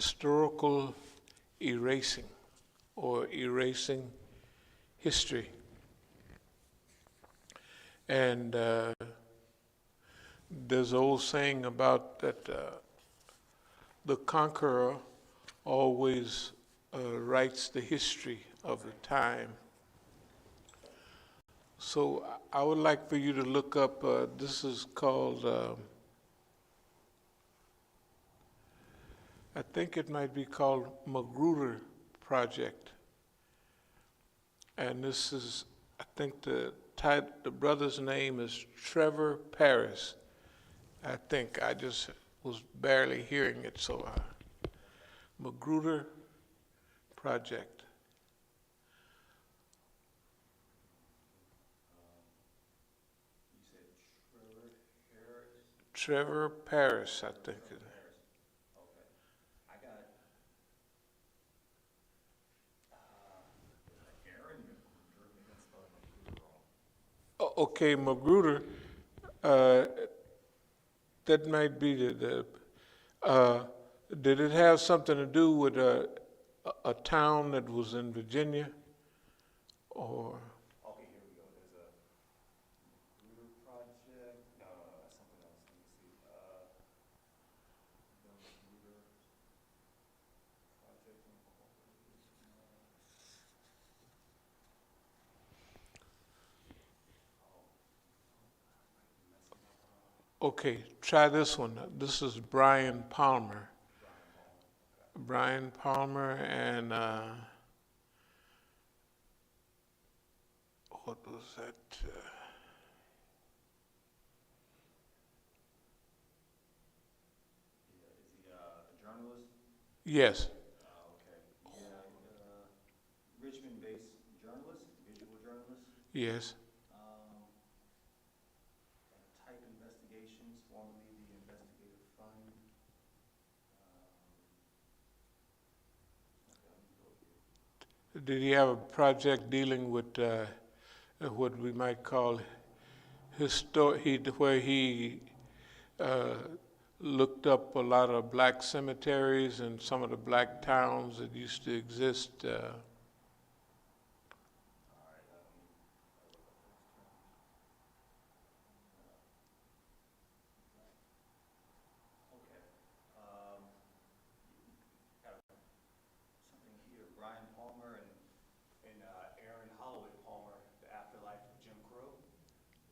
historical erasing or erasing history. And there's an old saying about that the conqueror always writes the history of the time. So I would like for you to look up, this is called, I think it might be called Magruder Project. And this is, I think the brother's name is Trevor Paris. I think I just was barely hearing it, so Magruder Project. You said Trevor Harris? Trevor Paris, I think. Trevor Harris. Okay. I got Aaron Magruder. Maybe I'm spelling Magruder wrong. Okay, Magruder, that might be did it have something to do with a town that was in Virginia? Or, Okay, here we go. There's a Magruder project. No, that's something else. Let me see. The Magruder project incorporated. okay, try this one. This is Brian Palmer. Brian Palmer and what was that? Is he a journalist? Yes, Okay. Yeah, Richmond-based journalist, visual journalist. yes. Type Investigations, formerly the Investigative Fund. Okay, let me go here. Did he have a project dealing with what we might call where he looked up a lot of black cemeteries and some of the black towns that used to exist? All right, let me look up those terms. Okay. Got something here. Brian Palmer and Aaron Holloway Palmer, The Afterlife of Jim Crow. Is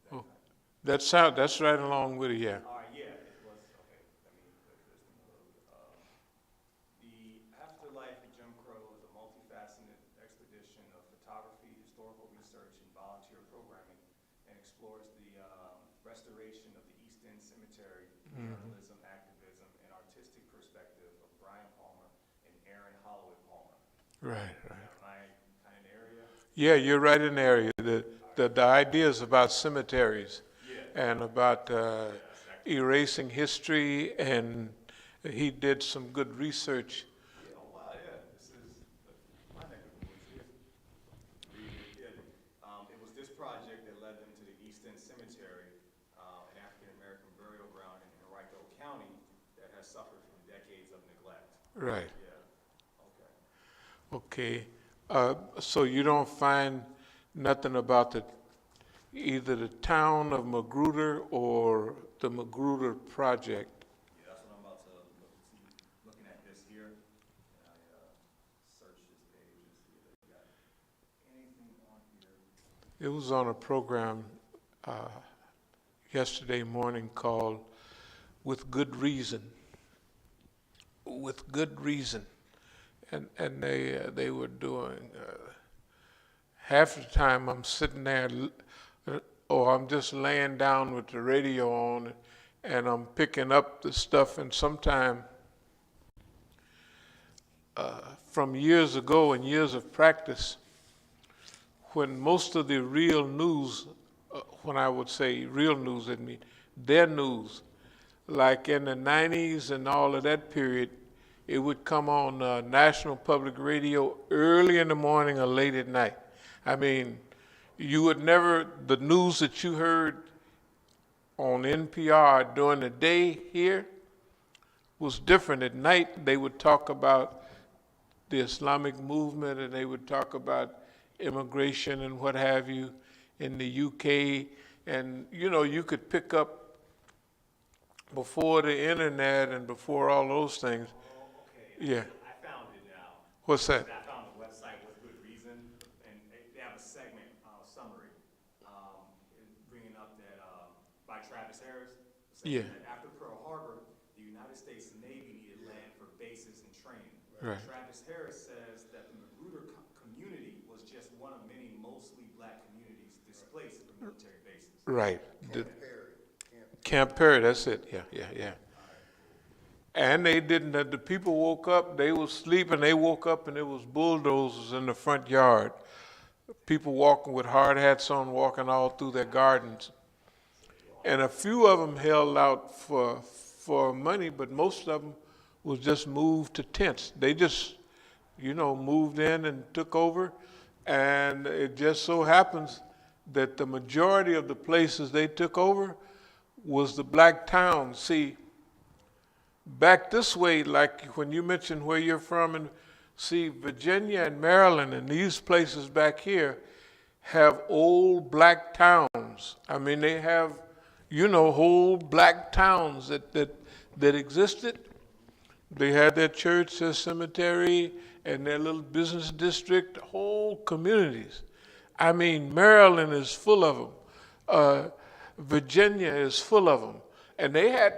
that Oh. right? That's right along with it, yeah. All right, yeah, it was, okay, let me wait for this one to load. The Afterlife of Jim Crow is a multifaceted expedition of photography, historical research, and volunteer programming, and explores the restoration of the East End Cemetery, journalism, activism, and artistic perspective of Brian Palmer and Aaron Holloway Palmer. Right, right. Am I kind of in the area? Yeah, you're right in the area. The idea is about cemeteries Yeah. and about Exactly. erasing history, and he did some good research. Yeah, oh wow, yeah, this is my neck of the woods here. It was this project that led them to the East End Cemetery, an African-American burial ground in Henrico County that has suffered from decades of neglect. Right. Yeah, Okay. okay. So you don't find nothing about either the town of Magruder or the Magruder Project? Yeah, that's what I'm about to looking at this here. And I search this page and see if they got anything on here. It was on a program yesterday morning called With Good Reason. With Good Reason. And they were doing, half the time I'm sitting there, or I'm just laying down with the radio on, and I'm picking up the stuff, and sometime from years ago and years of practice, when most of the real news, when I would say real news, I mean their news, like in the 90s and all of that period, it would come on National Public Radio early in the morning or late at night. I mean, you would never, the news that you heard on NPR during the day here was different. At night, they would talk about the Islamic movement, and they would talk about immigration and what have you in the UK. And, you know, you could pick up before the internet and before all those things. Oh, okay. Yeah. I found it now. What's that? I found the website with good reason, and they have a segment, summary, bringing up that by Travis Harris. Yeah. That after Pearl Harbor, the United States Navy needed land for bases and training. Right. Travis Harris says that the Magruder community was just one of many mostly black communities displaced from military bases. Right. Camp Perry, that's it. Yeah. And they didn't, the people woke up, they was sleeping, they woke up and there was bulldozers in the front yard. People walking with hard hats on, walking all through their gardens. And a few of them held out for money, but most of them was just moved to tents. They just, you know, moved in and took over. And it just so happens that the majority of the places they took over was the black towns. See, back this way, like when you mentioned where you're from, and see, Virginia and Maryland and these places back here have old black towns. I mean, they have, you know, whole black towns that existed. They had their church, their cemetery, and their little business district, whole communities. I mean, Maryland is full of them. Virginia is full of them. And they had,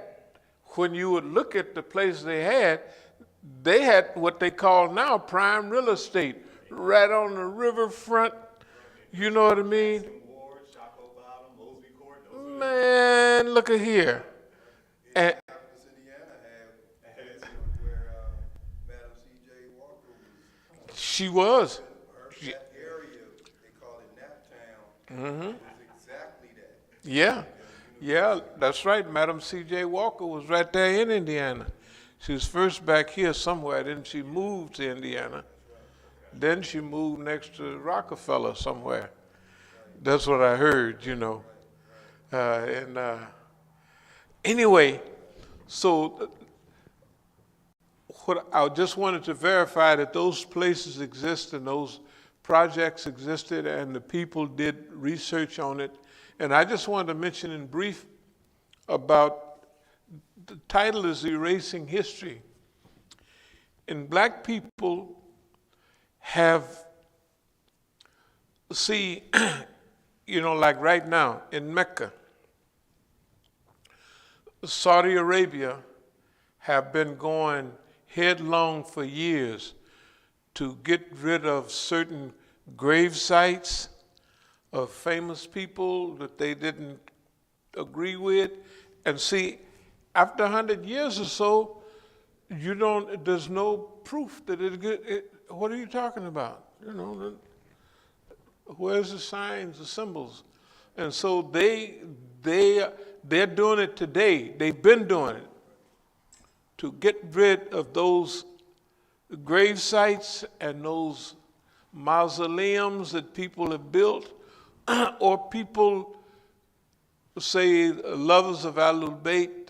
when you would look at the places they had what they call now prime real estate, right on the riverfront. You know what I mean? Man, look at here. And she was. That area, they call it Naptown, was exactly that. Yeah, that's right. Madam C.J. Walker was right there in Indiana. She was first back here somewhere, then she moved to Indiana. Then she moved next to Rockefeller somewhere. That's what I heard, you know. Anyway, so what I just wanted to verify that those places exist and those projects existed and the people did research on it. And I just wanted to mention in brief about, the title is Erasing History. And black people have, see, you know, like right now in Mecca, Saudi Arabia have been going headlong for years to get rid of certain grave sites of famous people that they didn't agree with. And see, after 100 years or so, there's no proof that what are you talking about? You know, where's the signs, the symbols? And so they're doing it today. They've been doing it to get rid of those grave sites and those mausoleums that people have built, or people say lovers of Ahlul Bayt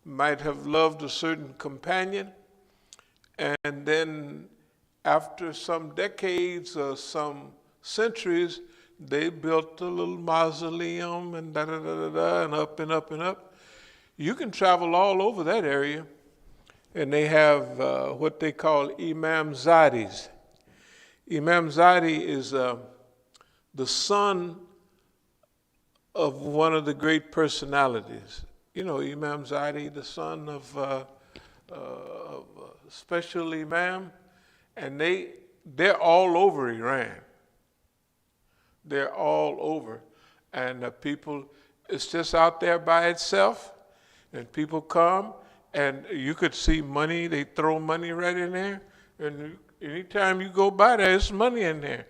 might have loved a certain companion, and then after some decades or some centuries, they built a little mausoleum and da-da-da-da-da, and up and up and up. You can travel all over that area, and they have what they call Imam Zadis. Imam Zadi is the son of one of the great personalities. You know, Imam Zadi, the son of special Imam, and they're all over Iran. They're all over. And people, it's just out there by itself, and people come, and you could see money, they throw money right in there, and anytime you go by there, there's money in there.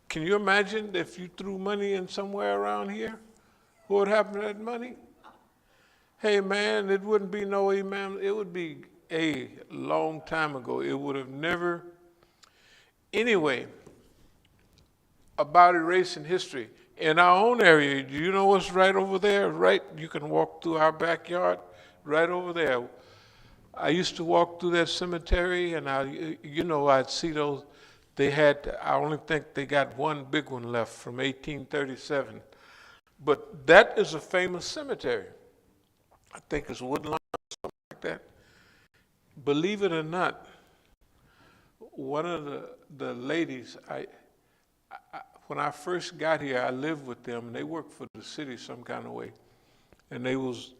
Can you imagine if you threw money in somewhere around here? What would happen to that money? Hey man, it wouldn't be no Imam, it would be a long time ago. It would have never. Anyway, about erasing history. In our own area, do you know what's right over there? Right, you can walk through our backyard, right over there. I used to walk through that cemetery, and I'd see those. They had, I only think they got one big one left from 1837. But that is a famous cemetery. I think it's Woodlawn or something like that. Believe it or not, one of the ladies, when I first got here, I lived with them, and they worked for the city some kind of way. And they was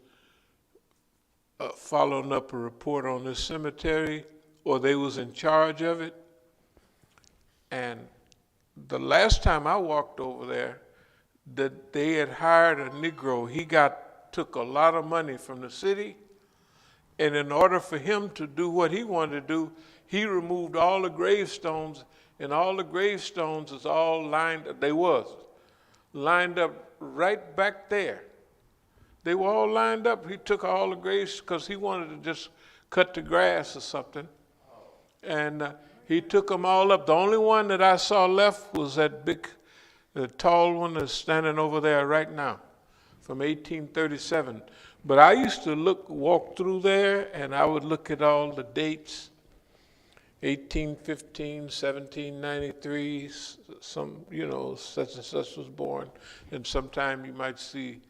following up a report on this cemetery, or they was in charge of it. And the last time I walked over there, that they had hired a Negro. He took a lot of money from the city, and in order for him to do what he wanted to do, he removed all the gravestones, and all the gravestones is all lined up right back there. They were all lined up. He took all the graves because he wanted to just cut the grass or something. And he took them all up. The only one that I saw left was that big, the tall one that's standing over there right now from 1837. But I used to walk through there, and I would look at all the dates, 1815, 1793, some, such and such was born. And sometime you might see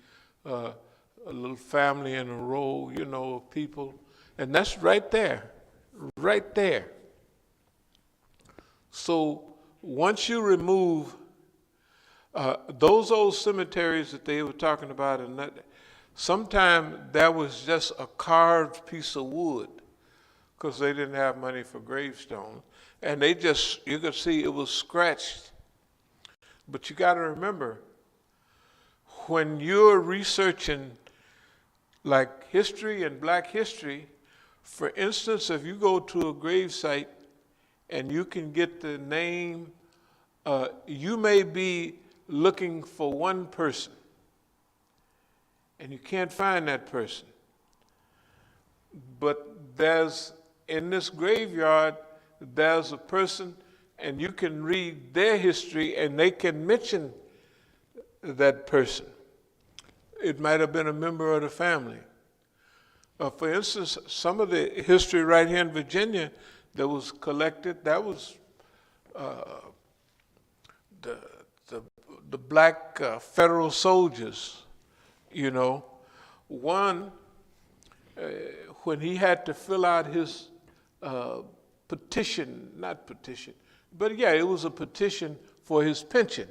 a little family in a row, of people. And that's right there, right there. So once you remove those old cemeteries that they were talking about, and that, sometimes that was just a carved piece of wood because they didn't have money for gravestones. And you could see it was scratched. But you got to remember, when you're researching like history and black history, for instance, if you go to a grave site and you can get the name, you may be looking for one person and you can't find that person. But in this graveyard, there's a person, and you can read their history and they can mention that person. It might have been a member of the family. For instance, some of the history right here in Virginia that was collected, that was the black federal soldiers, One, when he had to fill out his petition, it was a petition for his pension.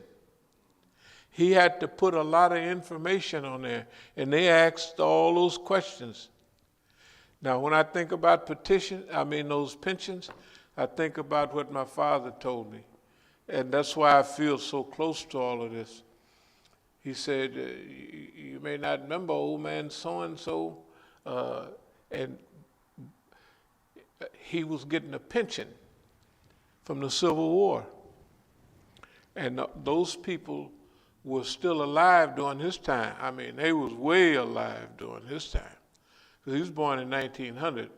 He had to put a lot of information on there, and they asked all those questions. Now, when I think about those pensions, I think about what my father told me, and that's why I feel so close to all of this. He said, you may not remember old man so-and-so, and he was getting a pension from the Civil War. And those people were still alive during his time. They was way alive during his time. Because he was born in 1900.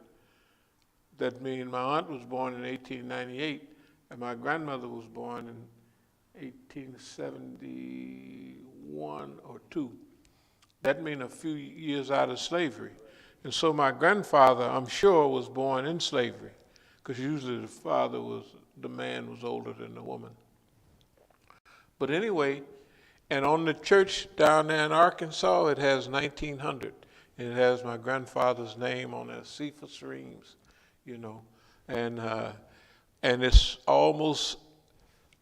That means my aunt was born in 1898, and my grandmother was born in 1871 or 2. That means a few years out of slavery. And so my grandfather, I'm sure, was born in slavery, because usually the man was older than the woman. But anyway, and on the church down there in Arkansas, it has 1900. And it has my grandfather's name on there, Cephas Reams, and it's almost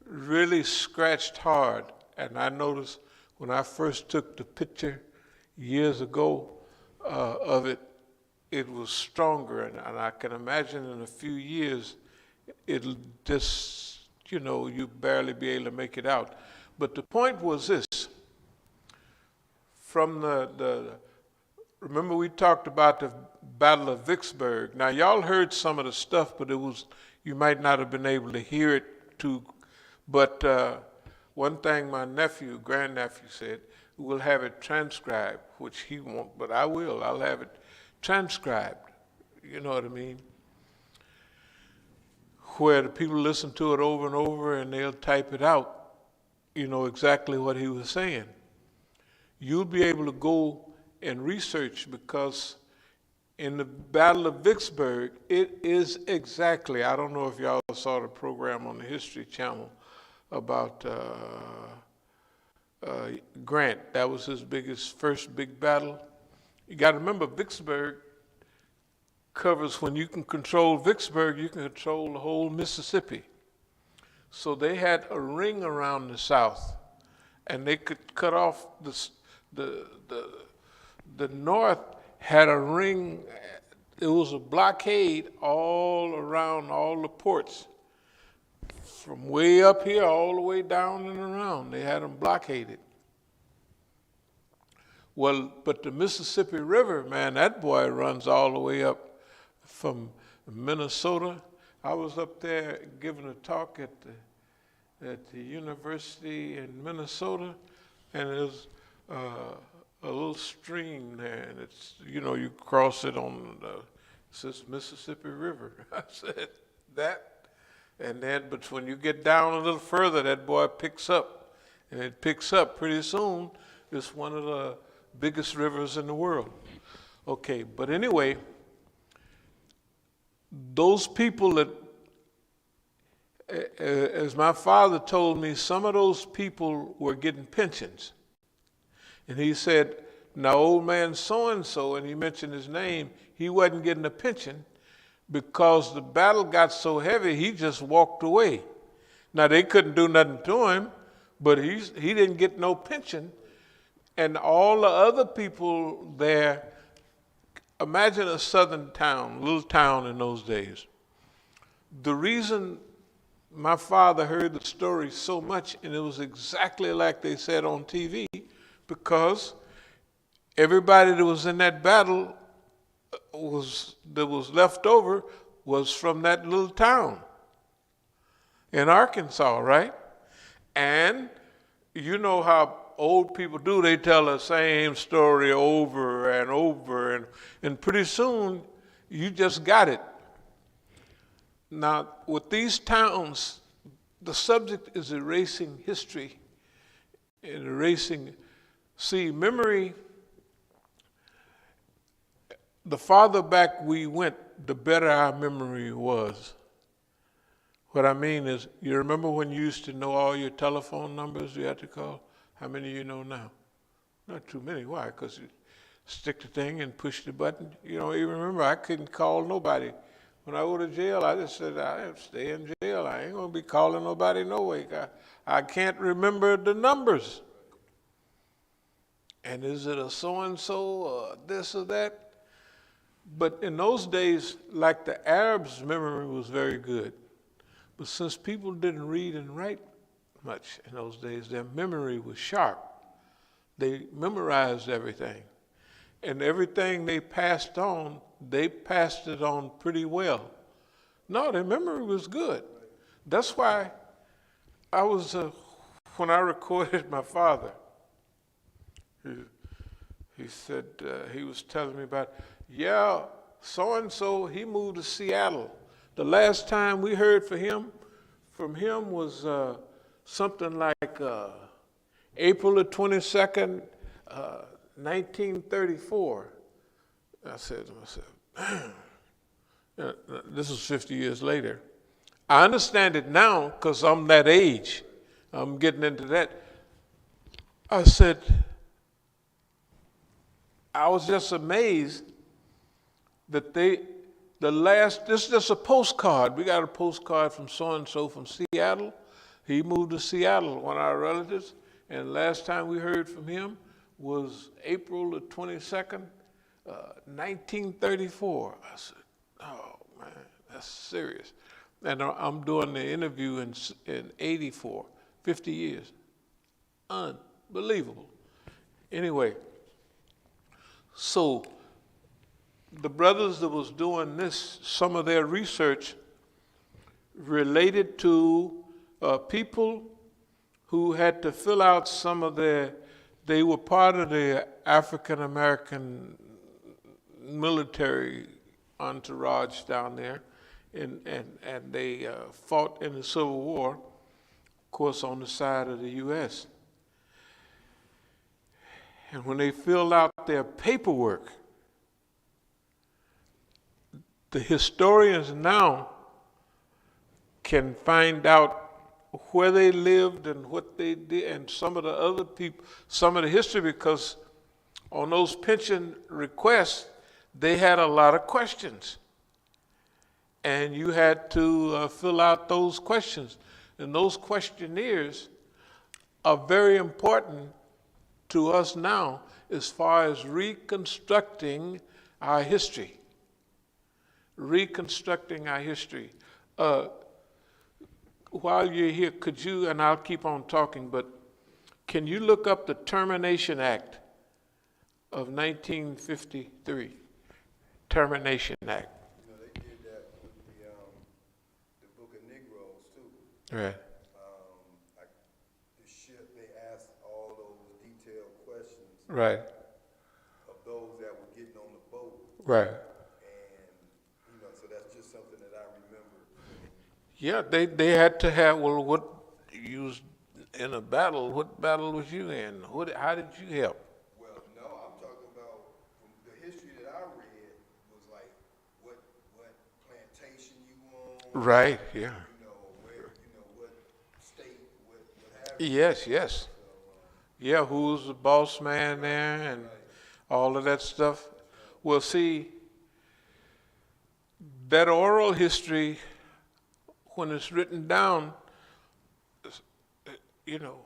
really scratched hard. And I noticed when I first took the picture years ago of it, it was stronger. And I can imagine in a few years, it'll just, you barely be able to make it out. But the point was this. From remember we talked about the Battle of Vicksburg. Now, y'all heard some of the stuff, but you might not have been able to hear it too. But one thing my grandnephew said, we'll have it transcribed, which he won't, but I will. I'll have it transcribed. You know what I mean? Where the people listen to it over and over and they'll type it out, exactly what he was saying. You'll be able to go and research, because In the Battle of Vicksburg, it is exactly, I don't know if y'all saw the program on the History Channel about Grant. That was his first big battle. You got to remember, Vicksburg covers, when you can control Vicksburg, you can control the whole Mississippi. So they had a ring around the South, and they could cut off the North had a ring. It was a blockade all around all the ports, from way up here all the way down and around. They had them blockaded. Well, but the Mississippi River, man, that boy runs all the way up from Minnesota. I was up there giving a talk at the university in Minnesota, and there's a little stream there, and it's, you cross it on it says Mississippi River. I said that, and then, but when you get down a little further, that boy picks up, and it picks up pretty soon. It's one of the biggest rivers in the world. Okay, but anyway, those people that, as my father told me, some of those people were getting pensions. And he said, now old man so-and-so, and he mentioned his name, he wasn't getting a pension because the battle got so heavy, he just walked away. Now they couldn't do nothing to him, but he didn't get no pension. And all the other people there, imagine a southern town, little town in those days. The reason my father heard the story so much, and it was exactly like they said on TV, because everybody that was in that battle that was left over was from that little town in Arkansas, right? And you know how old people do, they tell the same story over and over, and pretty soon you just got it. Now, with these towns, the subject is erasing history and erasing. See, memory, the farther back we went, the better our memory was. What I mean is, you remember when you used to know all your telephone numbers you had to call? How many you know now? Not too many. Why? Because you stick the thing and push the button. You don't even remember. I couldn't call nobody. When I go to jail, I just said, I stay in jail. I ain't going to be calling nobody no way. I can't remember the numbers. And is it a so-and-so or this or that? But in those days, like the Arabs' memory was very good. But since people didn't read and write much in those days, their memory was sharp. They memorized everything. And everything they passed it on pretty well. No, their memory was good. That's why I was, when I recorded my father, he said, he was telling me about, yeah, so-and-so, he moved to Seattle. The last time we heard from him was something like April the 22nd, 1934. I said to myself, man, this is 50 years later. I understand it now because I'm that age. I'm getting into that. I said, I was just amazed that this is just a postcard. We got a postcard from so-and-so from Seattle. He moved to Seattle, one of our relatives, and last time we heard from him was April the 22nd, 1934. I said, oh man, that's serious. And I'm doing the interview in 84, 50 years. Unbelievable. Anyway, so the brothers that was doing this, some of their research related to people who had to fill out some of they were part of the African American military entourage down there, and they fought in the Civil War, of course, on the side of the U.S. And when they filled out their paperwork, The historians now can find out where they lived and what they did and some of the other people, some of the history, because on those pension requests, they had a lot of questions. And you had to fill out those questions. And those questionnaires are very important to us now as far as reconstructing our history. Reconstructing our history. While you're here, could you, and I'll keep on talking, but can you look up the Termination Act of 1953? Termination Act. You know, they did that with the Book of Negroes too. Right. The ship, they asked all those detailed questions Right. of those that were getting on the boat. Right. And, you know, so that's just something that I remember. Yeah, they had to have, well, what, you was in a battle, what battle was you in? How did you help? Well, no, I'm talking about from the history that I read was like what plantation you on. Right, yeah. You know, where, you know, what state, what have you. Yes, yes. Yeah, who's the boss man there and all of that stuff. Well, see, that oral history, when it's written down, you know,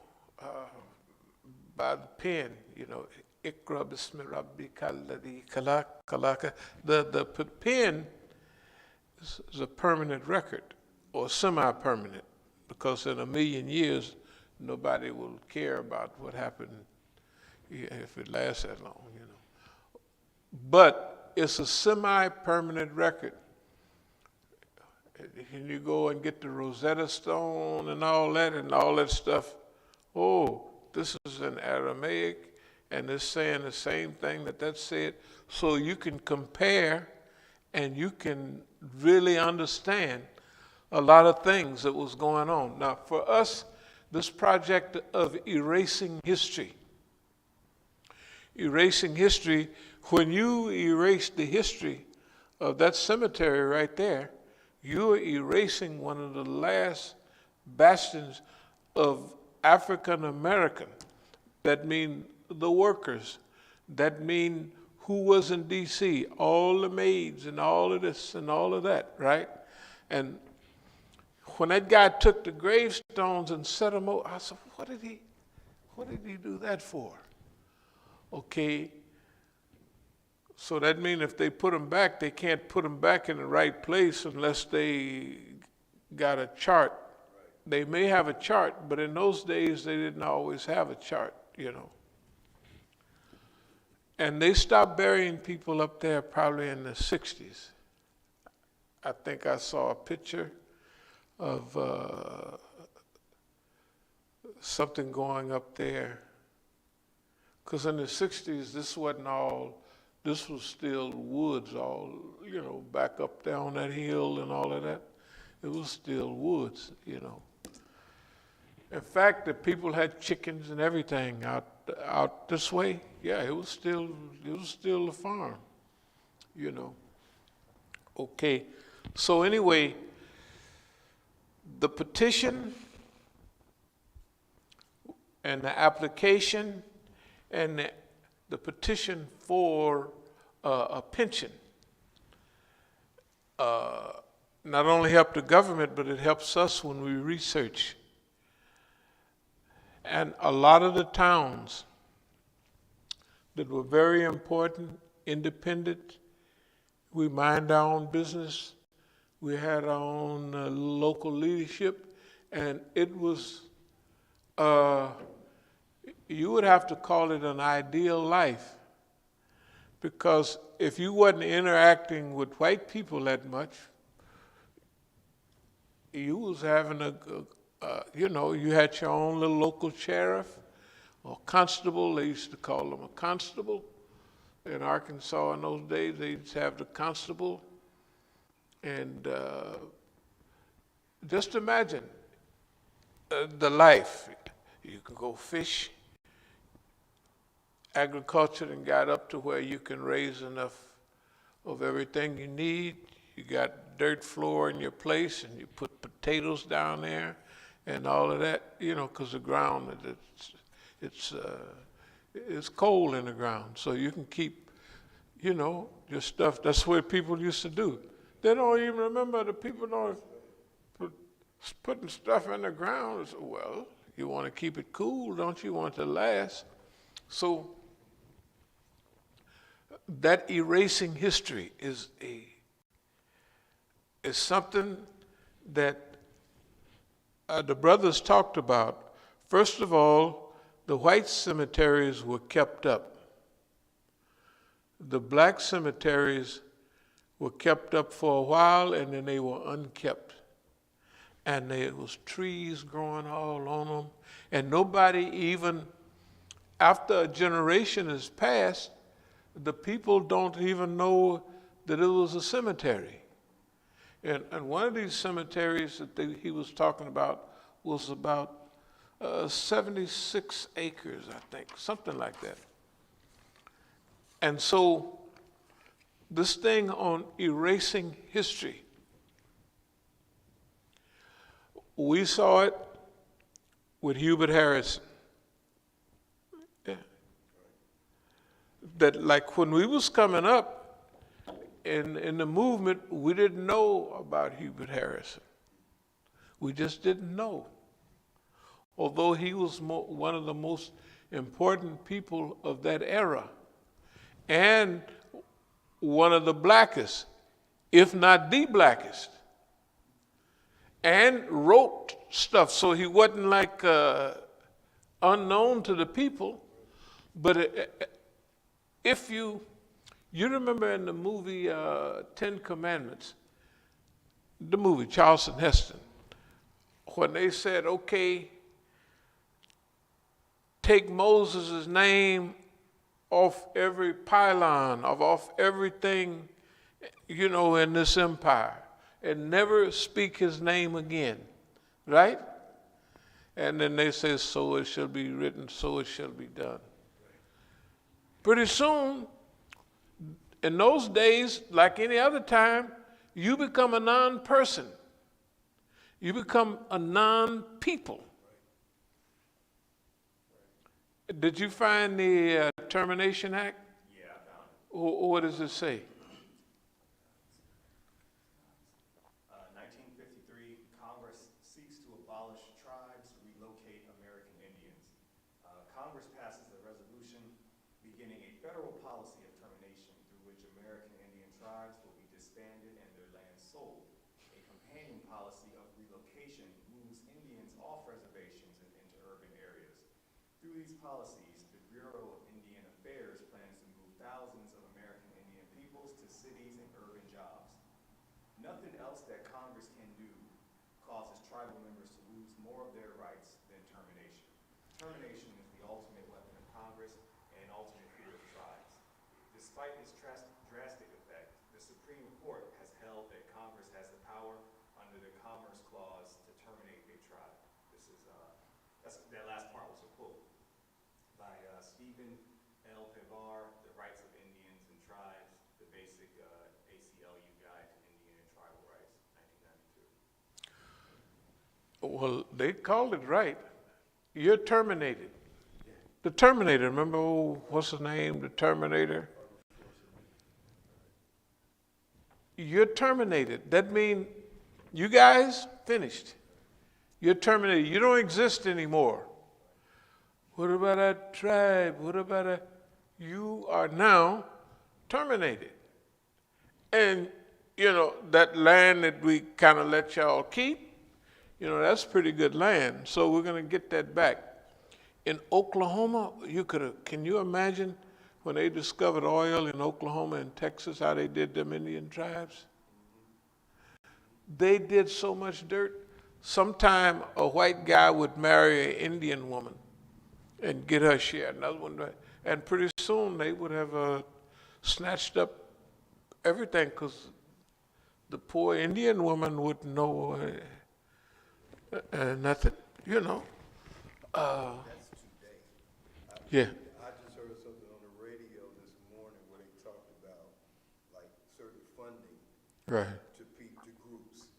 by the pen, you know, Ikra bismi rabbika alladhi khalaq. The pen is a permanent record or semi-permanent, because in a million years, nobody will care about what happened if it lasts that long, you know. But it's a semi-permanent record. And you go and get the Rosetta Stone and all that stuff. Oh, this is in Aramaic, and it's saying the same thing that said. So you can compare, and you can really understand a lot of things that was going on. Now, for us, this project of erasing history, when you erase the history of that cemetery right there, you're erasing one of the last bastions of African American. That mean the workers. That mean who was in D.C., all the maids and all of this and all of that, right? And when that guy took the gravestones and set them over, I said, what did he do that for? Okay. So that means if they put them back, they can't put them back in the right place unless they got a chart. Right. They may have a chart, but in those days, they didn't always have a chart, you know. And they stopped burying people up there probably in the 60s. I think I saw a picture of something going up there. Because in the 60s, this was still woods, all, you know, back up down that hill and all of that. It was still woods, you know. In fact, the people had chickens and everything out this way. Yeah, it was still a farm, you know. Okay, so anyway, the petition and the application and the petition for a pension not only help the government, but it helps us when we research. And a lot of the towns that were very important, independent, we mind our own business, we had our own local leadership, and it was, you would have to call it an ideal life, because if you wasn't interacting with white people that much, you was having you know, you had your own little local sheriff or constable. They used to call them a constable. In Arkansas in those days, they used to have the constable. And just imagine the life. You can go fish. Agriculture and got up to where you can raise enough of everything you need. you got dirt floor in your place, and you put potatoes down there, and all of that, you know, because the ground, it's cold in the ground, so you can keep, you know, your stuff. That's what people used to do. They don't even remember, the people don't putting stuff in the ground. Well, you want to keep it cool, don't you? Want it to last. So that erasing history is something that the brothers talked about. First of all, the white cemeteries were kept up. The black cemeteries were kept up for a while, and then they were unkept. And there was trees growing all on them. And nobody even, after a generation has passed, the people don't even know that it was a cemetery. And one of these cemeteries that he was talking about was about 76 acres, I think, something like that. And so this thing on erasing history, we saw it with Hubert Harrison. Yeah. That like when we was coming up in the movement, we didn't know about Hubert Harrison. We just didn't know. Although he was one of the most important people of that era, and one of the blackest, if not the blackest, and wrote stuff, so he wasn't like unknown to the people. But if you remember in the movie Ten Commandments, the movie, Charleston Heston, when they said, okay, take Moses' name off every pylon, off everything, you know, in this empire, and never speak his name again, right? And then they say, so it shall be written, so it shall be done. Pretty soon, in those days, like any other time, you become a non-person. You become a non-people. Did you find the Termination Act? Yeah, I found it. What does it say? 1953, Congress seeks to abolish tribes, relocate American Indians. Congress passes a resolution beginning a federal policy of termination through which American Indian tribes will be disbanded and their lands sold. A companion policy of relocation moves Indians off reservations and into urban areas. Through these policies, the Bureau of Indian Affairs plans to move thousands of American Indian peoples to cities and urban jobs. Nothing else that Congress can do causes tribal members to lose more of their rights than termination. Termination is the ultimate weapon of Congress and ultimate fear of tribes. Despite its drastic effect, the Supreme Court has held that Congress has the power under the Commerce Clause to terminate a tribe. This is that last part was a quote by Stephen L. Pivar, The Rights of Indians and Tribes, the basic ACLU Guide to Indian and Tribal Rights, 1992. Well, they called it right. You're terminated. The Terminator, remember, what's his name, the Terminator? You're terminated. That means you guys finished. You're terminated. You don't exist anymore. What about a tribe? What about you are now terminated. And, you know, that land that we kind of let y'all keep, you know, that's pretty good land. So we're going to get that back. In Oklahoma, can you imagine when they discovered oil in Oklahoma and Texas, how they did them Indian tribes? They did so much dirt. Sometime a white guy would marry an Indian woman and get her share, another one, and pretty soon they would have snatched up everything, because the poor Indian woman wouldn't know nothing, you know. That's today. Yeah. I just heard something on the radio this morning where they talked about like certain funding Right.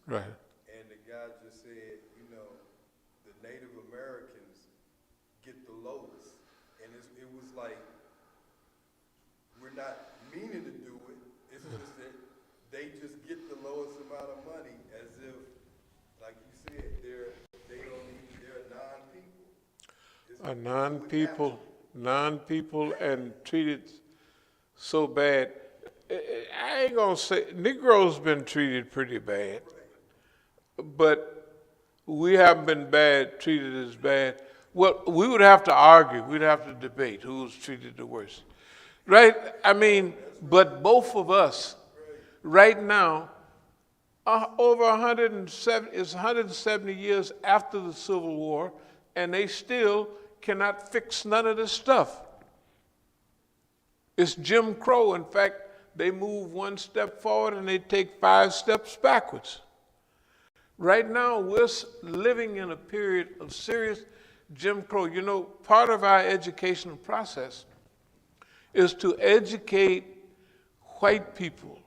Right. And the guy just said, you know, the Native Americans get the lowest. And it was like, we're not meaning to do it. It's just that they just get the lowest amount of money as if, like you said, they're non-people. A non-people and treated so bad. I ain't gonna say, Negroes been treated pretty bad, but we haven't been treated as bad. Well, we would have to argue, we'd have to debate who was treated the worst. Right? I mean, but both of us, right now, over 170, it's 170 years after the Civil War, and they still cannot fix none of this stuff. It's Jim Crow. In fact, they move one step forward and they take 5 steps backwards. Right now, we're living in a period of serious Jim Crow. You know, part of our educational process is to educate white people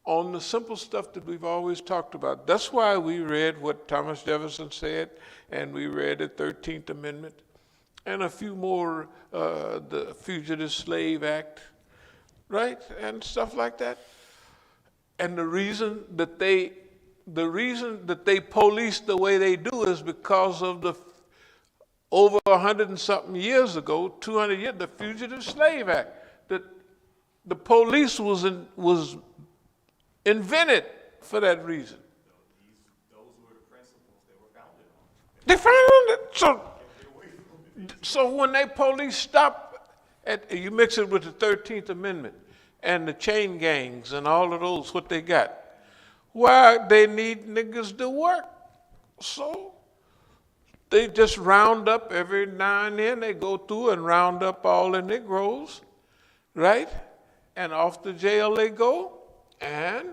on the simple stuff that we've always talked about. That's why we read what Thomas Jefferson said, and we read the 13th Amendment, and a few more, the Fugitive Slave Act, right, and stuff like that. And the reason that they police the way they do is because of the over 100 and something years ago, 200 years, the Fugitive Slave Act. The police was invented for that reason. Those were the principles they were founded on. They founded it. So when they police stop, you mix it with the 13th Amendment and the chain gangs and all of those, what they got. Why? They need niggas to work. So they just round up every now and then. They go through and round up all the Negroes, right? And off to jail they go. And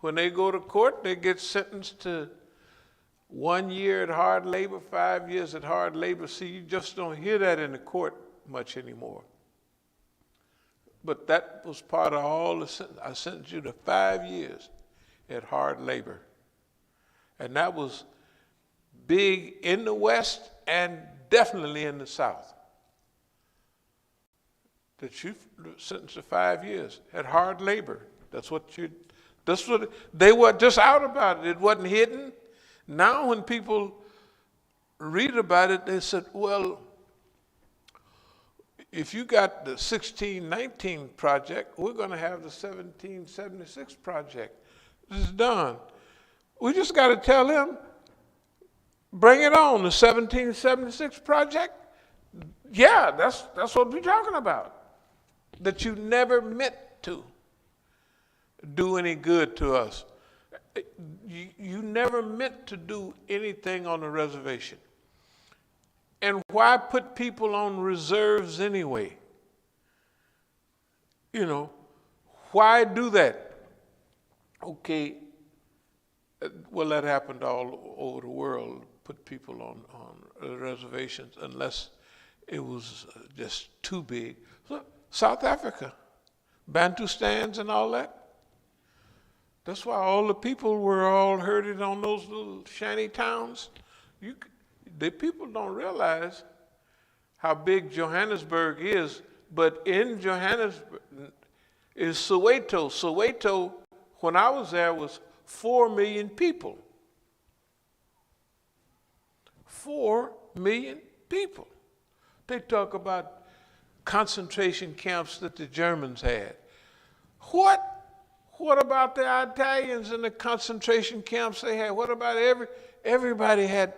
when they go to court, they get sentenced to 1 year at hard labor, 5 years at hard labor. See, you just don't hear that in the court much anymore. But that was part of all the sentence. I sentenced you to 5 years at hard labor. And that was big in the West and definitely in the South. That you sentenced to 5 years at hard labor. That's what they were just out about it. It wasn't hidden. Now when people read about it, they said, well, if you got the 1619 project, we're going to have the 1776 project. This is done. We just got to tell him, bring it on, the 1776 project. Yeah, that's what we're talking about. That you never meant to do any good to us. You never meant to do anything on the reservation. And why put people on reserves anyway? You know, why do that? Okay, well, that happened all over the world, put people on reservations unless it was just too big. So, South Africa, Bantustans and all that. That's why all the people were all herded on those little shanty towns. The people don't realize how big Johannesburg is, but in Johannesburg is Soweto. Soweto, when I was there, was 4 million people. 4 million people. They talk about concentration camps that the Germans had. What? What about the Italians and the concentration camps they had? What about everybody had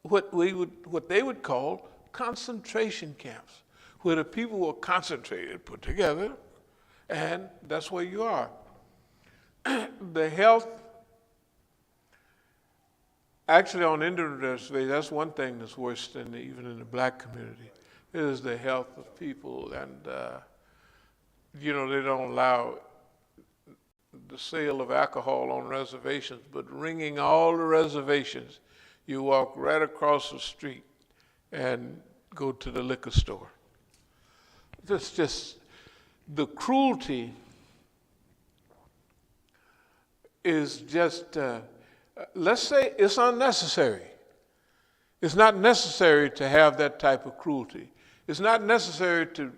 what they would call concentration camps, where the people were concentrated, put together, and that's where you are. The health, actually on Indian reservations, that's one thing that's worse than even in the black community, is the health of people. And, they don't allow the sale of alcohol on reservations, but ringing all the reservations, you walk right across the street and go to the liquor store. That's just the cruelty is just Let's say it's unnecessary. It's not necessary to have that type of cruelty. It's not necessary to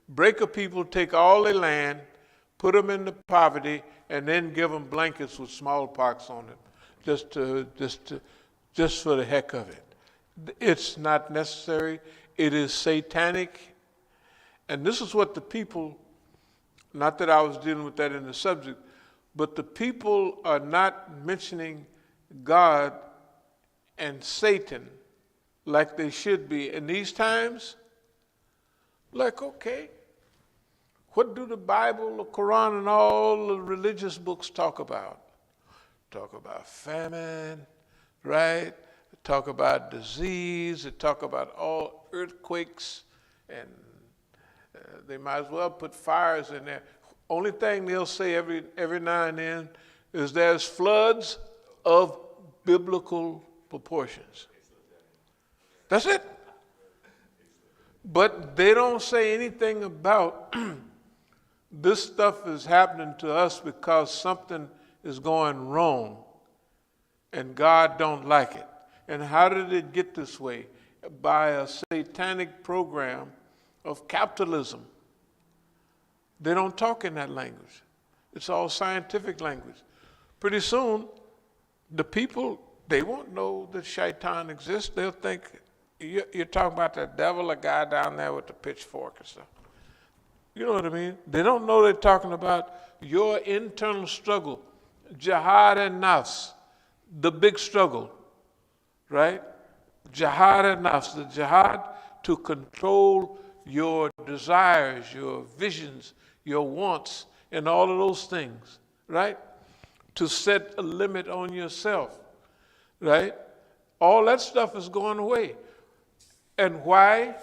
break a people, take all their land, put them into poverty, and then give them blankets with smallpox on them, just for the heck of it. It's not necessary. It is satanic. And this is what the people, not that I was dealing with that in the subject, but the people are not mentioning God and Satan like they should be in these times. Like, okay, what do the Bible, the Quran, and all the religious books talk about? Talk about famine, right? Talk about disease. They talk about all earthquakes, and they might as well put fires in there. Only thing they'll say every now and then is there's floods of biblical proportions. That's it. But they don't say anything about this stuff is happening to us because something is going wrong and God don't like it. And how did it get this way? By a satanic program of capitalism. They don't talk in that language. It's all scientific language. Pretty soon, the people, they won't know that shaitan exists. They'll think you're talking about the devil, a guy down there with the pitchfork and stuff. You know what I mean? They don't know they're talking about your internal struggle, jihad and nafs, the big struggle, right? Jihad and nafs, the jihad to control your desires, your visions, your wants, and all of those things, right? To set a limit on yourself, right? All that stuff is going away. And why?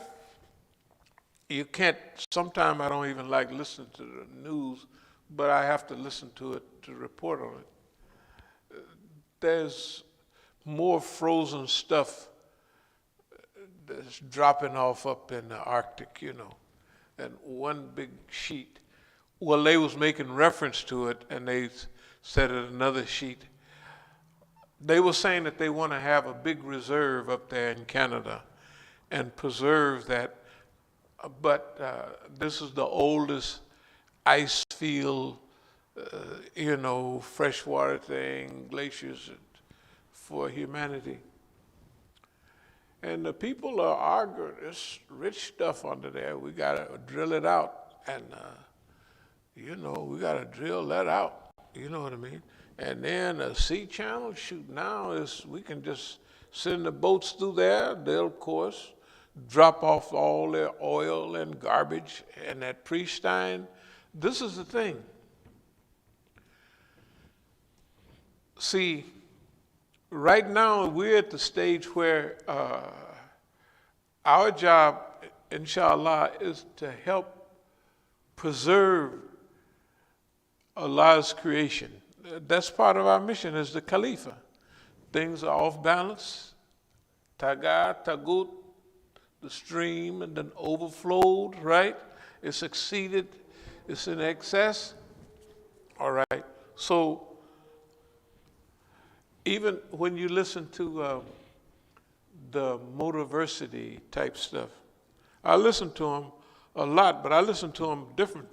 You can't, sometimes I don't even like listening to the news, but I have to listen to it to report on it. There's more frozen stuff that's dropping off up in the Arctic, and one big sheet. Well, they was making reference to it, and they said it another sheet. They were saying that they want to have a big reserve up there in Canada and preserve that. But this is the oldest ice field, freshwater thing, glaciers for humanity. And the people are arguing, there's rich stuff under there. We got to drill it out. And, we got to drill that out. You know what I mean? And then the sea channel, now we can just send the boats through there. They'll, of course, drop off all their oil and garbage and that pristine. This is the thing. See, right now we're at the stage where our job, inshallah, is to help preserve Allah's creation. That's part of our mission as the Khalifa. Things are off balance. Tagut, the stream, and then overflowed, right? It's exceeded, it's in excess. All right. So even when you listen to the motiversity type stuff, I listen to them a lot, but I listen to them different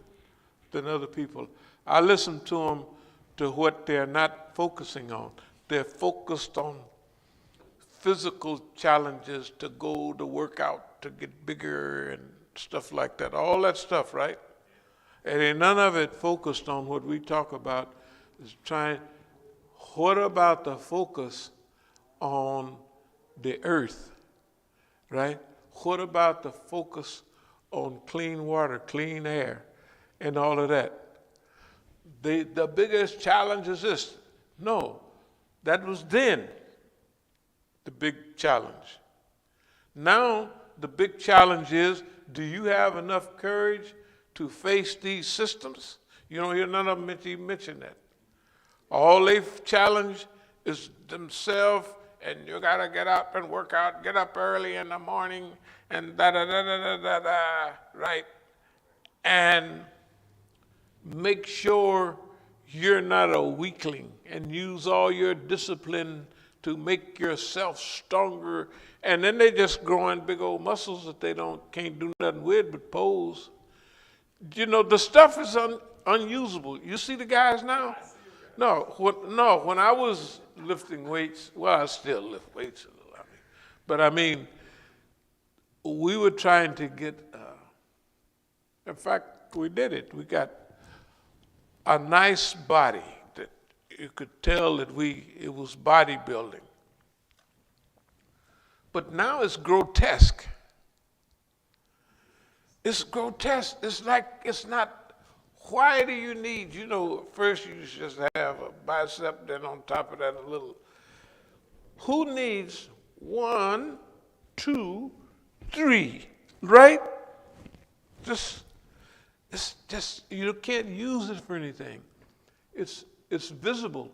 than other people. I listen to them to what they're not focusing on. They're focused on physical challenges to go to work out, to get bigger and stuff like that. All that stuff, right? And ain't none of it focused on what we talk about is what about the focus on the earth, right? What about the focus on clean water, clean air, and all of that? The biggest challenge is this. No, that was then the big challenge. Now the big challenge is, do you have enough courage to face these systems? You don't hear none of them even mention that. All they challenge is themselves, and you gotta get up and work out, get up early in the morning, and right? And make sure you're not a weakling, and use all your discipline to make yourself stronger. And then they just growing big old muscles that they can't do nothing with but pose. You know, the stuff is unusable. You see the guys now? No, when I was lifting weights, well, I still lift weights a little, but I mean, we were trying to get, in fact, we did it. We got a nice body that you could tell that it was bodybuilding. But now it's grotesque. It's grotesque. It's like, it's not, why do you need, first you just have a bicep, then on top of that a little. Who needs 1, 2, 3, right? It's just, you can't use it for anything. It's visible.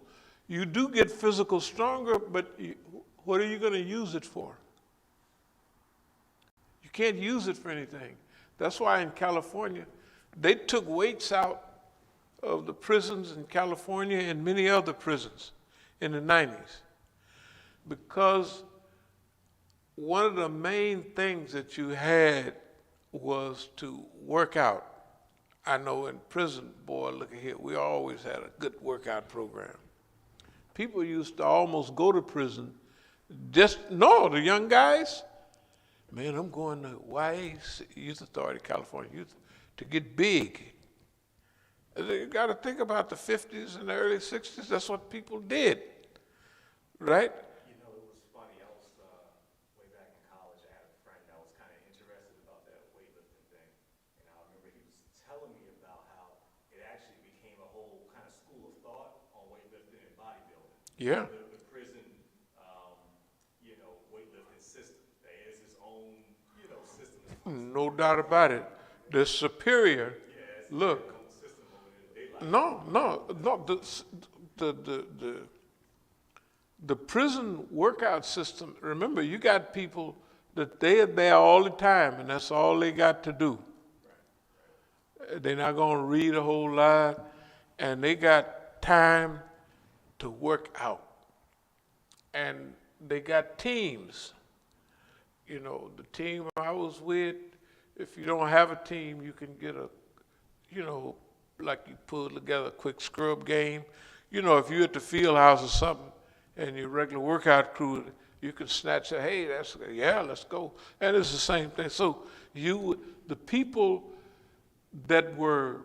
You do get physical stronger, but what are you going to use it for? You can't use it for anything. That's why in California, they took weights out of the prisons in California and many other prisons in the 90s. Because one of the main things that you had was to work out. I know in prison, boy, look at here, we always had a good workout program. People used to almost go to prison, the young guys, man, I'm going to YA, Youth Authority, California Youth, to get big. You got to think about the 50s and the early 60s, that's what people did, right? You know, it was funny, I was, way back in college, I had a friend that was kind of interested about that weightlifting thing. And I remember he was telling me about how it actually became a whole kind of school of thought on weightlifting and bodybuilding. Yeah. The prison, weightlifting system. There is its own, system. No doubt about it. The superior, look, no, the prison workout system, remember, you got people that they are there all the time, and that's all they got to do. They're not going to read a whole lot, and they got time to work out. And they got teams. The team I was with, if you don't have a team, you can get like you pull together a quick scrub game. If you're at the field house or something, and your regular workout crew, you can snatch it, hey, let's go. And it's the same thing. So the people that were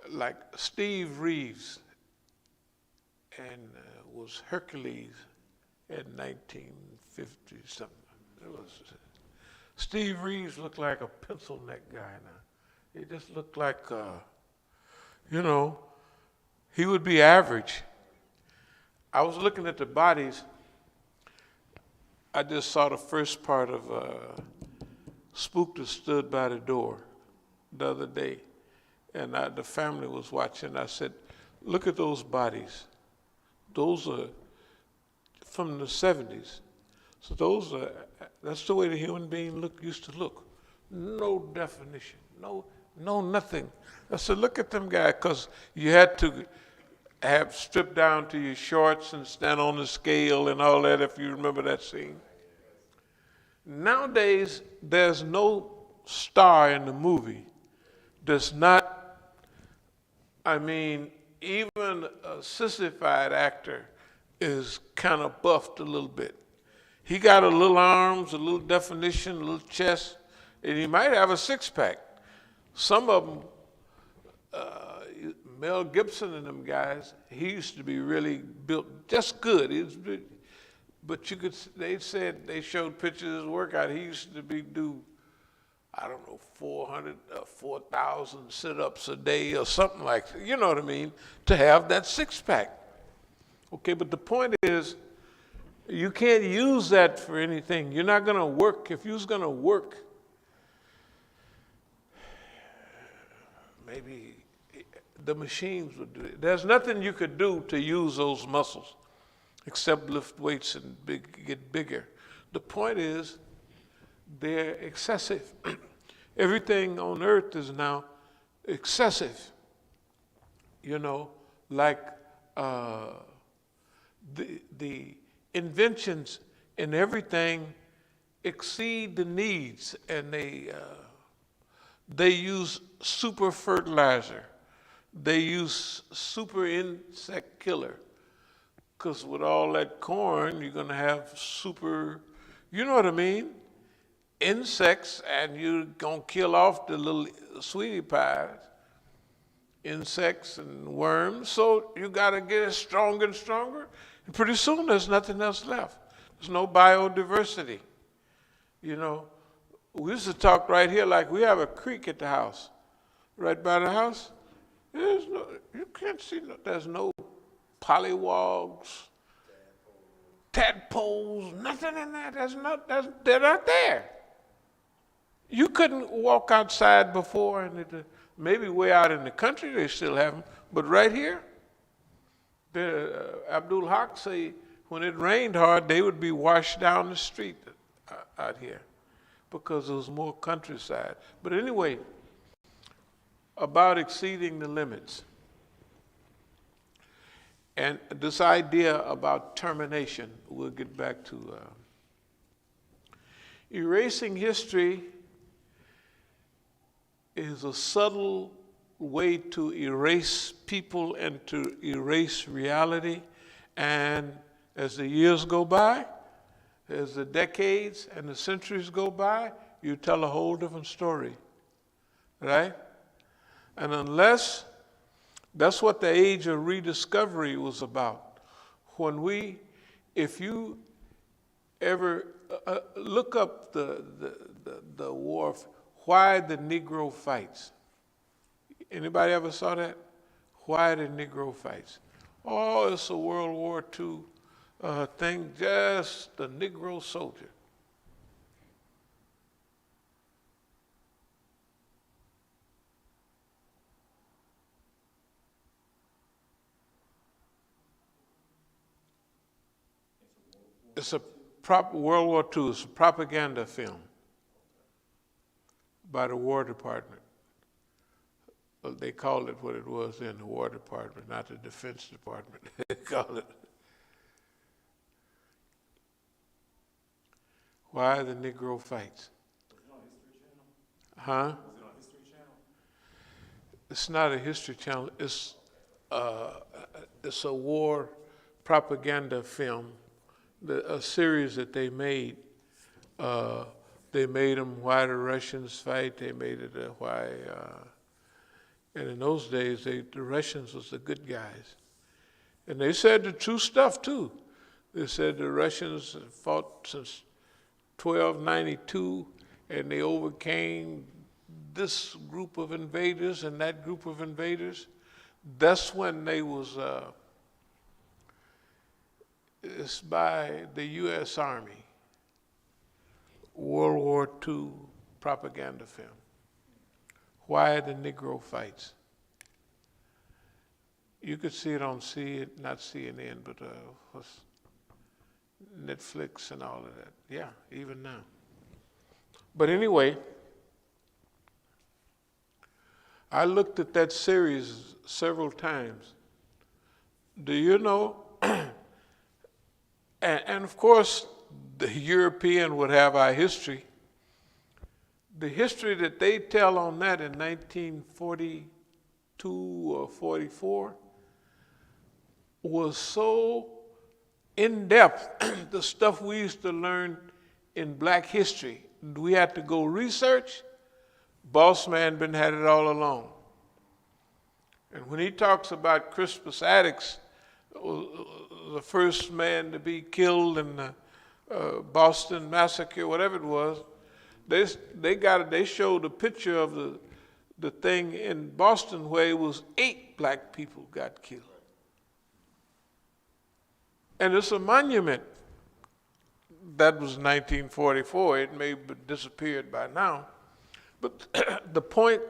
like Steve Reeves and was Hercules in 1950 something. Steve Reeves looked like a pencil neck guy now. He just looked like, he would be average. I was looking at the bodies. I just saw the first part of Spook That Stood by the Door the other day. And the family was watching. I said, look at those bodies. Those are from the 70s. So that's the way the human being used to look. No definition, no nothing. I said, look at them guys, because you had to have stripped down to your shorts and stand on the scale and all that, if you remember that scene. Nowadays, there's no star in the movie that's not, even a sissified actor is kind of buffed a little bit. He got a little arms, a little definition, a little chest, and he might have a six-pack. Some of them, Mel Gibson and them guys, he used to be really built just good. But they showed pictures of his workout. He used to do 400, 4,000 sit-ups a day or something like that, you know what I mean, to have that six-pack. Okay, but the point is, you can't use that for anything. You're not going to work. If you was going to work, maybe the machines would do it. There's nothing you could do to use those muscles except lift weights and get bigger. The point is, they're excessive. Everything on earth is now excessive. you know, like the inventions and everything exceed the needs, and they use super fertilizer. They use super insect killer. Because with all that corn, you're going to have super, you know what I mean? Insects, and you're going to kill off the little sweetie pies. Insects and worms. So you got to get it stronger and stronger. And pretty soon, there's nothing else left. There's no biodiversity. You know, we used to talk right here like we have a creek at the house. Right by the house, there's no, you can't see, there's no pollywogs, tadpoles, nothing in there. They're not there. You couldn't walk outside before, and maybe way out in the country they still have them, but right here, Abdul Haq say when it rained hard, they would be washed down the street out here because there was more countryside. But anyway, about exceeding the limits. And this idea about termination, we'll get back to. Erasing history is a subtle way to erase people and to erase reality. And as the years go by, as the decades and the centuries go by, you tell a whole different story, right? And unless, that's what the age of rediscovery was about. If you ever look up the war, why the Negro fights. Anybody ever saw that? Why the Negro fights? Oh, it's a World War II thing, just the Negro soldier. It's a World War II, it's a propaganda film by the War Department. They called it what it was in the War Department, not the Defense Department. They called it. Why the Negro fights. Was it on History Channel? Huh? Was it on History Channel? It's not a History Channel. It's a war propaganda film, a series that they made. They made them Why the Russians Fight. They made it why. And in those days, the Russians was the good guys. And they said the true stuff, too. They said the Russians fought since 1292, and they overcame this group of invaders and that group of invaders. That's when they was, it's by the U.S. Army, World War II propaganda film. Why the Negro fights. You could see it on not CNN, but Netflix and all of that. Yeah, even now. But anyway, I looked at that series several times. Do you know? and of course, the European would have our history. The history that they tell on that in 1942 or 44 was so in-depth, the stuff we used to learn in black history. We had to go research. Boss man been had it all along. And when he talks about Crispus Attucks, the first man to be killed in the Boston Massacre, whatever it was, they showed a picture of the thing in Boston where it was 8 black people got killed. And it's a monument. That was 1944. It may have disappeared by now. But the point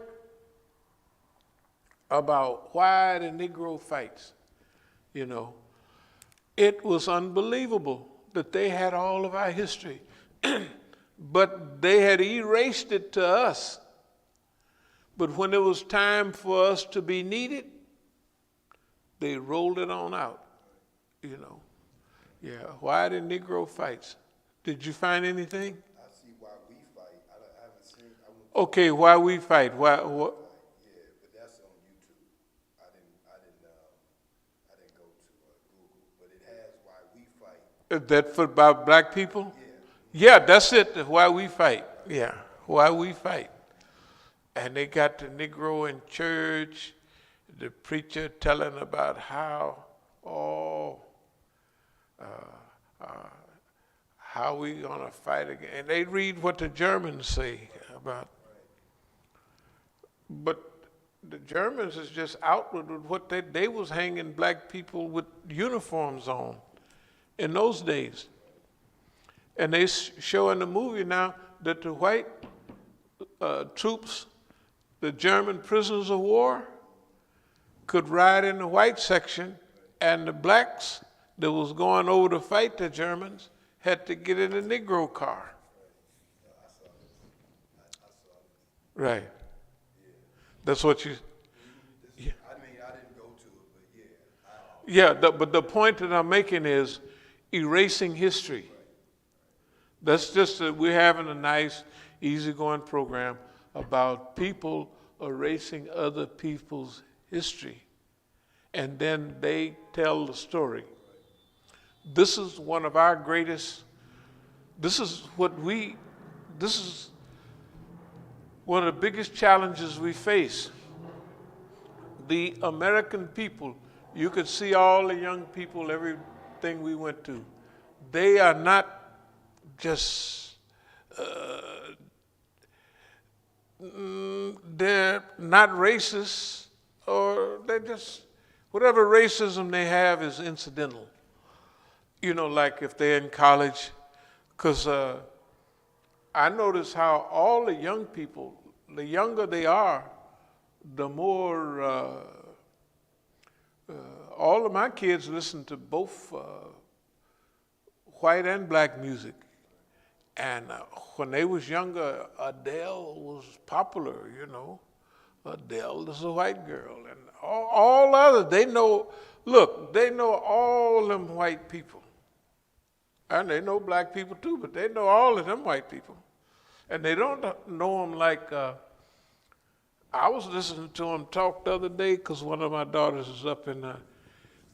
about why the Negro fights, you know, it was unbelievable that they had all of our history. But they had erased it to us. But when it was time for us to be needed, they rolled it on out, you know. Yeah, why the Negro fights? Did you find anything? I see why we fight. I haven't seen. I went Okay, why we fight? Why? fight. Yeah, but that's on YouTube. I didn't go to Google, but it has why we fight. That for about black people? Yeah. Yeah, that's it. Why we fight. Yeah, why we fight. And they got the Negro in church, the preacher telling about how we gonna fight again. And they read what the Germans say about. But the Germans is just outward with what they was hanging black people with uniforms on in those days. And they show in the movie now that the white troops, the German prisoners of war, could ride in the white section, and the blacks that was going over to fight the Germans had to get in the Negro car. Right. That's what you. Yeah. I mean, I didn't go to it, but yeah. But the point that I'm making is erasing history. That's just that we're having a nice, easygoing program about people erasing other people's history. And then they tell the story. This is one of our greatest, this is one of the biggest challenges we face. The American people, you could see all the young people, everything we went to, they are not just, they're not racist, or they're just, whatever racism they have is incidental. You know, like if they're in college, because I notice how all the young people, the younger they are, the more, all of my kids listen to both white and black music. And when they was younger, Adele was popular, you know. Adele is a white girl. And all others, they know, look, they know all them white people. And they know black people too, but they know all of them white people. And they don't know them like, I was listening to them talk the other day because one of my daughters is up in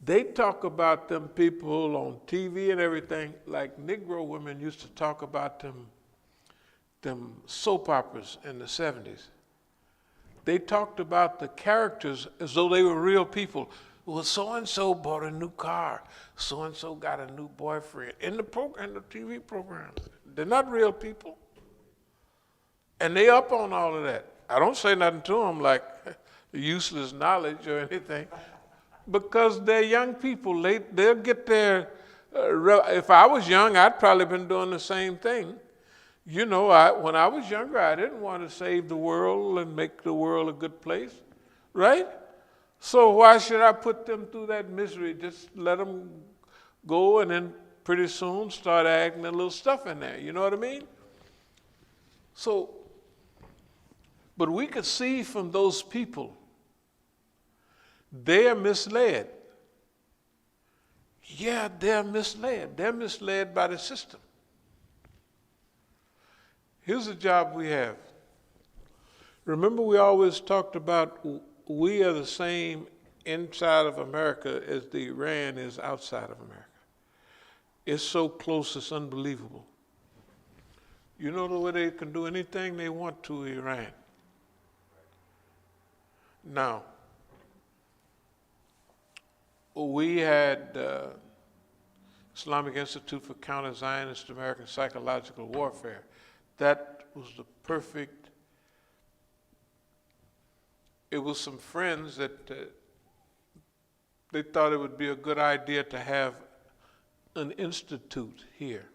they talk about them people on TV and everything like Negro women used to talk about them soap operas in the 70s. They talked about the characters as though they were real people. Well, so-and-so bought a new car. So-and-so got a new boyfriend. In the TV programs. They're not real people. And they up on all of that. I don't say nothing to them like useless knowledge or anything. Because they're young people. They'll get their, if I was young, I'd probably been doing the same thing. You know, when I was younger, I didn't want to save the world and make the world a good place, right? So why should I put them through that misery? Just let them go and then pretty soon start adding a little stuff in there. You know what I mean? So, but we could see from those people, they are misled. Yeah, they're misled. They're misled by the system. Here's the job we have. Remember, we always talked about we are the same inside of America as the Iran is outside of America. It's so close, it's unbelievable. You know the way they can do anything they want to Iran. Now, we had Islamic Institute for Counter-Zionist American Psychological Warfare. That was the perfect, it was some friends that they thought it would be a good idea to have an institute here.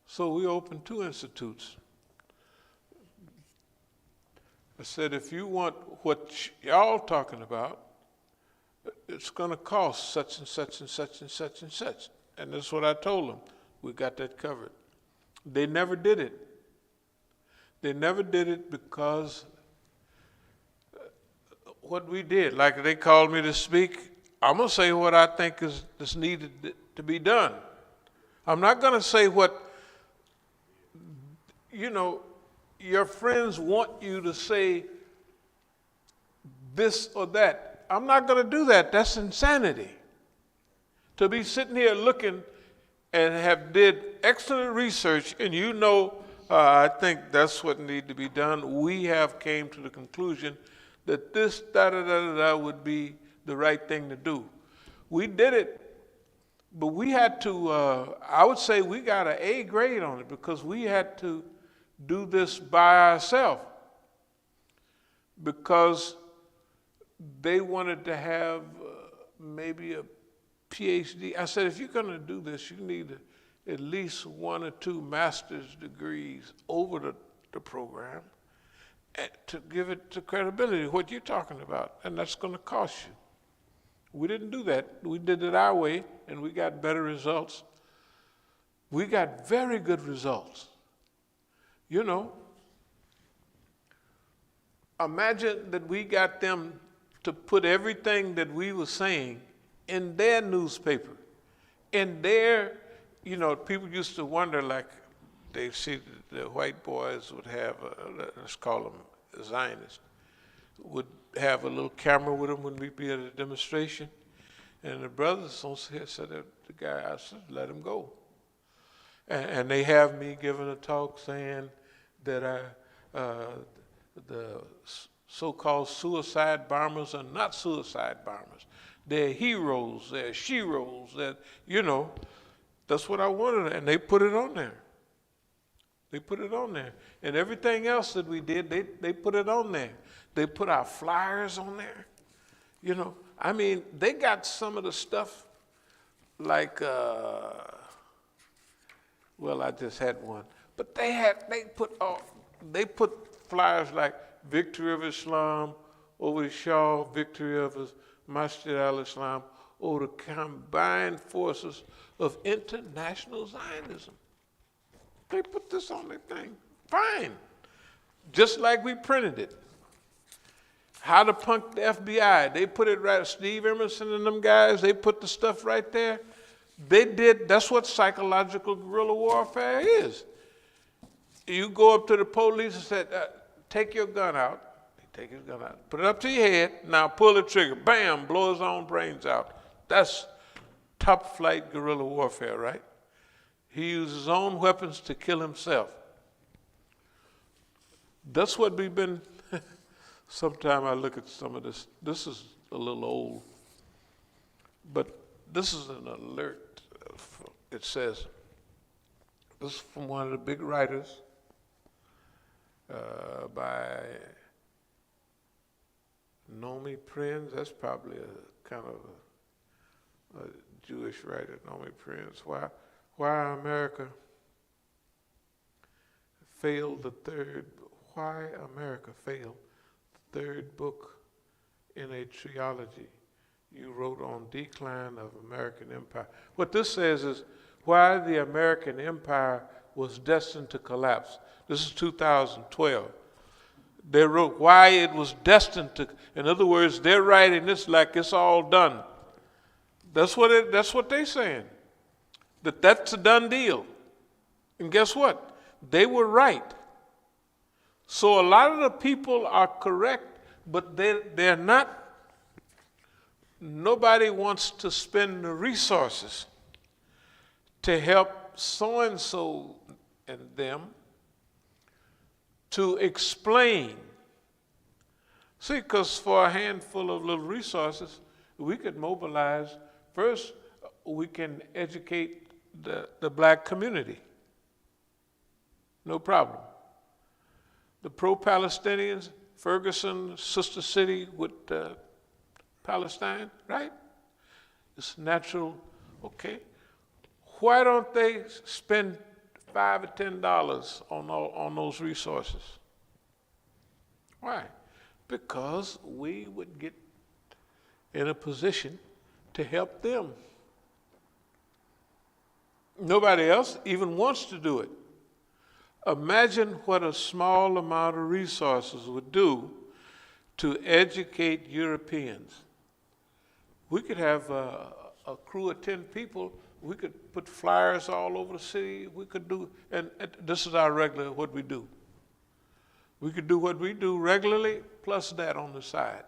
So we opened 2 institutes. I said, if you want what y'all talking about, it's going to cost such and such and such and such and such. And that's what I told them. We got that covered. They never did it. They never did it because what we did. Like they called me to speak, I'm going to say what I think is needed to be done. I'm not going to say what, your friends want you to say this or that. I'm not going to do that. That's insanity. To be sitting here looking and have did excellent research, and I think that's what need to be done. We have came to the conclusion that this would be the right thing to do. We did it, but we had to, I would say we got an A grade on it because we had to do this by ourselves because they wanted to have maybe a PhD. I said, if you're going to do this, you need at least 1 or 2 master's degrees over the program to give it the credibility, what you're talking about, and that's going to cost you. We didn't do that. We did it our way, and we got better results. We got very good results. Imagine that we got them to put everything that we were saying in their newspaper, in their, people used to wonder, like, they see the white boys would have, let's call them Zionists, would have a little camera with them when we'd be at a demonstration. And the brothers on here said that the guy, I said, let him go. And they have me giving a talk saying that the so-called suicide bombers are not suicide bombers. They're heroes, they're sheroes, that's what I wanted, and they put it on there. They put it on there. And everything else that we did, they put it on there. They put our flyers on there. They got some of the stuff like, I just had one. But they put flyers like Victory of Islam over the Shah, Victory of Masjid al-Islam, over the combined forces of international Zionism. They put this on their thing. Fine. Just like we printed it. How to punk the FBI. They put it right. Steve Emerson and them guys, they put the stuff right there. That's what psychological guerrilla warfare is. You go up to the police and say, take your gun out. They take his gun out. Put it up to your head. Now pull the trigger. Bam, blow his own brains out. That's top flight guerrilla warfare, right? He uses his own weapons to kill himself. That's what we've been, sometime I look at some of this. This is a little old, but this is an alert. It says, this is from one of the big writers by Nomi Prinz. That's probably a kind of a Jewish writer, Nomi Prinz. Why America failed the third book in a trilogy you wrote on decline of American empire. What this says is why the American empire was destined to collapse. This is 2012. They wrote why it was destined to, in other words, they're writing this like it's all done. That's what they're saying. That's a done deal. And guess what? They were right. So a lot of the people are correct, but they're not. Nobody wants to spend the resources to help so-and-so and them to explain. See, because for a handful of little resources, we could mobilize. First, we can educate the black community. No problem. The pro-Palestinians, Ferguson, sister city with Palestine, right? It's natural, okay. Why don't they spend $5 or $10 on those resources? Why? Because we would get in a position to help them. Nobody else even wants to do it. Imagine what a small amount of resources would do to educate Europeans. We could have a crew of 10 people. We could put flyers all over the city. We could do, and this is our regular, what we do. We could do what we do regularly, plus that on the side.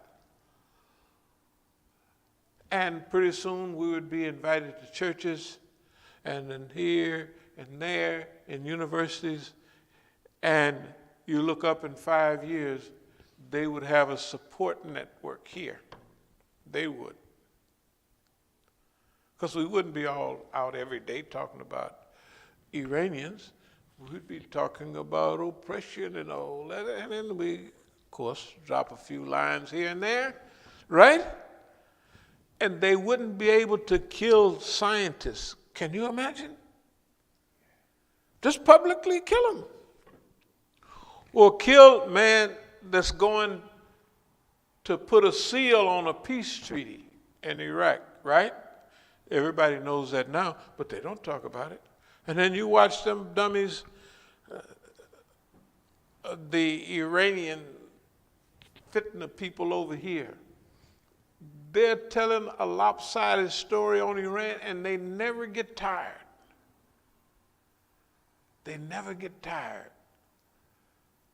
And pretty soon we would be invited to churches, and then here and there, in universities, and you look up in 5 years, they would have a support network here. They would. Because we wouldn't be all out every day talking about Iranians. We'd be talking about oppression and all that, and then we, of course, drop a few lines here and there, right? And they wouldn't be able to kill scientists. Can you imagine? Just publicly kill them. Or kill man that's going to put a seal on a peace treaty in Iraq, right? Everybody knows that now, but they don't talk about it. And then you watch them dummies, the Iranian fitna people over here. They're telling a lopsided story on Iran, and they never get tired. They never get tired.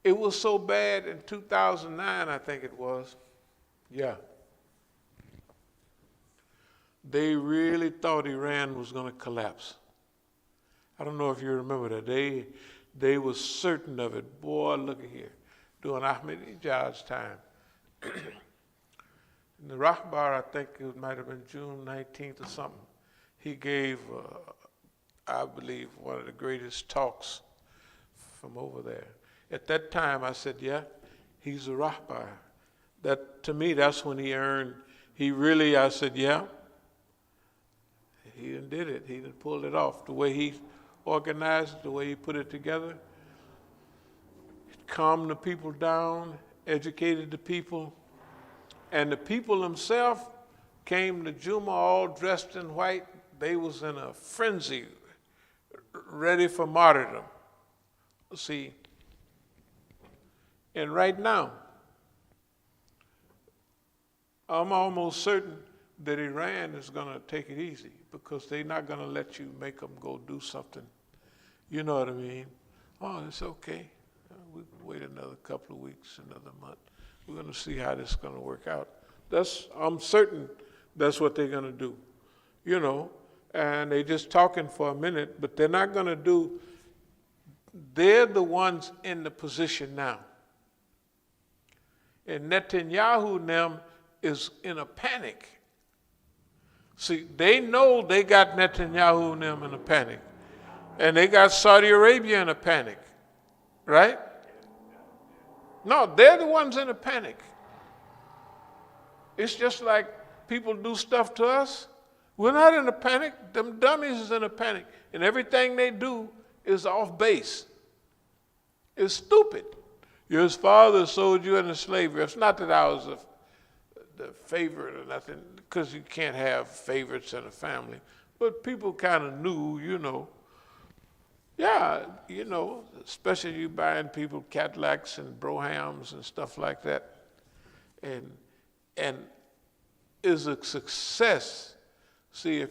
It was so bad in 2009, I think it was. Yeah. They really thought Iran was going to collapse. I don't know if you remember that. They were certain of it. Boy, look at here. During Ahmadinejad's time. In the Rahbar, I think it might have been June 19th or something, he gave, I believe, one of the greatest talks from over there. At that time, I said, yeah, he's a Rahbar. That, to me, that's when he earned, I said, yeah, he did it. He pulled it off. The way he organized it, the way he put it together, calmed the people down, educated the people, and the people themselves came to Juma all dressed in white. They was in a frenzy, ready for martyrdom. See, and right now, I'm almost certain that Iran is going to take it easy because they're not going to let you make them go do something. You know what I mean? Oh, it's okay. We can wait another couple of weeks, another month. We're going to see how this is going to work out. I'm certain that's what they're going to do, you know. And they're just talking for a minute, but they're not going to do. They're the ones in the position now. And Netanyahu and them is in a panic. See, they know they got Netanyahu and them in a panic. And they got Saudi Arabia in a panic, right? No, they're the ones in a panic. It's just like people do stuff to us. We're not in a panic. Them dummies is in a panic. And everything they do is off base. It's stupid. Your father sold you into slavery. It's not that I was the favorite or nothing, because you can't have favorites in a family. But people kind of knew, you know. Yeah, you know, especially you buying people Cadillacs and Brohams and stuff like that. And is a success. See,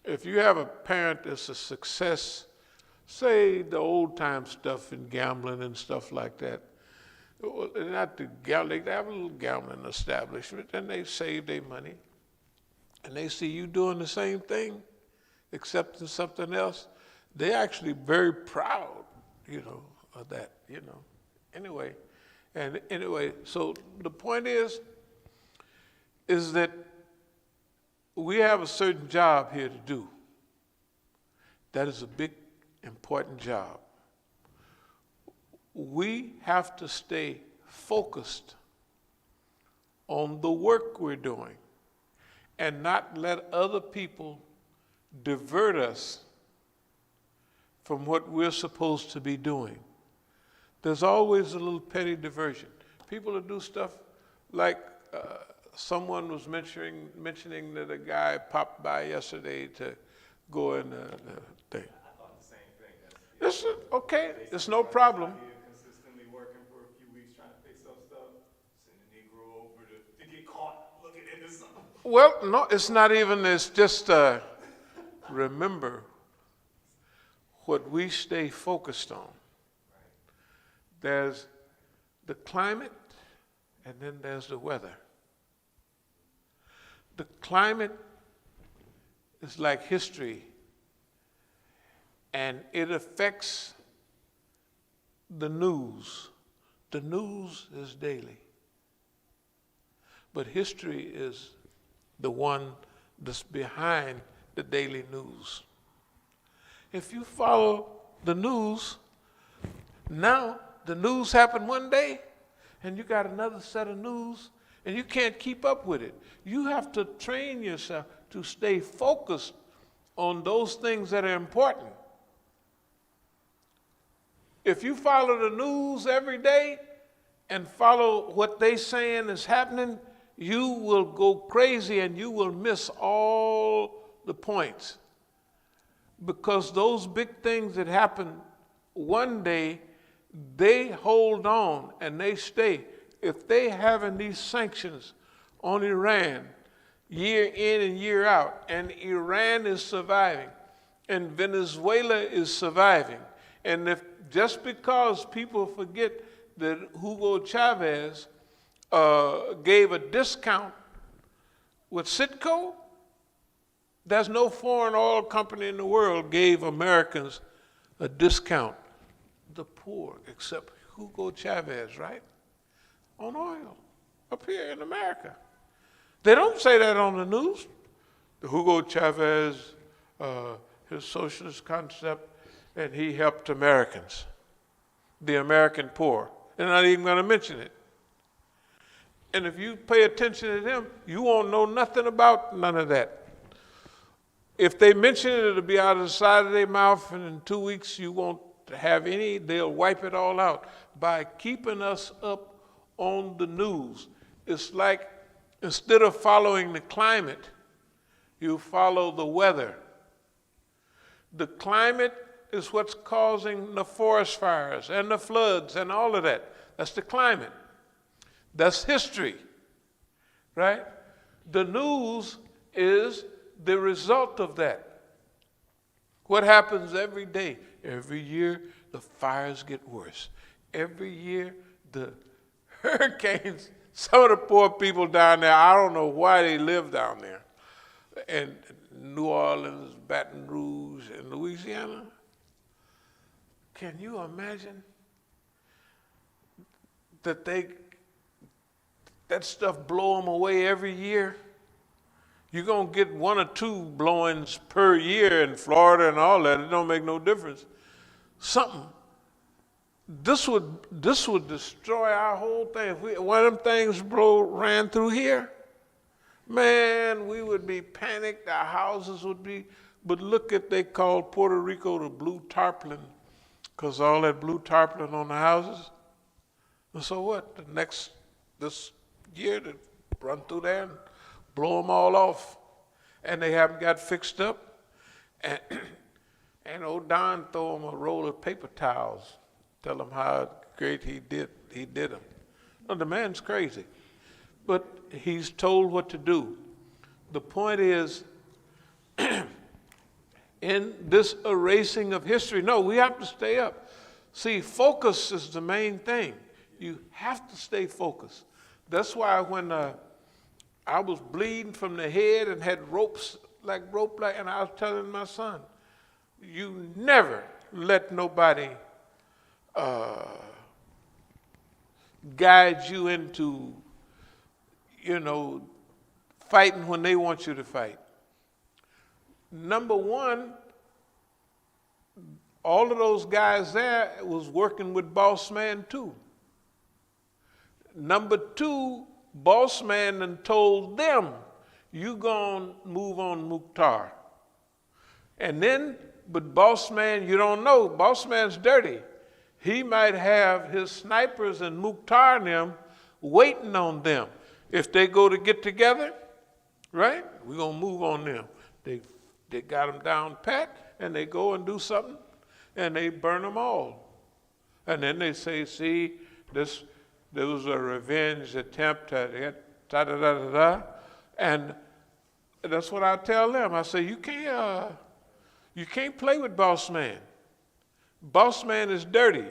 if you have a parent that's a success, say the old time stuff in gambling and stuff like that, not the gambling, they have a little gambling establishment, and they save their money, and they see you doing the same thing, accepting something else, they're actually very proud, you know, of that, you know. Anyway, so the point is that we have a certain job here to do. That is a big, important job. We have to stay focused on the work we're doing and not let other people divert us from what we're supposed to be doing. There's always a little petty diversion. People will do stuff like someone was mentioning that a guy popped by yesterday to go in the thing. I thought the same thing. It's okay. It's no problem. Consistently working for a few weeks trying to fix up stuff, sending Negroes Well, no, it's not even, it's just remember what we stay focused on. There's the climate, and then there's the weather. The climate is like history, and it affects the news. The news is daily, but history is the one that's behind the daily news. If you follow the news, now the news happened one day, and you got another set of news, and you can't keep up with it. You have to train yourself to stay focused on those things that are important. If you follow the news every day and follow what they saying is happening, you will go crazy and you will miss all the points. Because those big things that happen one day, they hold on and they stay. If they having these sanctions on Iran year in and year out, and Iran is surviving, and Venezuela is surviving, and if just because people forget that Hugo Chavez gave a discount with Citgo, there's no foreign oil company in the world gave Americans a discount, the poor, except Hugo Chavez, right? On oil, up here in America. They don't say that on the news. The Hugo Chavez, his socialist concept, and he helped Americans, the American poor. They're not even going to mention it. And if you pay attention to them, you won't know nothing about none of that. If they mention it, it'll be out of the side of their mouth, and in 2 weeks you won't have any. They'll wipe it all out by keeping us up on the news. It's like instead of following the climate, you follow the weather. The climate is what's causing the forest fires and the floods and all of that. That's the climate. That's history, right? The news is the result of that. What happens every day? Every year, the fires get worse. Every year, the hurricanes, some of the poor people down there, I don't know why they live down there. And New Orleans, Baton Rouge, and Louisiana. Can you imagine that that stuff blow them away every year? You're going to get 1 or 2 blowings per year in Florida and all that. It don't make no difference. This would destroy our whole thing. If one of them things ran through here, man, we would be panicked. Our houses would be. But look at, they called Puerto Rico the blue tarpaulin, because all that blue tarpaulin on the houses. And so what? This year, they run through there and blow them all off. And they haven't got fixed up. And old Don throw them a roll of paper towels. Tell them how great he did them. No, the man's crazy. But he's told what to do. The point is, in this erasing of history, no, we have to stay up. See, focus is the main thing. You have to stay focused. That's why when I was bleeding from the head and had rope, and I was telling my son, you never let nobody guide you into, fighting when they want you to fight. Number one, all of those guys there was working with Boss Man too. Number two, Boss Man done told them, you gonna move on Mukhtar. And then, but Boss Man, you don't know, Boss Man's dirty. He might have his snipers and Mukhtar and them waiting on them. If they go to get together, right, we're gonna move on them. They got them down pat, and they go and do something, and they burn them all. And then they say, see, there was a revenge attempt at it, and That's what I tell them. I say, you can't play with boss man. Boss man is dirty.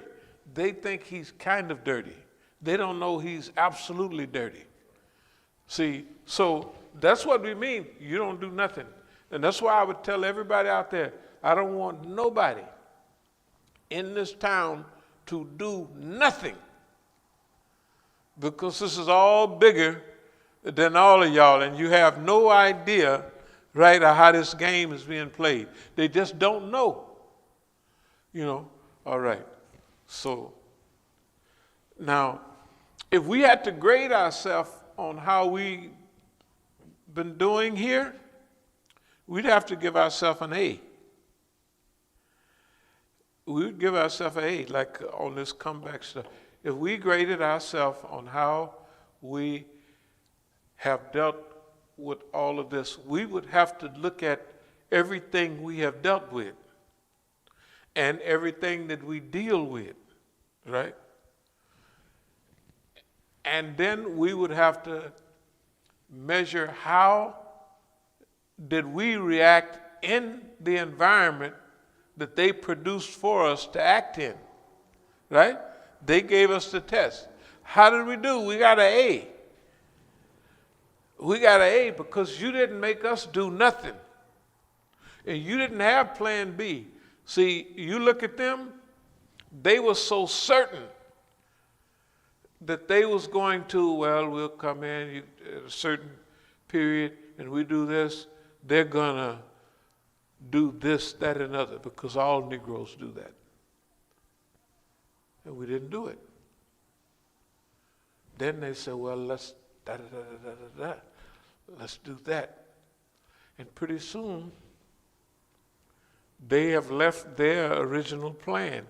They think he's kind of dirty. They don't know he's absolutely dirty. See, so that's what we mean. You don't do nothing. And that's why I would tell everybody out there, I don't want nobody in this town to do nothing, because this is all bigger than all of y'all, and you have no idea, right, of how this game is being played. They just don't know. All right. So now, if we had to grade ourselves on how we been doing here, we'd have to give ourselves an A. We would give ourselves an A, like on this comeback stuff. If we graded ourselves on how we have dealt with all of this, we would have to look at everything we have dealt with and everything that we deal with, right? And then we would have to measure how did we react in the environment that they produced for us to act in, right? They gave us the test. How did we do? We got an A. We got an A because you didn't make us do nothing. And you didn't have plan B. See, you look at them, they were so certain that they was going to, well, we'll come in at a certain period and we do this. They're going to do this, that, and other, because all Negroes do that. And we didn't do it. Then they said, well, let's let's do that. And pretty soon, they have left their original plan,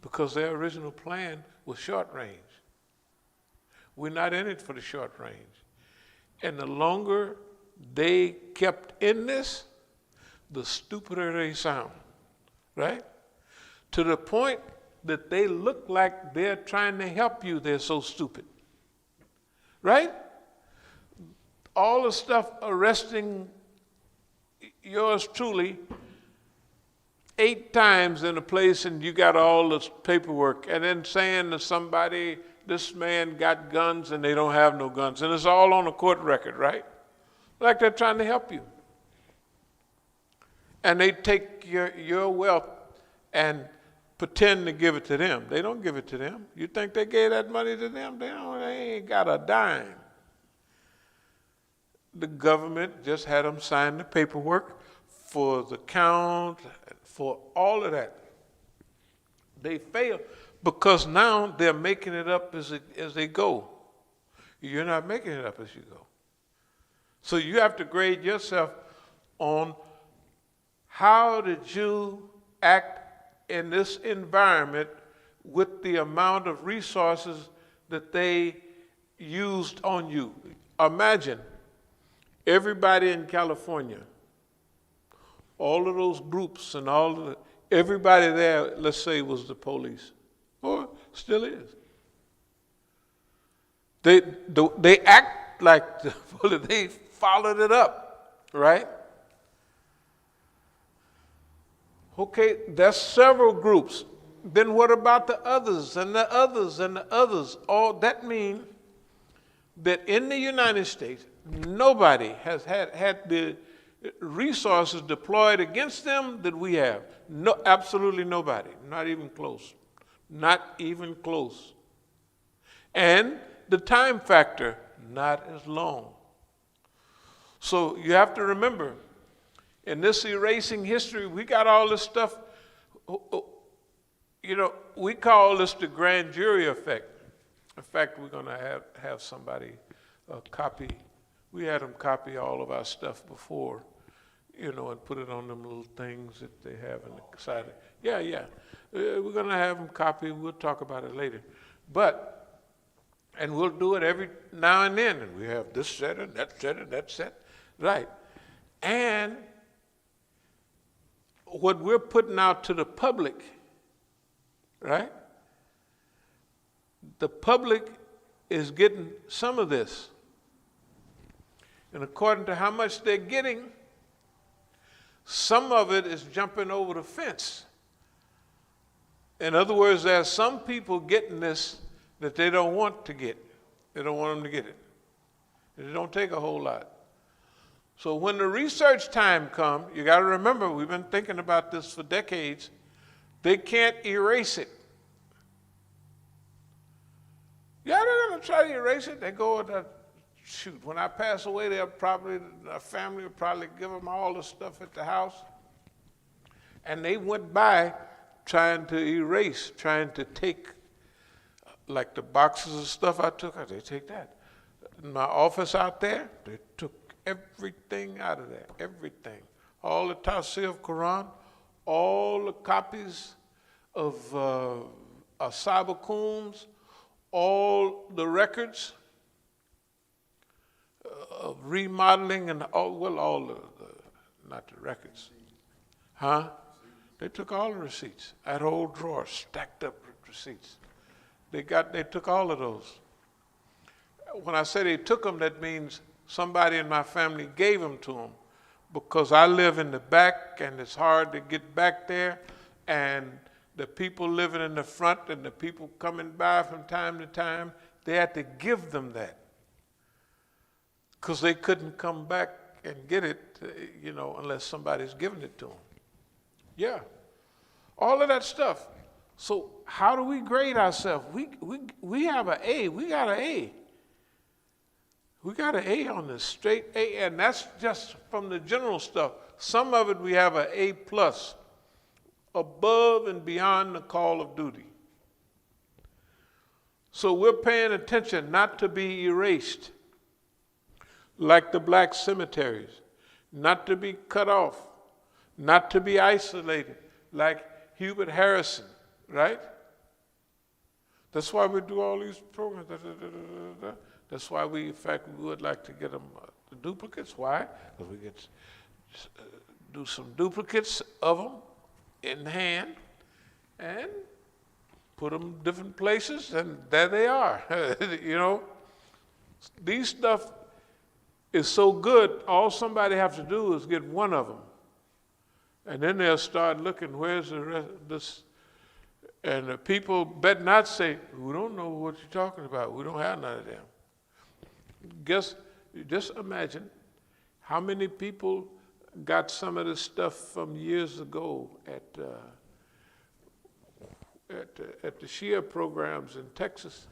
because their original plan was short range. We're not in it for the short range. And the longer they kept in this, the stupider they sound, right? To the point that they look like they're trying to help you, they're so stupid, right? All the stuff arresting yours truly 8 times in a place and you got all this paperwork, and then saying to somebody, this man got guns and they don't have no guns, and it's all on a court record, right? Like they're trying to help you. And they take your wealth and pretend to give it to them. They don't give it to them. You think they gave that money to them? They ain't got a dime. The government just had them sign the paperwork for the count, for all of that. They failed because now they're making it up as they go. You're not making it up as you go. So you have to grade yourself on how did you act in this environment with the amount of resources that they used on you. Imagine everybody in California, all of those groups and everybody there, let's say, was the police, or still is. They act like the police. They followed it up, right? Okay, there's several groups. Then what about the others and the others and the others? All that means that in the United States, nobody has had the resources deployed against them that we have. No, absolutely nobody. Not even close. Not even close. And the time factor, not as long. So you have to remember, in this erasing history, we got all this stuff, we call this the grand jury effect. In fact, we're going to have somebody copy. We had them copy all of our stuff before, and put it on them little things that they have in the side. Yeah. We're going to have them copy. We'll talk about it later. And we'll do it every now and then. And we have this set and that set and that set. Right. And what we're putting out to the public, right? The public is getting some of this. And according to how much they're getting, some of it is jumping over the fence. In other words, there are some people getting this that they don't want to get. They don't want them to get it. It don't take a whole lot. So when the research time comes, you got to remember, we've been thinking about this for decades, they can't erase it. Yeah, they're going to try to erase it. They go, shoot, when I pass away, a family will probably give them all the stuff at the house. And they went by trying to erase, trying to take, like the boxes of stuff I took, they take that. In my office out there, they took everything out of there, everything. All the tafsir of Quran, all the copies of As-Sabiqun, all the records of remodeling and all the not the records. Huh? They took all the receipts. That whole drawer stacked up with receipts. They took all of those. When I say they took them, that means somebody in my family gave them to them, because I live in the back and it's hard to get back there, and the people living in the front and the people coming by from time to time, they had to give them that because they couldn't come back and get it, unless somebody's giving it to them. Yeah, all of that stuff. So how do we grade ourselves? We have an A. We got an A. We got an A on this, straight A, and that's just from the general stuff. Some of it we have an A plus, above and beyond the call of duty. So we're paying attention not to be erased, like the black cemeteries, not to be cut off, not to be isolated, like Hubert Harrison, right? That's why we do all these programs. That's why in fact, we would like to get them the duplicates. Why? Because we get do some duplicates of them in hand and put them different places, and there they are. These stuff is so good, all somebody has to do is get one of them. And then they'll start looking, where's the rest of this? And the people better not say, we don't know what you're talking about. We don't have none of them. Just imagine how many people got some of this stuff from years ago at the Shia programs in Texas.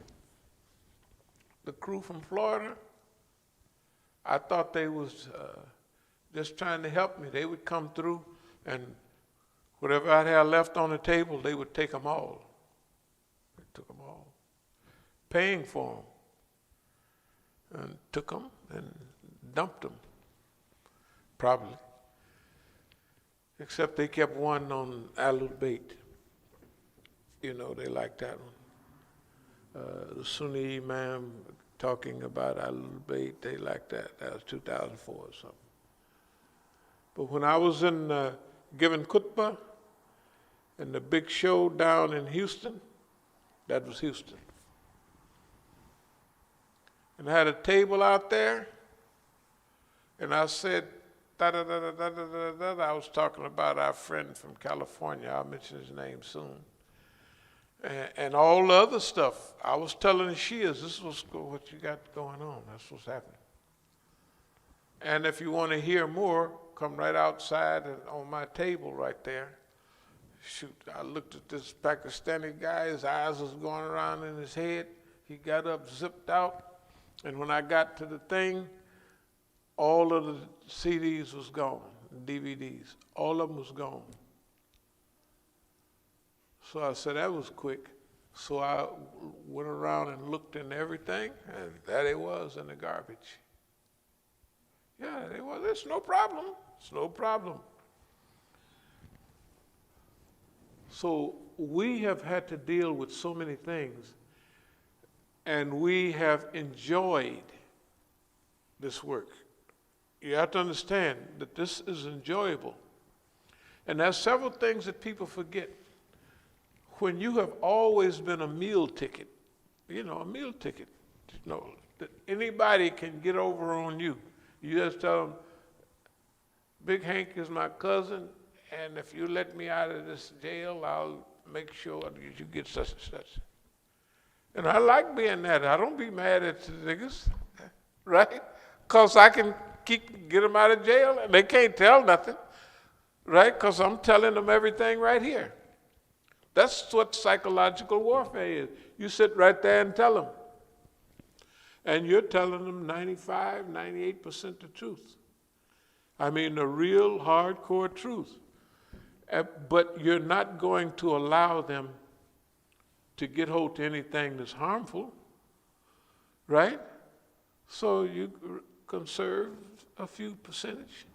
The crew from Florida, I thought they was just trying to help me. They would come through, and whatever I had left on the table, they would take them all. They took them all, paying for them, and took them and dumped them, probably. Except they kept one on Alul Bayt. They liked that one. The Sunni Imam talking about Alul Bayt, they liked that. That was 2004 or something. But when I was in giving khutbah in the big show down in Houston, that was Houston. And I had a table out there, and I said, I was talking about our friend from California. I'll mention his name soon. And all the other stuff. I was telling the Shias, this is what you got going on. That's what's happening. And if you want to hear more, come right outside and on my table right there. Shoot, I looked at this Pakistani guy. His eyes was going around in his head. He got up, zipped out. And when I got to the thing, all of the CDs was gone, DVDs. All of them was gone. So I said, that was quick. So I went around and looked in everything, and there it was in the garbage. Yeah, it was. It's no problem. It's no problem. So we have had to deal with so many things, and we have enjoyed this work. You have to understand that this is enjoyable. And there's several things that people forget. When you have always been a meal ticket, that anybody can get over on you. You just tell them, Big Hank is my cousin, and if you let me out of this jail, I'll make sure that you get such and such. And I like being that. I don't be mad at the niggas, right? Because I can get them out of jail, and they can't tell nothing, right? Because I'm telling them everything right here. That's what psychological warfare is. You sit right there and tell them. And you're telling them 95, 98% the truth. I mean, the real hardcore truth. But you're not going to allow them to get hold to anything that's harmful, right? So you conserve a few percentage.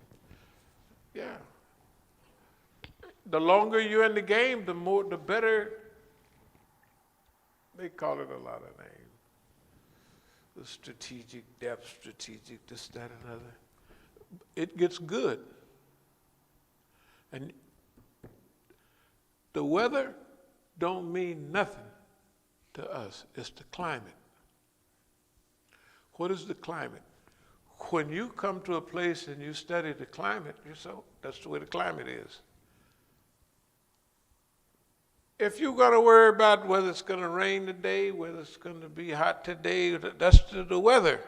Yeah. The longer you're in the game, the better. They call it a lot of names. The strategic depth, strategic this, that, and other. It gets good. And the weather don't mean nothing to us. It's the climate. What is the climate? When you come to a place and you study the climate, you say, that's the way the climate is. If you're going to worry about whether it's going to rain today, whether it's going to be hot today, that's the weather.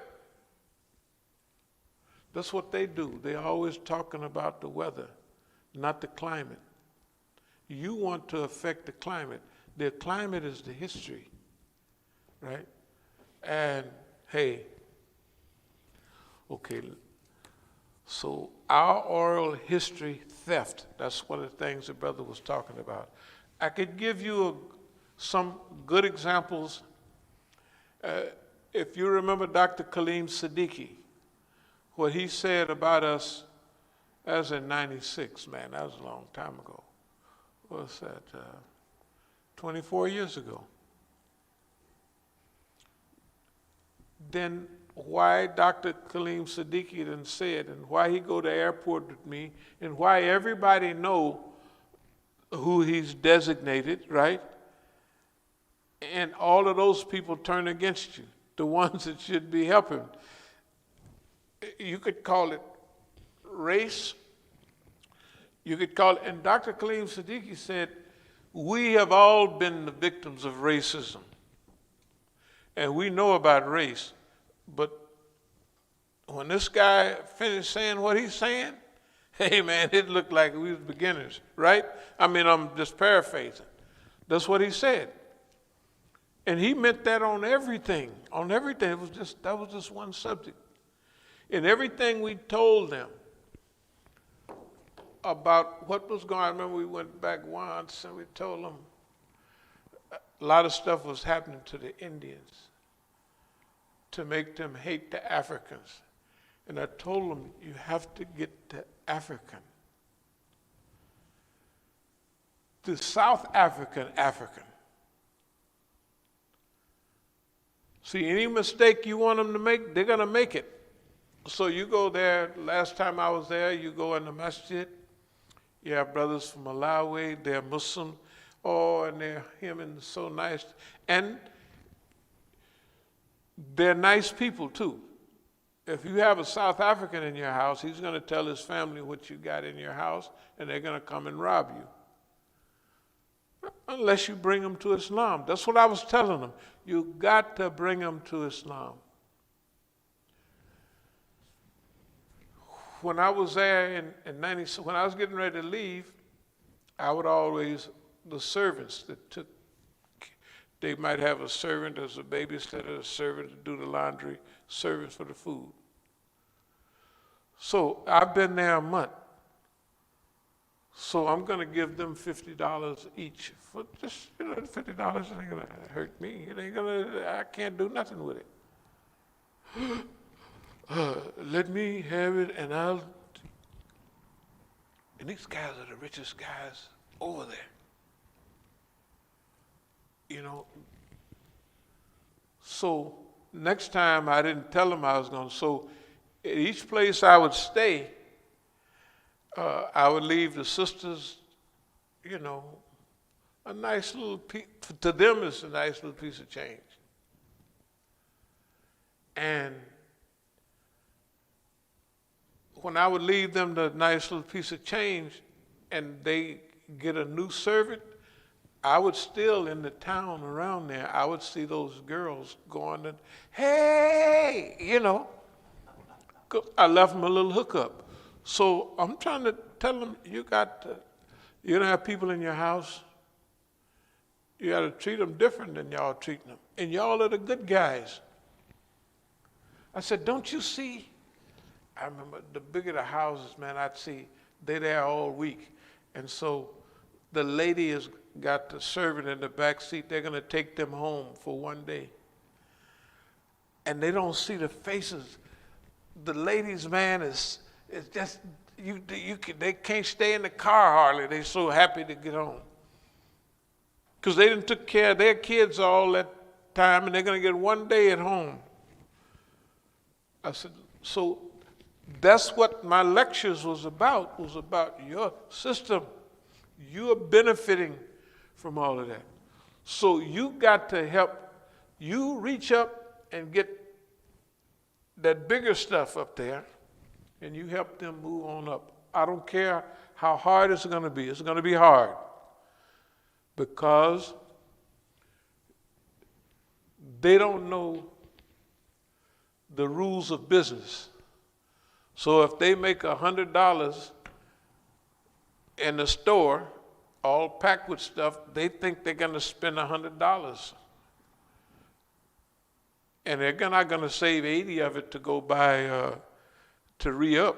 That's what they do. They're always talking about the weather, not the climate. You want to affect the climate. The climate is the history, right? And hey, okay, so our oral history theft, that's one of the things the brother was talking about. I could give you some good examples. If you remember Dr. Kaleem Siddiqui, what he said about us, as in 96, man, that was a long time ago. What was that? 24 years ago. Then why Dr. Kaleem Siddiqui didn't say it, and why he go to the airport with me, and why everybody know who he's designated, right? And all of those people turn against you, the ones that should be helping. You could call it race. You could call it, and Dr. Kaleem Siddiqui said, we have all been the victims of racism. And we know about race. But when this guy finished saying what he's saying, hey man, it looked like we was beginners, right? I mean, I'm just paraphrasing. That's what he said. And he meant that on everything. On everything. That was just one subject. And everything we told them about what was going on. I remember we went back once and we told them a lot of stuff was happening to the Indians to make them hate the Africans. And I told them, you have to get the African. The South African. See, any mistake you want them to make, they're going to make it. So you go there, last time I was there, you go in the masjid, you have brothers from Malawi, they're Muslim, and they're him and so nice. And they're nice people too. If you have a South African in your house, he's going to tell his family what you got in your house, and they're going to come and rob you. Unless you bring them to Islam. That's what I was telling them. You got to bring them to Islam. When I was there in 90, when I was getting ready to leave, I would always, the servants that took, they might have a servant as a babysitter, a servant to do the laundry, servants for the food. So I've been there a month. So I'm going to give them $50 each for just, $50 ain't going to hurt me. It ain't going to, I can't do nothing with it. Let me have it and and these guys are the richest guys over there. You know, so next time I didn't tell them I was going to, so at each place I would stay, I would leave the sisters, you know, a nice little piece, to them it's a nice little piece of change. And when I would leave them the nice little piece of change and they get a new servant, I would still in the town around there, I would see those girls going and, hey, you know, I left them a little hookup. So I'm trying to tell them, you don't have people in your house, you got to treat them different than y'all treating them. And y'all are the good guys. I said, don't you see? I remember the bigger the houses, man, I'd see they're there all week. And so the lady has got the servant in the back seat. They're going to take them home for one day. And they don't see the faces. The ladies, man, is just, they can't stay in the car hardly. They're so happy to get home. Because they didn't took care of their kids all that time, and they're going to get one day at home. I said, so that's what my lectures was about your system. You are benefiting from all of that. So you got to help, you reach up and get that bigger stuff up there, and you help them move on up. I don't care how hard it's going to be. It's going to be hard because they don't know the rules of business. So if they make $100 in the store, all packed with stuff, they think they're going to spend $100. And they're not going to save 80 of it to go buy, to re-up,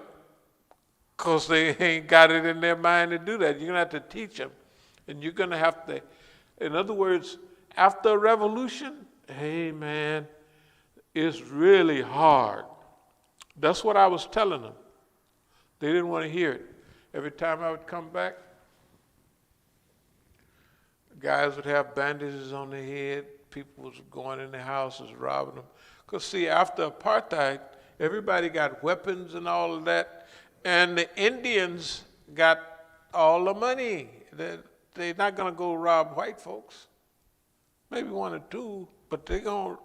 because they ain't got it in their mind to do that. You're going to have to teach them. And you're going to have to, in other words, after a revolution, hey man, it's really hard. That's what I was telling them. They didn't want to hear it. Every time I would come back, guys would have bandages on their head. People was going in their houses, robbing them. Because see, after apartheid, everybody got weapons and all of that. And the Indians got all the money. They're not going to go rob white folks. Maybe one or two, but they're going to,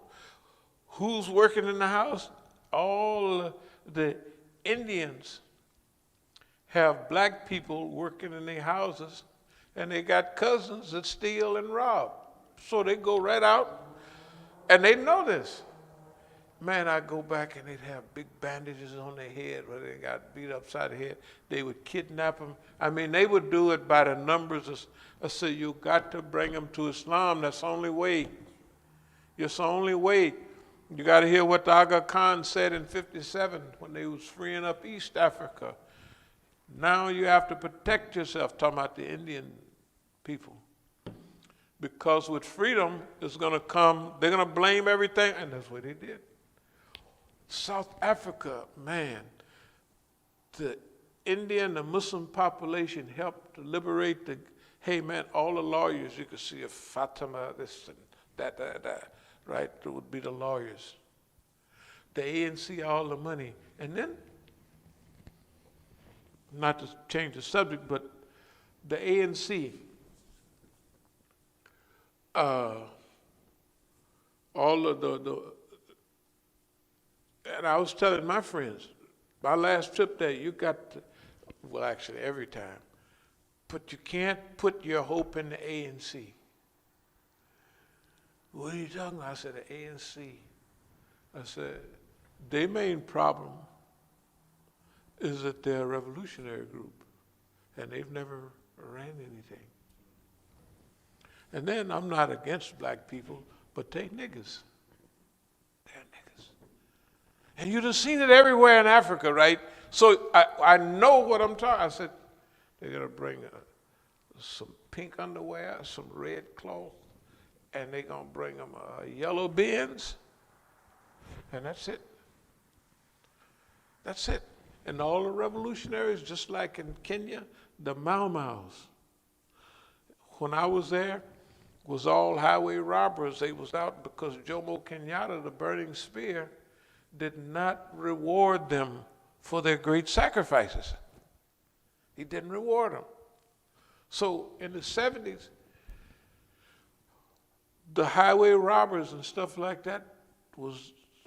who's working in the house? All the Indians have black people working in their houses, and they got cousins that steal and rob. So they go right out, and they know this. Man, I go back and they'd have big bandages on their head where they got beat upside the head. They would kidnap them. I mean, they would do it by the numbers. I say, you got to bring them to Islam. That's the only way. It's the only way. You got to hear what the Aga Khan said in '57 when they was freeing up East Africa. Now you have to protect yourself, talking about the Indian people. Because with freedom, it's going to come, they're going to blame everything, and that's what they did. South Africa, man, the Indian, the Muslim population helped to liberate the, hey man, all the lawyers, you could see a Fatima, this and that, right? It would be the lawyers. The ANC, all the money. And then, not to change the subject, but the ANC, all of the and I was telling my friends, my last trip there, you got to, well actually every time, but you can't put your hope in the ANC. What are you talking about? I said, the ANC. I said, their main problem is that they're a revolutionary group, and they've never ran anything. And then I'm not against black people, but they niggas. They're niggas. And you'd have seen it everywhere in Africa, right? So I know what I'm talking. I said, they're going to bring some pink underwear, some red cloth, and they're going to bring them yellow bins, and that's it. That's it. And all the revolutionaries, just like in Kenya, the Mau Maus. When I was there, was all highway robbers. They was out because Jomo Kenyatta, the burning spear, did not reward them for their great sacrifices. He didn't reward them. So in the 70s, the highway robbers and stuff like that, a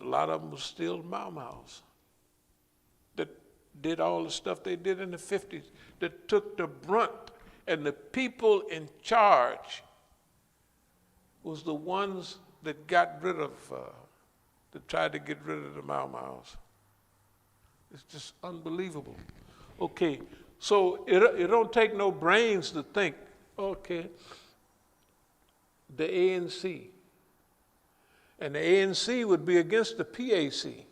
lot of them was still Mau Maus. did all the stuff they did in the 50s, that took the brunt, and the people in charge was the ones that got rid of, that tried to get rid of the Mau Maus. It's just unbelievable. Okay, so it don't take no brains to think, okay, the ANC, and the ANC would be against the PAC,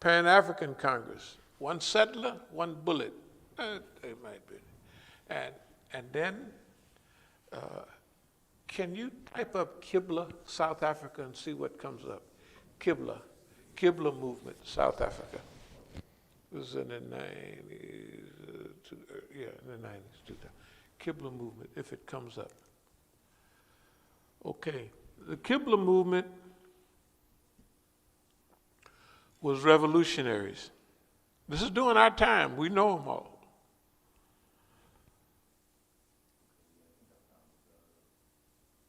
Pan-African Congress. One settler, one bullet. It might be. And then, can you type up Kibla, South Africa, and see what comes up? Kibla movement, South Africa. It was in the 90s, in the 90s, Kibla movement, if it comes up. Okay, the Kibla movement was revolutionaries. This is during our time. We know them all.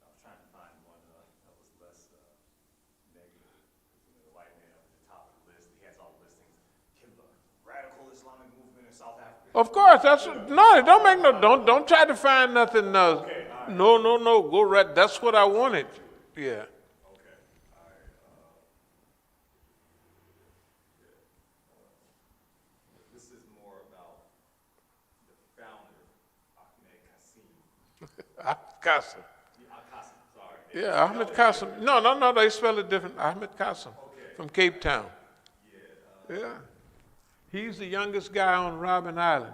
I was trying to find one that was less negative. The white man at the top of the list, he has all the listings. Kibla, radical Islamic movement in South Africa. Of course, that's no. It don't make no. Don't try to find nothing. Okay, right. No. Go right. That's what I wanted. Yeah. This is more about the founder, Ahmed Kassim. Qasim. Kassim, sorry. Yeah, Ahmed Qasim. No. They spell it different. Ahmed Qasim from Cape Town. Yeah. He's the youngest guy on Robben Island.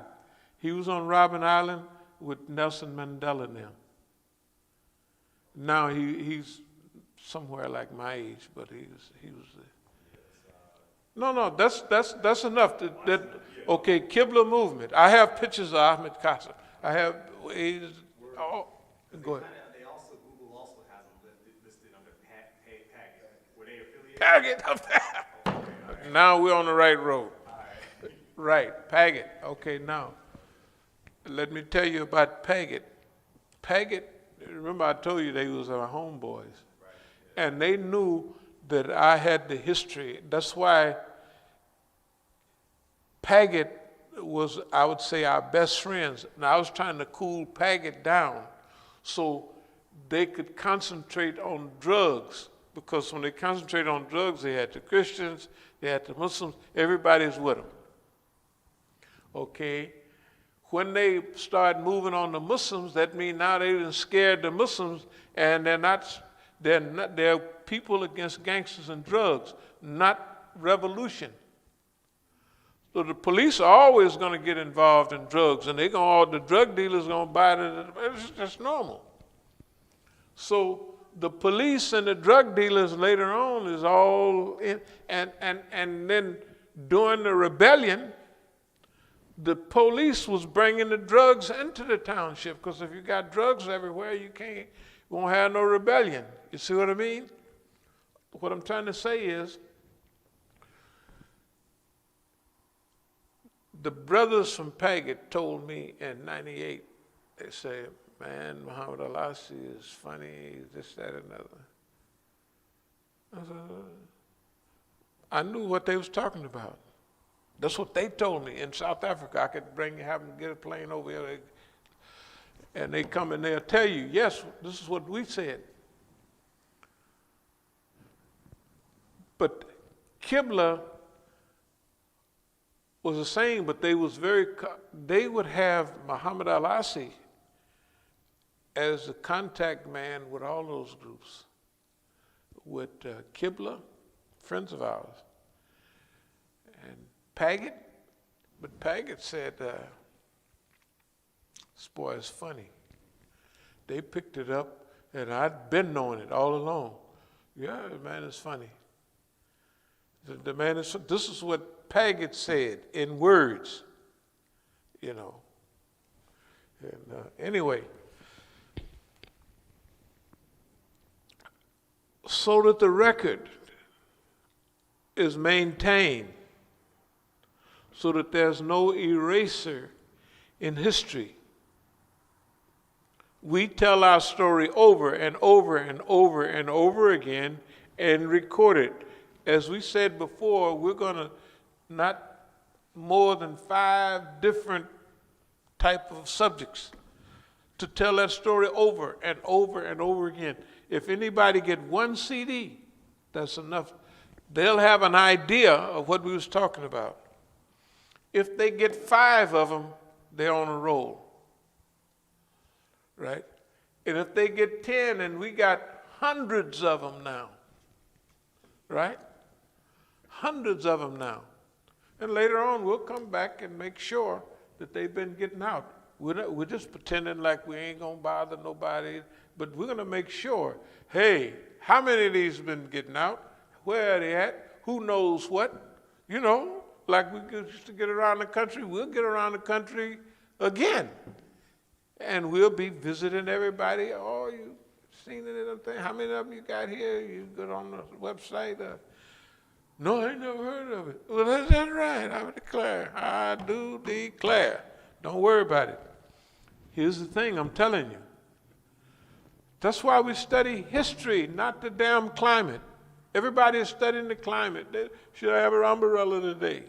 He was on Robben Island with Nelson Mandela and them. Now he's somewhere like my age, but he was No, that's enough. Okay, Kibla movement. I have pictures of Ahmed Qasim. I have. Go ahead. They also, Google also has them listed under Paget. Were they affiliated? Paget. Now we're on the right road. Right, Paget. Okay, now let me tell you about Paget. Paget. Remember I told you they was our homeboys, and they knew that I had the history. That's why Paget was, I would say, our best friends. And I was trying to cool Paget down so they could concentrate on drugs, because when they concentrate on drugs, they had the Christians, they had the Muslims, everybody's with them. Okay? When they start moving on the Muslims, that means now they've scared the Muslims, and they're people against gangsters and drugs, not revolution. So the police are always going to get involved in drugs, and the drug dealers are going to buy it. It's just normal. So the police and the drug dealers later on is all in, and then during the rebellion, the police was bringing the drugs into the township, because if you got drugs everywhere, you won't have no rebellion. You see what I mean? What I'm trying to say is, the brothers from Paget told me in '98, they said, man, Muhammad Al-Asi is funny, this, that, and another. I knew what they was talking about. That's what they told me in South Africa. I could have them get a plane over here, and they come and they'll tell you, yes, this is what we said. But Kibla was the same, but they would have Muhammad Al-Asi as the contact man with all those groups, with Kibla, friends of ours, and Paget. But Paget said, this boy is funny. They picked it up, and I'd been knowing it all along. Yeah, the man is funny. The man is, this is what Paget said in words, you know. And anyway, so that the record is maintained, so that there's no eraser in history. We tell our story over and over and over and over again and record it. As we said before, we're going to not more than 5 different type of subjects to tell that story over and over and over again. If anybody get 1 CD, that's enough. They'll have an idea of what we was talking about. If they get 5 of them, they're on a roll, right? And if they get 10, and we got hundreds of them now, right? Hundreds of them now. And later on, we'll come back and make sure that they've been getting out. We're just pretending like we ain't gonna bother nobody, but we're gonna make sure, hey, how many of these been getting out? Where are they at? Who knows what? You know, like we used to get around the country, we'll get around the country again. And we'll be visiting everybody. Oh, you seen it in the thing? How many of them you got here? You go on the website? No, I ain't never heard of it. Well, that's right. I declare. I do declare. Don't worry about it. Here's the thing I'm telling you. That's why we study history, not the damn climate. Everybody is studying the climate. Should I have an umbrella today?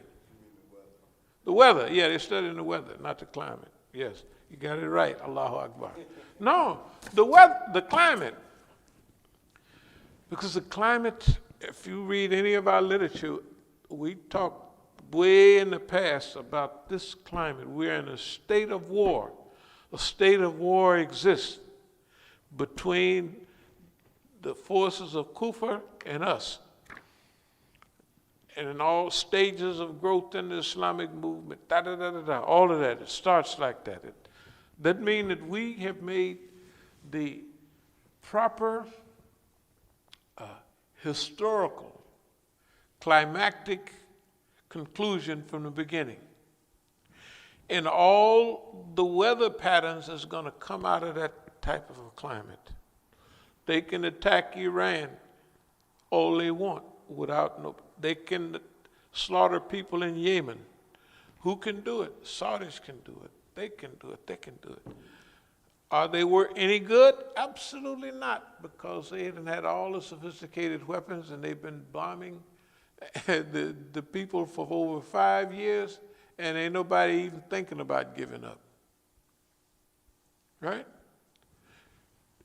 The weather. Yeah, they're studying the weather, not the climate. Yes, you got it right. Allahu Akbar. No, the weather, the climate. Because the climate, if you read any of our literature, we talk way in the past about this climate. We're in a state of war. A state of war exists between the forces of Kufr and us. And in all stages of growth in the Islamic movement, all of that, it starts like that. That means that we have made the proper historical, climactic conclusion from the beginning. And all the weather patterns is going to come out of that type of a climate. They can attack Iran all they want without no. They can slaughter people in Yemen. Who can do it? Saudis can do it. They can do it. They can do it. Are they any good? Absolutely not, because they hadn't had all the sophisticated weapons and they've been bombing the people for over 5 years, and ain't nobody even thinking about giving up. Right?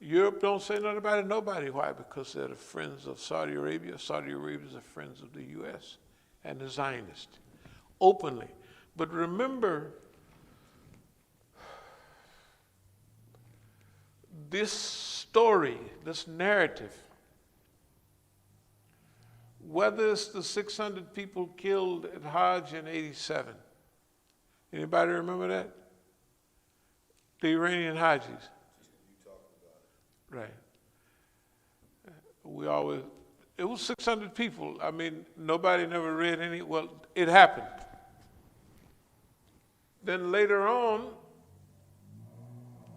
Europe don't say nothing about it, nobody. Why? Because they're the friends of Saudi Arabia. Saudi Arabia is the friends of the U.S. and the Zionists, openly. But remember, this story, this narrative, whether it's the 600 people killed at Hajj in '87, anybody remember that? The Iranian Hajis. Right. We always, it was 600 people. I mean, nobody never read any, well, it happened. Then later on,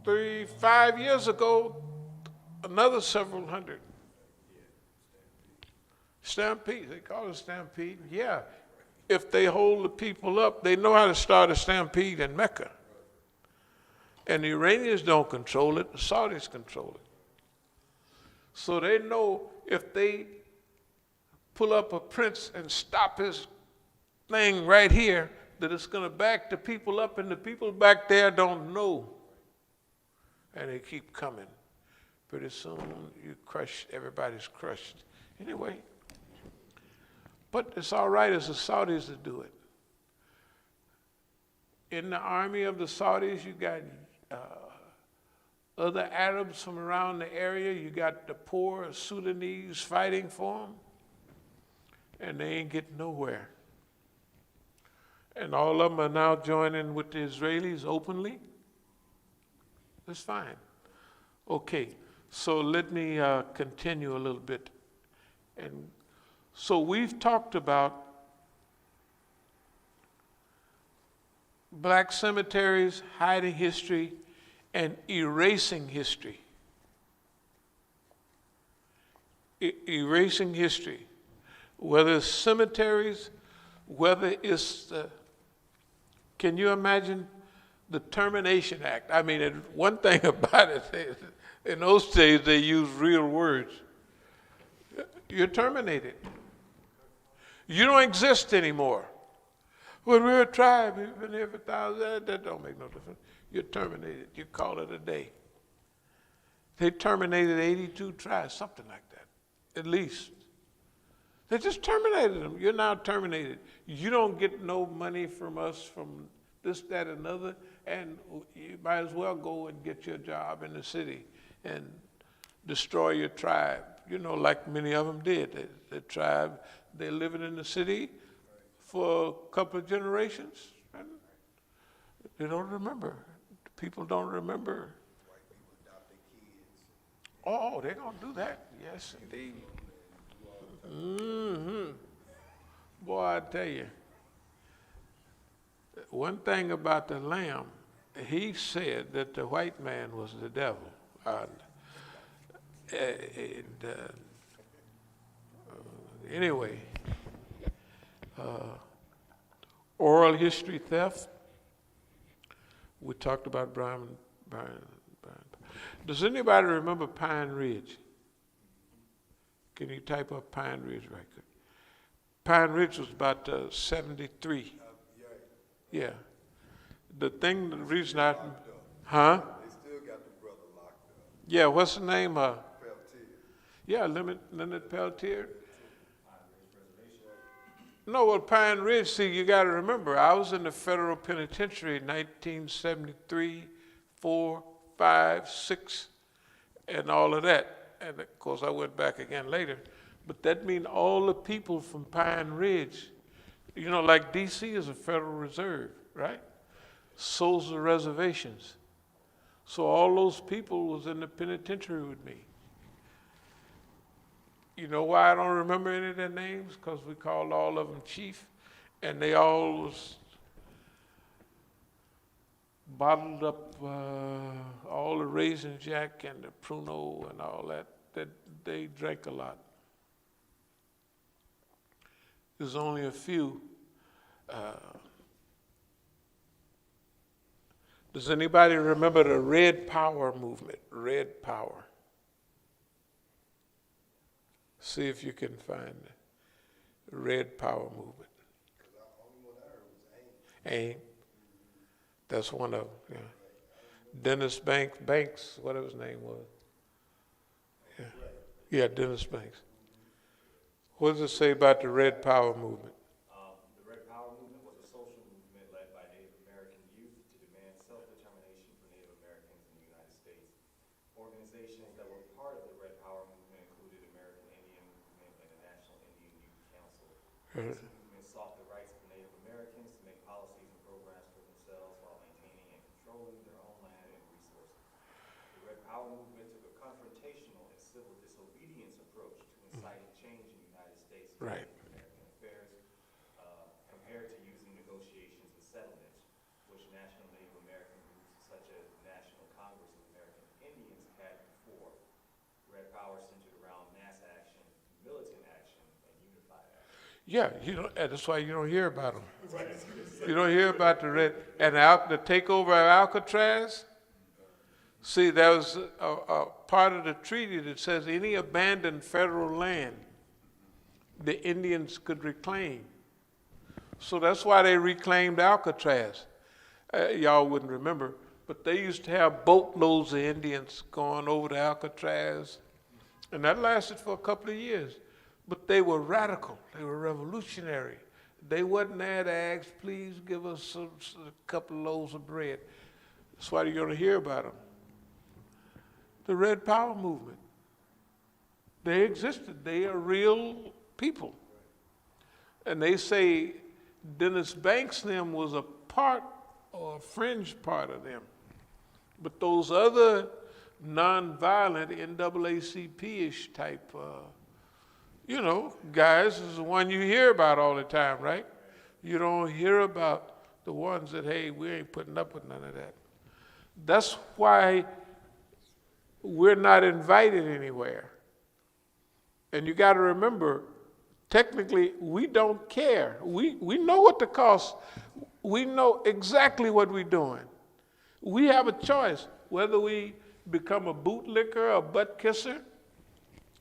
5 years ago, another several hundred. Stampede, they call it a stampede. Yeah, if they hold the people up, they know how to start a stampede in Mecca. And the Iranians don't control it, the Saudis control it. So they know if they pull up a prince and stop his thing right here, that it's going to back the people up, and the people back there don't know. And they keep coming. Pretty soon, everybody's crushed. Anyway, but it's all right as the Saudis to do it. In the army of the Saudis, you got other Arabs from around the area. You got the poor Sudanese fighting for them, and they ain't getting nowhere. And all of them are now joining with the Israelis openly. That's fine. Okay, so let me continue a little bit. And so we've talked about black cemeteries, hiding history, and erasing history. Erasing history. Whether it's cemeteries, whether it's can you imagine the Termination Act? I mean, one thing about it, in those days they used real words. You're terminated. You don't exist anymore. Well, we're a tribe. We've been here for thousands. That don't make no difference. You're terminated. You call it a day. They terminated 82 tribes, something like that, at least. They just terminated them. You're now terminated. You don't get no money from us from this, that, and another, and you might as well go and get your job in the city and destroy your tribe. You know, like many of them did. The tribe, they're living in the city for a couple of generations, and they don't remember. People don't remember. White people adopt their kids. Oh, they're gonna do that. Yes, indeed. Mm-hmm. Boy, I tell you, one thing about the Lamb, he said that the white man was the devil. Anyway, oral history theft. We talked about Brian. Does anybody remember Pine Ridge? Can you type up Pine Ridge right quick? Pine Ridge was about 73. Yeah. The reason I, huh? They still got the brother locked up. Yeah, what's the name? Peltier. Yeah, Leonard Peltier. No, well, Pine Ridge, see, you got to remember, I was in the federal penitentiary in 1973, 4, 5, 6, and all of that. And of course, I went back again later. But that means all the people from Pine Ridge, you know, like D.C. is a federal reserve, right? So's the reservations. So all those people was in the penitentiary with me. You know why I don't remember any of their names? Because we called all of them chief, and they all was bottled up all the Raisin Jack and the Pruno and all that they drank a lot. There's only a few. Does anybody remember the Red Power movement? Red Power. See if you can find the Red Power movement. Because the only one I heard was AIM. AIM. That's one of them. Yeah. Dennis Banks, whatever his name was. Yeah, Dennis Banks. What does it say about the Red Power movement? The Red Power movement was a social movement led by Native American youth to demand self-determination for Native Americans in the United States. Organizations that were part of the Red Power movement included American Indian Movement and the National Indian Youth Council. This movement sought the rights of Native Americans to make policies and programs for themselves while maintaining and controlling their own land and resources. The Red Power movement took a confrontational and civil disobedience approach to inciting change in the United States and Right. Native American affairs, compared to using negotiations and settlements, which national Native American groups such as the National Congress of American Indians had before. Red Power centered around mass action, militant action, and unified action. Yeah, that's why you don't hear about them. You don't hear about the Red, and the takeover of Alcatraz. See, there was a part of the treaty that says any abandoned federal land the Indians could reclaim. So that's why they reclaimed Alcatraz. Y'all wouldn't remember, but they used to have boatloads of Indians going over to Alcatraz, and that lasted for a couple of years. But they were radical. They were revolutionary. They wasn't there to ask, please give us a couple of loaves of bread. That's why you're going to hear about them. The Red Power movement. They existed. They are real people. And they say Dennis Banks them was a part or a fringe part of them. But those other nonviolent NAACP-ish type, guys is the one you hear about all the time, right? You don't hear about the ones that, hey, we ain't putting up with none of that. That's why we're not invited anywhere. And you got to remember, technically, we don't care. We know what the cost. We know exactly what we're doing. We have a choice whether we become a bootlicker, a butt kisser,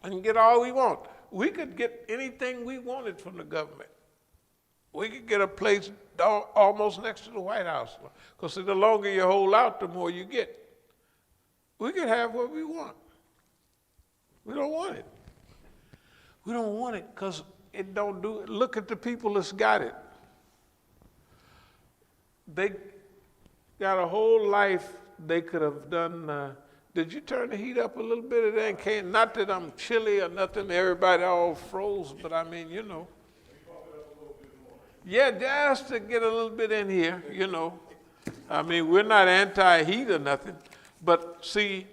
and get all we want. We could get anything we wanted from the government. We could get a place almost next to the White House. Because the longer you hold out, the more you get. We could have what we want. We don't want it. We don't want it because it don't do it. Look at the people that's got it. They got a whole life they could have done. Did you turn the heat up a little bit? It ain't can't. Not that I'm chilly or nothing. Everybody all froze, but I mean, you know. Yeah, just to get a little bit in here, you know. I mean, we're not anti-heat or nothing, but see,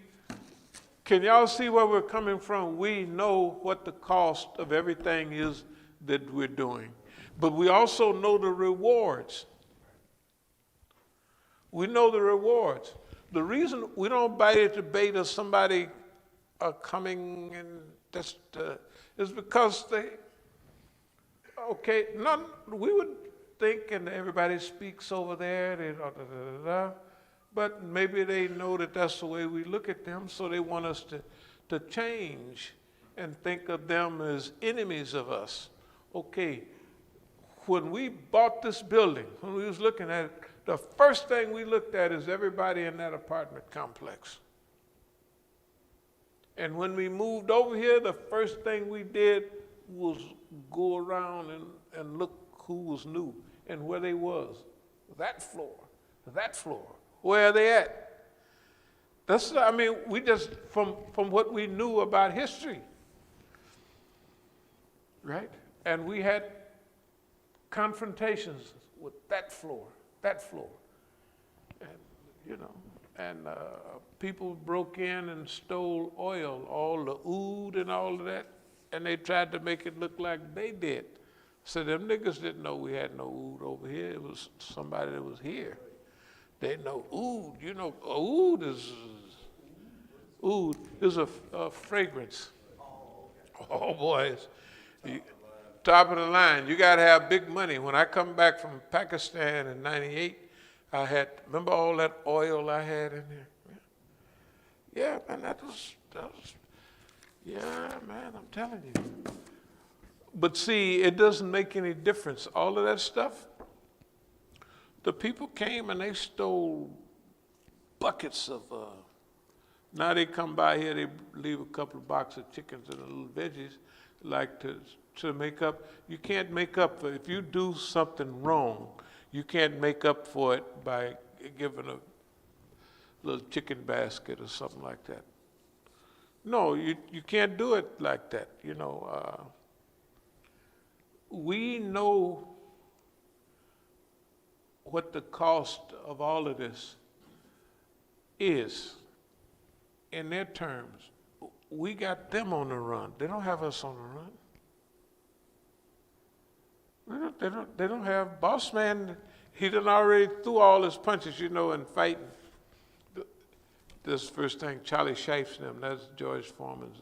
can y'all see where we're coming from? We know what the cost of everything is that we're doing, but we also know the rewards. We know the rewards. The reason we don't bite at the bait of somebody coming and just is because they, okay, we would think, and everybody speaks over there, but maybe they know that that's the way we look at them, so they want us to change and think of them as enemies of us. Okay, when we bought this building, when we was looking at it, the first thing we looked at is everybody in that apartment complex. And when we moved over here, the first thing we did was go around and look who was new and where they was. That floor, where are they at? That's, I mean, we just, from what we knew about history, right? And we had confrontations with that floor, and, you know, and people broke in and stole oil, all the oud and all of that, and they tried to make it look like they did. So them niggas didn't know we had no oud over here. It was somebody that was here. They know oud. You know, oud is a fragrance. Oh, boys. Top of the line. You got to have big money. When I come back from Pakistan in '98, I had, remember all that oil I had in there? Yeah, man, that was, yeah, man, I'm telling you. But see, it doesn't make any difference. All of that stuff, the people came and they stole buckets of, now they come by here, they leave a couple of boxes of chickens and a little veggies, like to make up. You can't make up for, if you do something wrong, you can't make up for it by giving a little chicken basket or something like that. No, you can't do it like that, you know. We know what the cost of all of this is in their terms. We got them on the run. They don't have us on the run. They don't have, boss man, he done already threw all his punches, you know, in fighting. This first thing, Charlie Shipes and them, that's George Foreman's.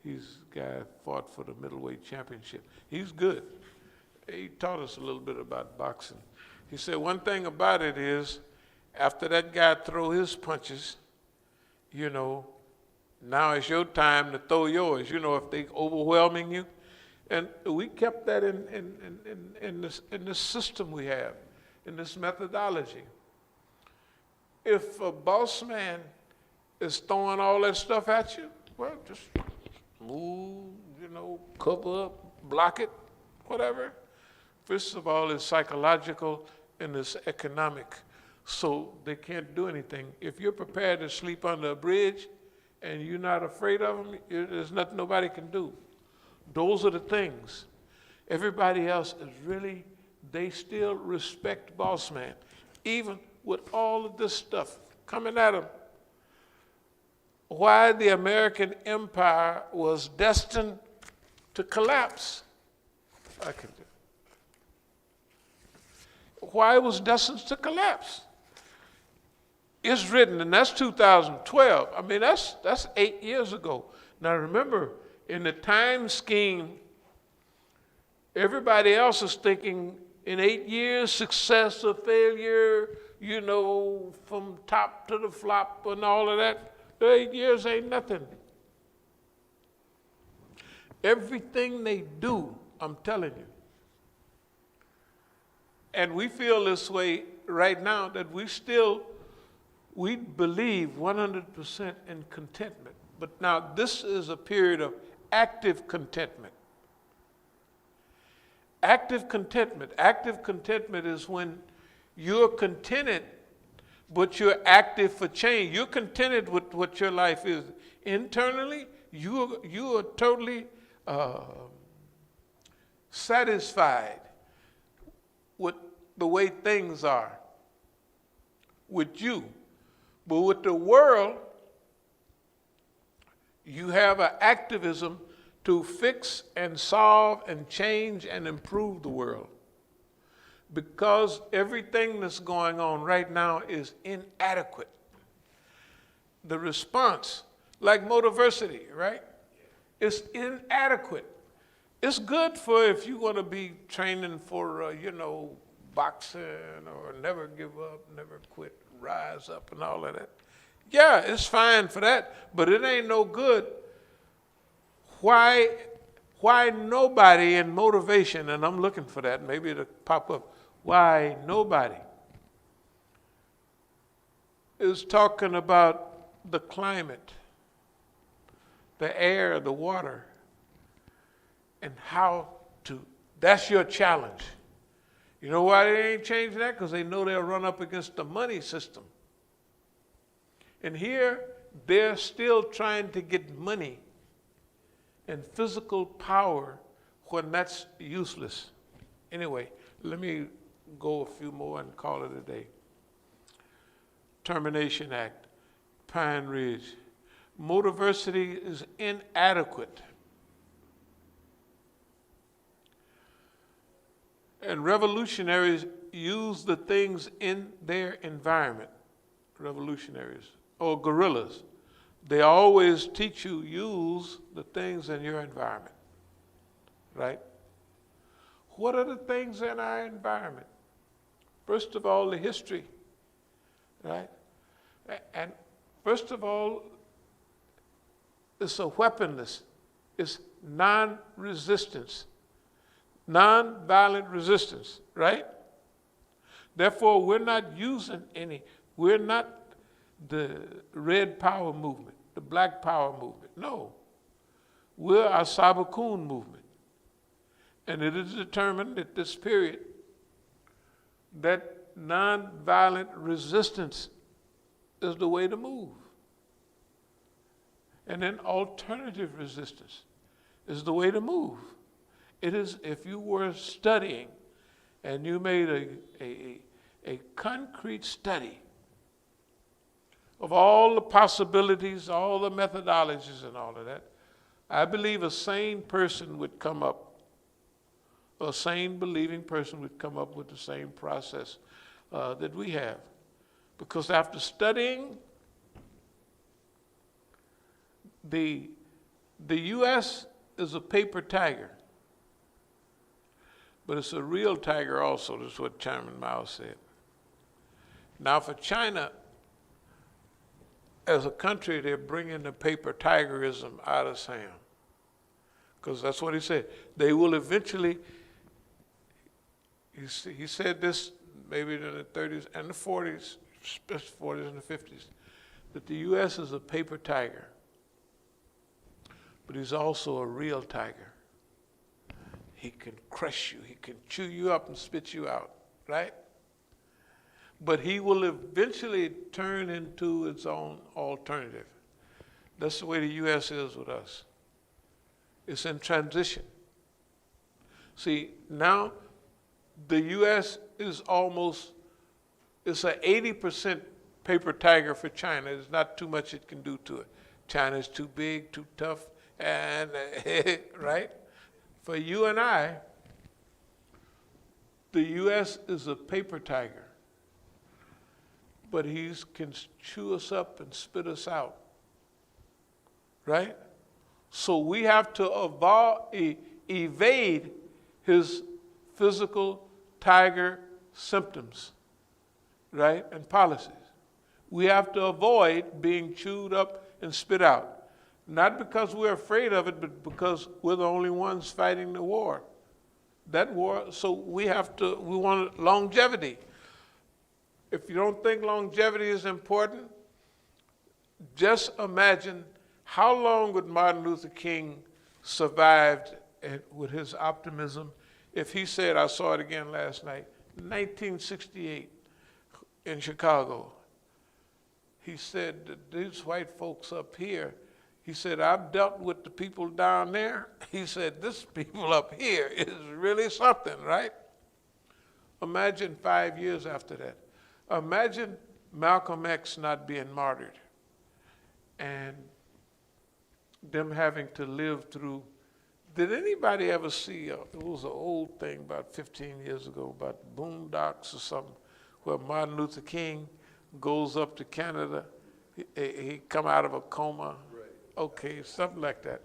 He's the guy that fought for the middleweight championship. He's good. He taught us a little bit about boxing. He said one thing about it is, after that guy throw his punches, you know, now it's your time to throw yours, you know, if they overwhelming you. And we kept that in this system we have, in this methodology. If a boss man is throwing all that stuff at you, well, just move, you know, cover up, block it, whatever. First of all, it's psychological and it's economic. So they can't do anything. If you're prepared to sleep under a bridge and you're not afraid of them, there's nothing nobody can do. Those are the things. Everybody else is really, they still respect boss man, even with all of this stuff coming at them. Why the American empire was destined to collapse. Why it was destined to collapse. It's written, and that's 2012. I mean, that's 8 years ago. Now remember, in the time scheme, everybody else is thinking in 8 years, success or failure, you know, from top to the flop and all of that. 8 years ain't nothing. Everything they do, I'm telling you, And we feel this way right now, that we believe 100% in contentment. But now this is a period of active contentment. Active contentment. Active contentment is when you're contented, but you're active for change. You're contented with what your life is. Internally, you are totally satisfied with the way things are with you. But with the world, you have an activism to fix and solve and change and improve the world. Because everything that's going on right now is inadequate. The response, like motiversity, right? It's inadequate. It's good for if you want to be training for, boxing or never give up, never quit, rise up and all of that. Yeah, it's fine for that, but it ain't no good. Why nobody in motivation, and I'm looking for that, maybe it'll pop up, why nobody is talking about the climate, the air, the water, and how to, that's your challenge. You know why they ain't changing that? Because they know they'll run up against the money system. And here, they're still trying to get money and physical power when that's useless. Anyway, let me go a few more and call it a day. Termination Act, Pine Ridge. Motiversity is inadequate. And revolutionaries use the things in their environment. Revolutionaries, or guerrillas. They always teach you use the things in your environment, right? What are the things in our environment? First of all, the history, right? And first of all, it's a weaponless, it's non-resistance, non-violent resistance, right? Therefore, we're not using any, we're not the red power movement, the black power movement. No, we're As-Sabiqun movement. And it is determined at this period that non-violent resistance is the way to move. And then alternative resistance is the way to move. It is, if you were studying and you made a concrete study of all the possibilities, all the methodologies and all of that, I believe a sane person would come up, a sane believing person would come up with the same process that we have. Because after studying, the U.S. is a paper tiger, but it's a real tiger also. That's what Chairman Mao said. Now for China, as a country, they're bringing the paper tigerism out of Sam. Because that's what he said. They will eventually, he said this maybe in the 30s and the 40s, especially 40s and the 50s, that the U.S. is a paper tiger, but he's also a real tiger. He can crush you, he can chew you up and spit you out, right? But he will eventually turn into its own alternative. That's the way the U.S. is with us. It's in transition. See, now the U.S. is almost, it's an 80% paper tiger for China. There's not too much it can do to it. China's too big, too tough, and right? For you and I, the U.S. is a paper tiger, but he can chew us up and spit us out, right? So we have to evade his physical tiger symptoms, right, and policies. We have to avoid being chewed up and spit out, not because we're afraid of it, but because we're the only ones fighting the war, That war, so we want longevity. If you don't think longevity is important, just imagine how long would Martin Luther King survived with his optimism if he said, I saw it again last night, 1968 in Chicago. He said that these white folks up here, he said, I've dealt with the people down there. He said, this people up here is really something, right? Imagine 5 years after that. Imagine Malcolm X not being martyred and them having to live through. Did anybody ever see, it was an old thing about 15 years ago, about Boondocks or something, where Martin Luther King goes up to Canada, he come out of a coma, okay, something like that.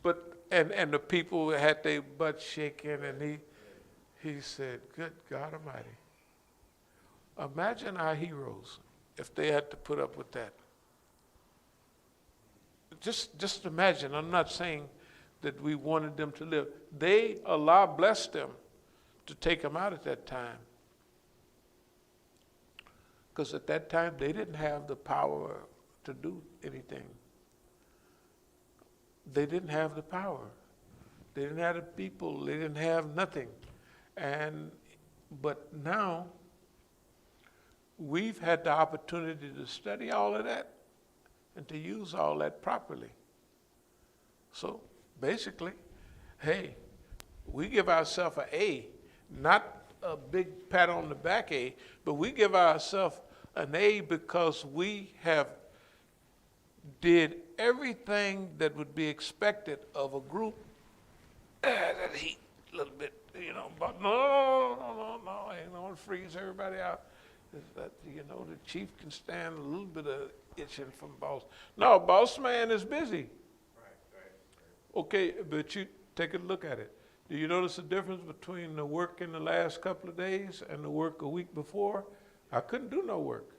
But, and the people had their butt shaking, and he said, good God Almighty. Imagine our heroes if they had to put up with that. Just imagine, I'm not saying that we wanted them to live. Allah blessed them to take them out at that time. Because at that time, they didn't have the power to do anything. They didn't have the power. They didn't have the people. They didn't have nothing. But now, we've had the opportunity to study all of that and to use all that properly. So basically, hey, we give ourselves an A, not a big pat on the back A, but we give ourselves an A because we have did everything that would be expected of a group that heat a little bit, but no, ain't gonna freeze everybody out. That, the chief can stand a little bit of itching from boss. No, boss man is busy. Right. Okay, but you take a look at it. Do you notice the difference between the work in the last couple of days and the work a week before? I couldn't do no work.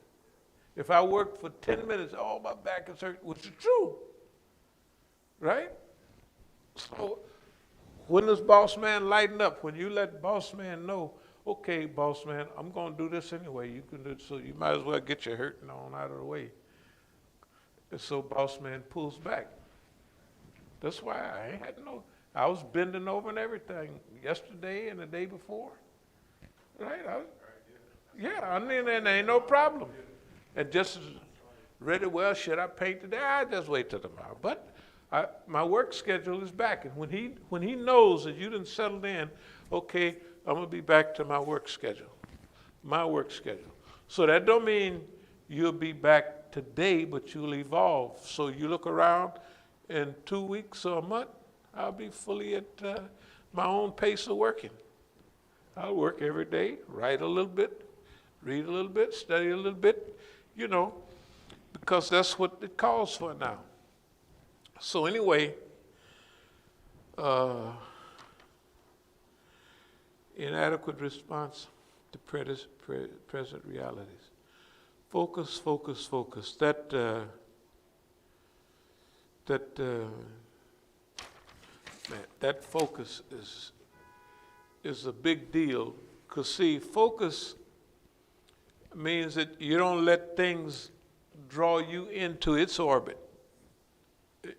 If I worked for 10 minutes, oh, my back is hurt, which is true, right? So when does boss man lighten up? When you let boss man know, okay, boss man, I'm going to do this anyway. You can do it, so you might as well get your hurting on out of the way. And so boss man pulls back. That's why I was bending over and everything yesterday and the day before. Right? I mean, there ain't no problem. And just ready, well, should I paint today? I just wait till tomorrow. But my work schedule is back. And when he knows that you done settled in, okay, I'm going to be back to my work schedule. So that don't mean you'll be back today, but you'll evolve. So you look around, in 2 weeks or a month, I'll be fully at my own pace of working. I'll work every day, write a little bit, read a little bit, study a little bit, because that's what it calls for now. So anyway, inadequate response to present realities. Focus. That focus is a big deal. Because see, focus means that you don't let things draw you into its orbit.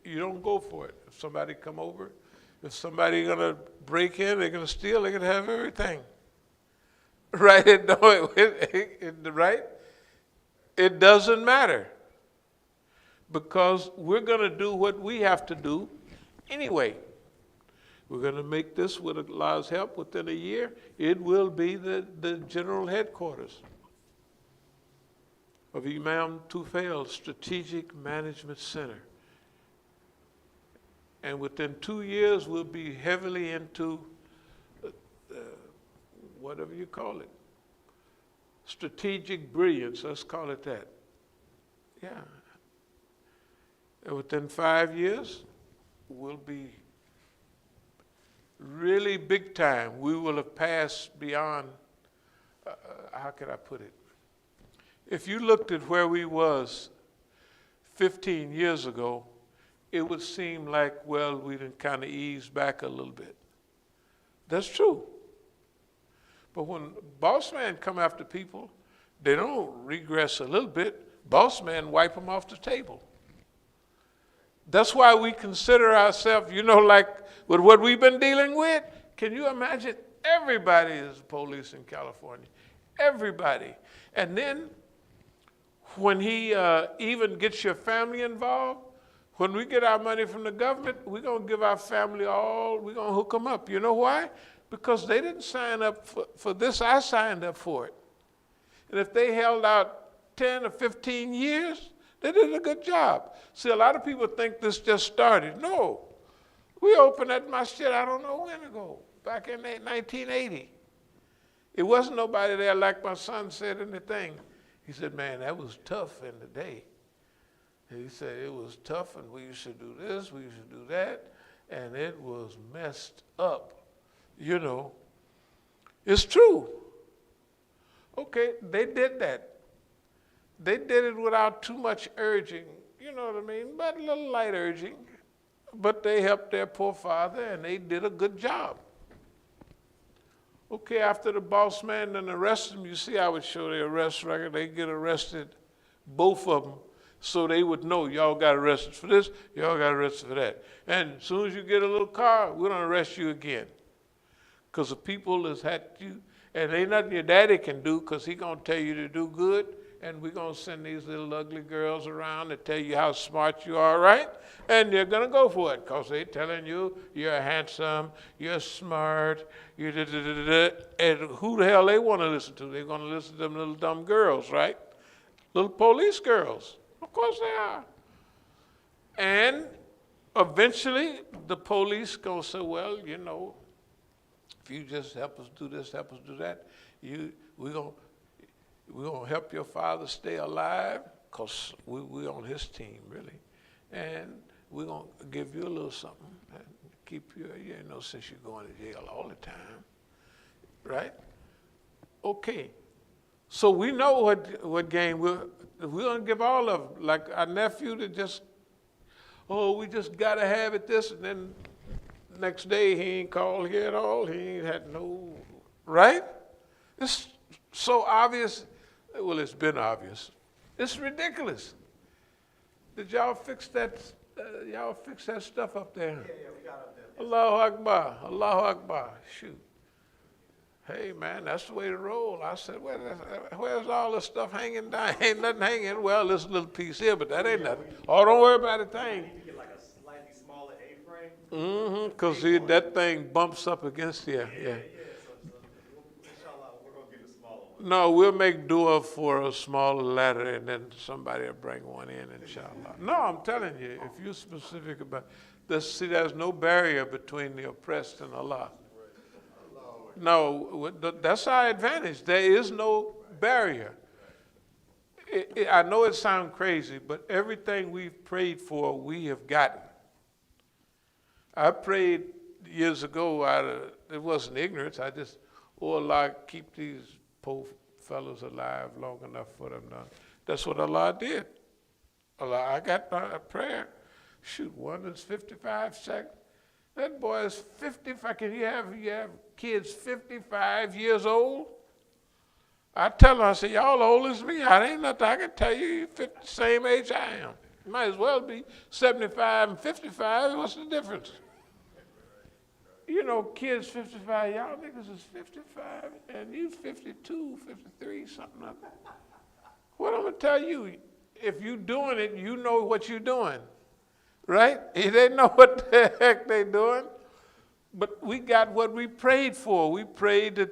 You don't go for it. If somebody come over, if somebody gonna break in, they're gonna steal, they're gonna have everything. Right? Right? It doesn't matter. Because we're gonna do what we have to do anyway. We're gonna make this, with Allah's help, within a year, it will be the general headquarters of Imam Tufail's Strategic Management Center. And within 2 years, we'll be heavily into whatever you call it, strategic brilliance, let's call it that. Yeah. And within 5 years, we'll be really big time. We will have passed beyond, how can I put it? If you looked at where we was 15 years ago, it would seem like, well, we done kind of eased back a little bit. That's true. But when boss man come after people, they don't regress a little bit. Boss man wipe them off the table. That's why we consider ourselves, like with what we've been dealing with. Can you imagine? Everybody is police in California. Everybody. And then when he even gets your family involved, when we get our money from the government, we're going to give our family we're going to hook them up. You know why? Because they didn't sign up for this. I signed up for it. And if they held out 10 or 15 years, they did a good job. See, a lot of people think this just started. No. We opened that masjid, I don't know when ago, back in 1980. It wasn't nobody there like my son said in the thing. He said, man, that was tough in the day. And he said, it was tough, and we used to do this, we used to do that, and it was messed up. It's true. Okay, they did that. They did it without too much urging, you know what I mean, but a little light urging. But they helped their poor father, and they did a good job. Okay, after the boss man then arrested them, you see I would show their arrest record. They get arrested, both of them, so they would know y'all got arrested for this, y'all got arrested for that. And as soon as you get a little car, we're going to arrest you again. Because the people has had you, and ain't nothing your daddy can do because he going to tell you to do good, and we're going to send these little ugly girls around to tell you how smart you are, right? And they're going to go for it because they're telling you you're handsome, you're smart, you're da-da-da-da-da. And who the hell they want to listen to? They're going to listen to them little dumb girls, right? Little police girls. Of course they are. And eventually the police going to say, well, if you just help us do this, help us do that, we're going to help your father stay alive because we're on his team, really. And we're going to give you a little something and keep you, since you're going to jail all the time, right? Okay. So we know what game we're going to give all of them. Like our nephew that we just got to have it this, and then next day he ain't called here at all. He ain't had no, right? It's so obvious. Well, it's been obvious. It's ridiculous. Did y'all fix that? Y'all fix that stuff up there? Yeah, we got up there. Allahu Akbar, Allahu Akbar. Shoot. Hey, man, that's the way to roll. I said, where's all this stuff hanging down? Ain't nothing hanging. Well, this little piece here, but that ain't nothing. Oh, don't worry about a thing. We need to get like a slightly smaller A-frame. Mm-hmm, because that thing bumps up against here. Yeah. So inshallah, we're going to get a smaller one. No, we'll make dua for a smaller ladder, and then somebody will bring one in, inshallah. No, I'm telling you, if you're specific about this, see, there's no barrier between the oppressed and Allah. No, that's our advantage. There is no barrier. I know it sounds crazy, but everything we've prayed for, we have gotten. I prayed years ago it wasn't ignorance. I just, Allah, keep these poor fellows alive long enough for them to. That's what Allah did. Allah, I got my prayer. Shoot, one is 55 seconds. That boy is 55. Can you have kids 55 years old? I tell them, I say, y'all old as me. I ain't nothing. I can tell you, you're the same age I am. You might as well be 75 and 55. What's the difference? Kids 55, y'all niggas is 55, and you 52, 53, something like that. What I'm going to tell you, if you doing it, you know what you're doing. Right? They know what the heck they're doing. But we got what we prayed for. We prayed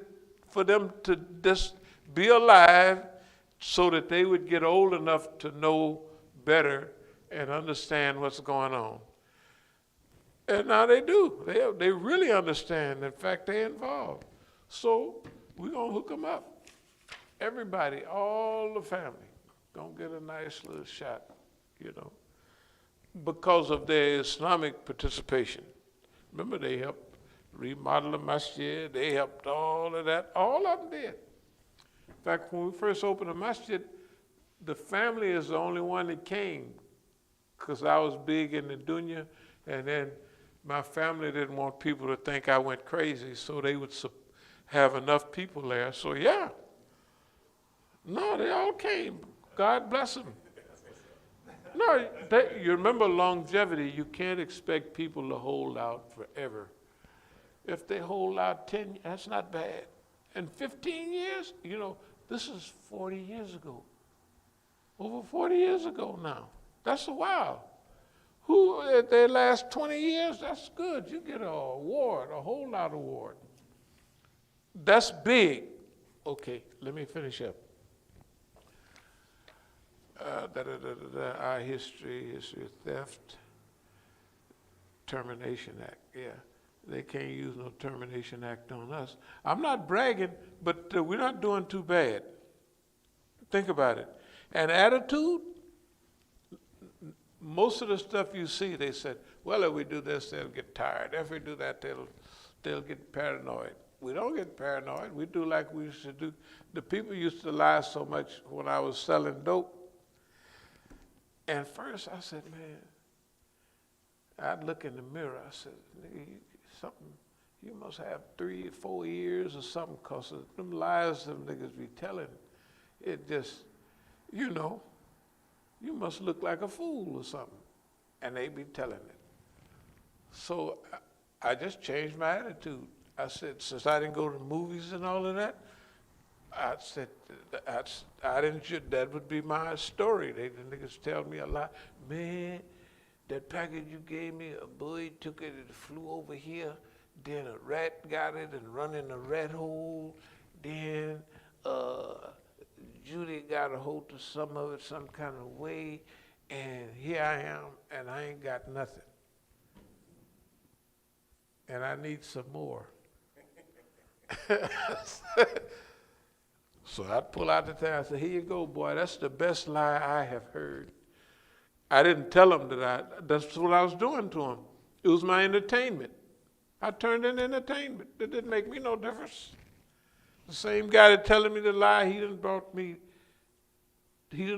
for them to just be alive so that they would get old enough to know better and understand what's going on. And now they do. They really understand. In fact, they're involved. So we're going to hook them up. Everybody, all the family, going to get a nice little shot, because of their Islamic participation. Remember, they helped remodel the masjid. They helped all of that. All of them did. In fact, when we first opened the masjid, the family is the only one that came because I was big in the dunya. And then my family didn't want people to think I went crazy, so they would have enough people there. So yeah, no, they all came. God bless them. No, you remember longevity. You can't expect people to hold out forever. If they hold out 10, that's not bad. And 15 years, this is 40 years ago. Over 40 years ago now. That's a while. Who, if they last 20 years, that's good. You get an award, a holdout award. That's big. Okay, let me finish up. Our history of theft, Termination Act, yeah. They can't use no Termination Act on us. I'm not bragging, but we're not doing too bad. Think about it. And attitude, most of the stuff you see, they said, well, if we do this, they'll get tired. If we do that, they'll get paranoid. We don't get paranoid. We do like we used to do. The people used to lie so much when I was selling dope. And first I said, man, I'd look in the mirror. I said, you must have 3 or 4 years or something, because them lies them niggas be telling, it just, you must look like a fool or something. And they be telling it. So I just changed my attitude. I said, since I didn't go to the movies and all of that, I said, that would be my story. The niggas tell me a lot. Man, that package you gave me, a bird took it and flew over here. Then a rat got it and run in the rat hole. Then Judy got a hold of some of it some kind of way. And here I am, and I ain't got nothing. And I need some more. So I'd pull out the thing. I said, here you go, boy. That's the best lie I have heard. I didn't tell him that's what I was doing to him. It was my entertainment. I turned in entertainment. It didn't make me no difference. The same guy that telling me the lie, he done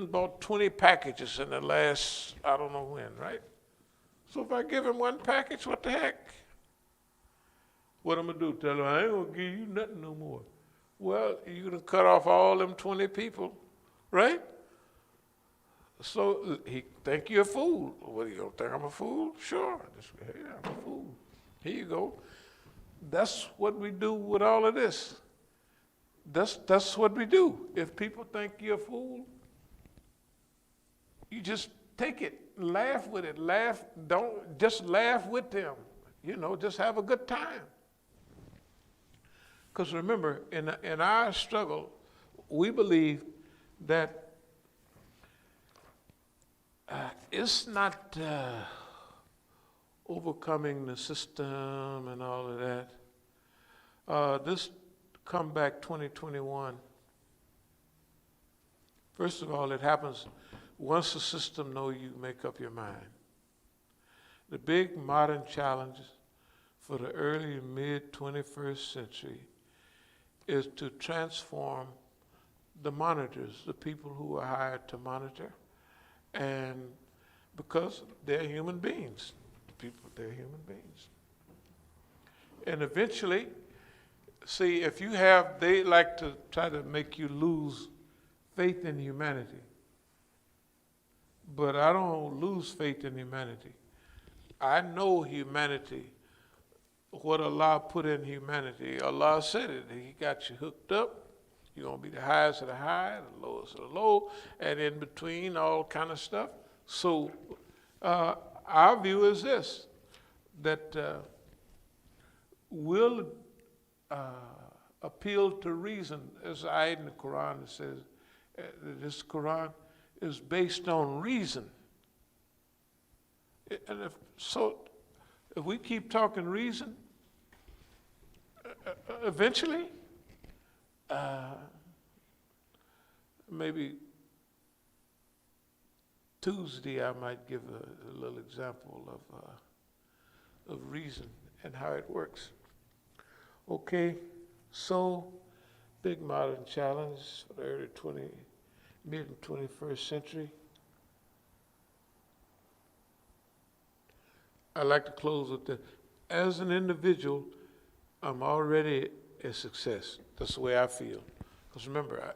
bought 20 packages in the last, I don't know when, right? So if I give him one package, what the heck? What I'm gonna do? Tell him, I ain't gonna give you nothing no more. Well, you done cut off all them 20 people, right? So he think you're a fool. What, you don't think I'm a fool? Sure, hey, I'm a fool. Here you go. That's what we do with all of this. That's what we do. If people think you're a fool, you just take it, laugh with it, just laugh with them. Just have a good time. Because remember, in our struggle, we believe that it's not overcoming the system and all of that. This comeback 2021, first of all, it happens once the system knows you make up your mind. The big modern challenge for the early and mid 21st century is to transform the monitors, the people who are hired to monitor, and because they're human beings, they're human beings. And eventually, see, they like to try to make you lose faith in humanity. But I don't lose faith in humanity. I know humanity, what Allah put in humanity. Allah said it. He got you hooked up. You're going to be the highest of the high, the lowest of the low, and in between, all kind of stuff. So our view is this, that we'll appeal to reason. There's an ayat in the Quran that says this Quran is based on reason. And if we keep talking reason, eventually, maybe Tuesday I might give a little example of reason and how it works. Okay, so big modern challenge for the early mid and 21st century. I like to close with this. As an individual, I'm already a success. That's the way I feel. Because remember,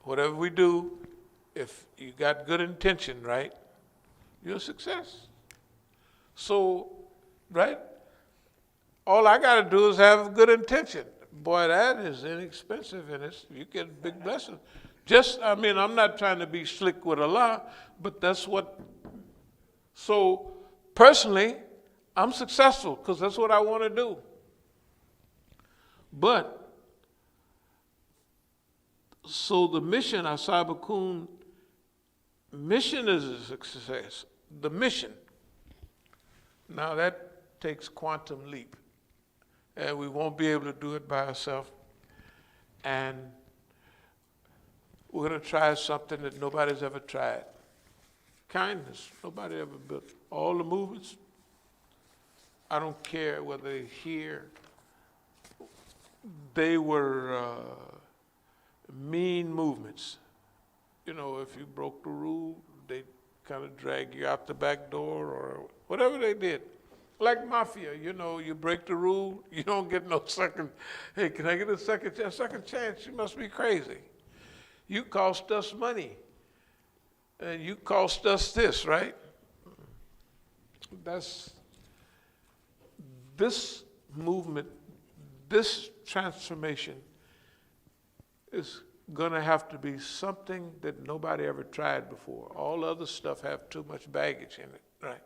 whatever we do, if you got good intention, right, you're a success. So, right, all I got to do is have good intention. Boy, that is inexpensive, and you get a big blessing. I'm not trying to be slick with Allah, but that's what. So, personally, I'm successful because that's what I want to do. But, so the mission, As-Sabiqun, mission is a success. The mission. Now that takes quantum leap. And we won't be able to do it by ourselves. And we're going to try something that nobody's ever tried. Kindness. Nobody ever built. All the movements, I don't care whether they're here. They were mean movements. You know, if you broke the rule, they kind of drag you out the back door or whatever they did. Like mafia, you know, you break the rule, you don't get no second. Hey, can I get a second chance? Second chance, you must be crazy. You cost us money, and you cost us this, right? This movement, this transformation is going to have to be something that nobody ever tried before. All other stuff have too much baggage in it, right?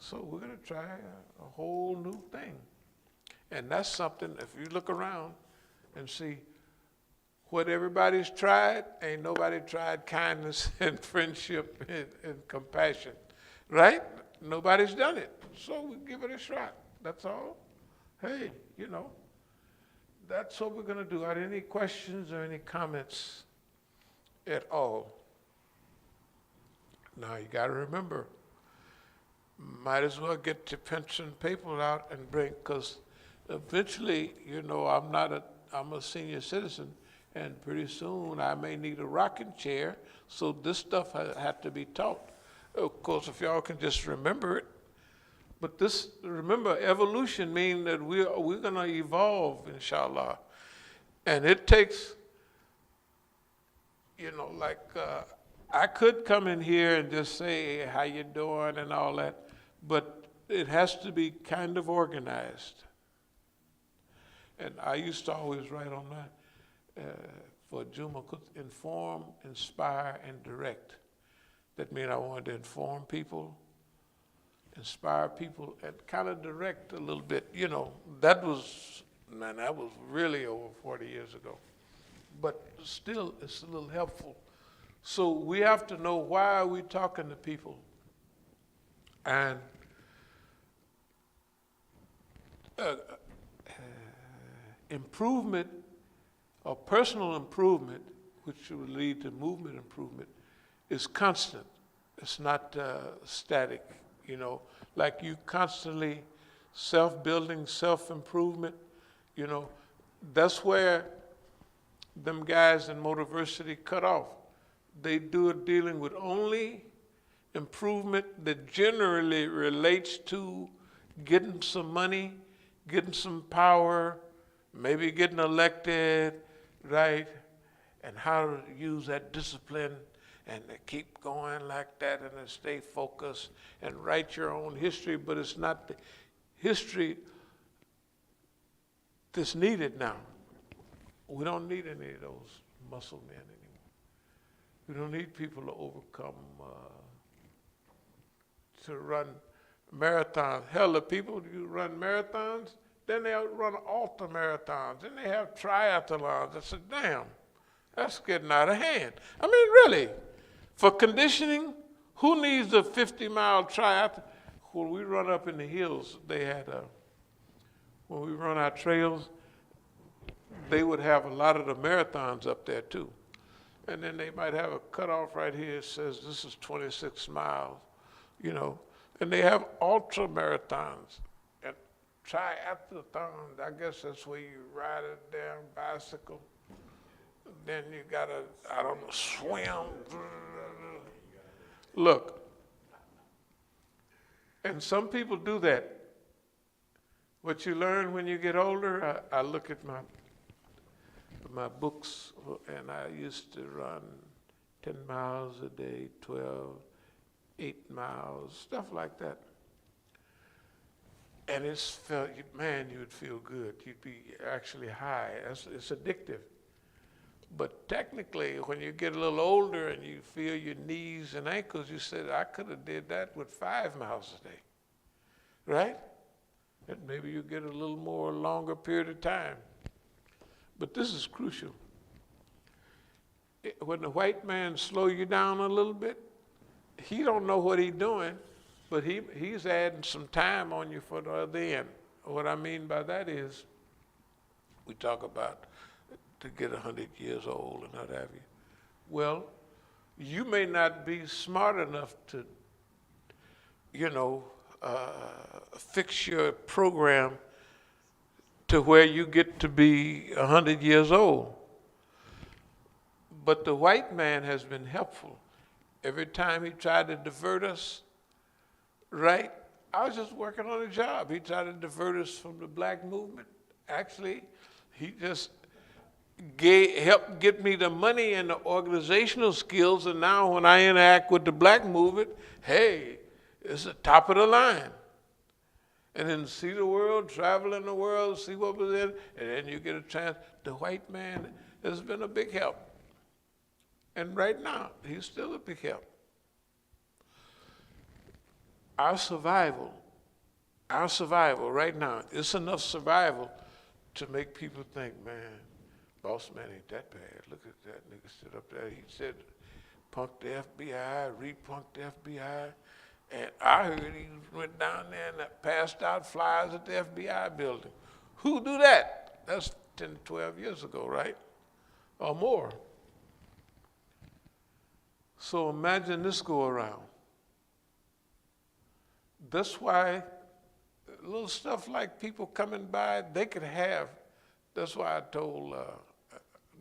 So we're going to try a whole new thing. And that's something, if you look around and see what everybody's tried, ain't nobody tried kindness and friendship and compassion, right? Nobody's done it. So we give it a shot. That's all. Hey, you know, that's what we're going to do. Are there any questions or any comments at all? Now you got to remember, might as well get your pension paper out and bring, because eventually, you know, I'm a senior citizen, and pretty soon I may need a rocking chair, so this stuff had to be taught. Of course, if y'all can just remember it. But remember, evolution means that we're going to evolve, inshallah. And it takes, you know, like, I could come in here and just say, hey, how you doing and all that, but it has to be kind of organized. And I used to always write on that for Juma, inform, inspire, and direct. That means I wanted to inform people, inspire people, and kind of direct a little bit. You know, that was really over 40 years ago. But still, it's a little helpful. So we have to know, why are we talking to people? And improvement, or personal improvement, which will lead to movement improvement, is constant. It's not static, you know. Like you constantly self-building, self-improvement, you know. That's where them guys in Motiversity cut off. They do it dealing with only improvement that generally relates to getting some money, getting some power, maybe getting elected, right? And how to use that discipline and to keep going like that and to stay focused and write your own history, but it's not the history that's needed now. We don't need any of those muscle men anymore. We don't need people to overcome, to run marathons. Hell, the people who run marathons, then they run ultra marathons, then they have triathlons. I said, damn, that's getting out of hand. I mean, really, for conditioning, who needs a 50-mile triathlon? When we run up in the hills, they had, when we run our trails, they would have a lot of the marathons up there too. And then they might have a cutoff right here that says this is 26 miles, you know. And they have ultra marathons and triathlons. I guess that's where you ride a damn bicycle. Then you gotta, I don't know, swim. Look, And some people do that. What you learn when you get older, I look at my books, and I used to run 10 miles a day, 12, 8 miles, stuff like that. And it's felt, man, you would feel good. You'd be actually high. It's addictive. But technically, when you get a little older and you feel your knees and ankles, you said, I could have did that with 5 miles a day, right? And maybe you get a little more longer period of time. But this is crucial. When the white man slow you down a little bit, he don't know what he's doing, but he's adding some time on you for the other end. What I mean by that is, we talk about to get 100 years old and what have you. Well, you may not be smart enough to, fix your program to where you get to be 100 years old. But the white man has been helpful. Every time he tried to divert us, right? I was just working on a job. He tried to divert us from the black movement. Actually, he just helped get me the money and the organizational skills, and now when I interact with the black movement, hey, it's the top of the line. And then see the world, travel in the world, see what was in, and then you get a chance. The white man has been a big help. And right now, he's still a big help. Our survival right now, it's enough survival to make people think, man, boss man ain't that bad. Look at that nigga sit up there. He said, punk the FBI, re-punked the FBI. And I heard he went down there and passed out flyers at the FBI building. Who do that? That's 10, 12 years ago, right? Or more. So imagine this go around. That's why little stuff like people coming by, they could have. That's why I told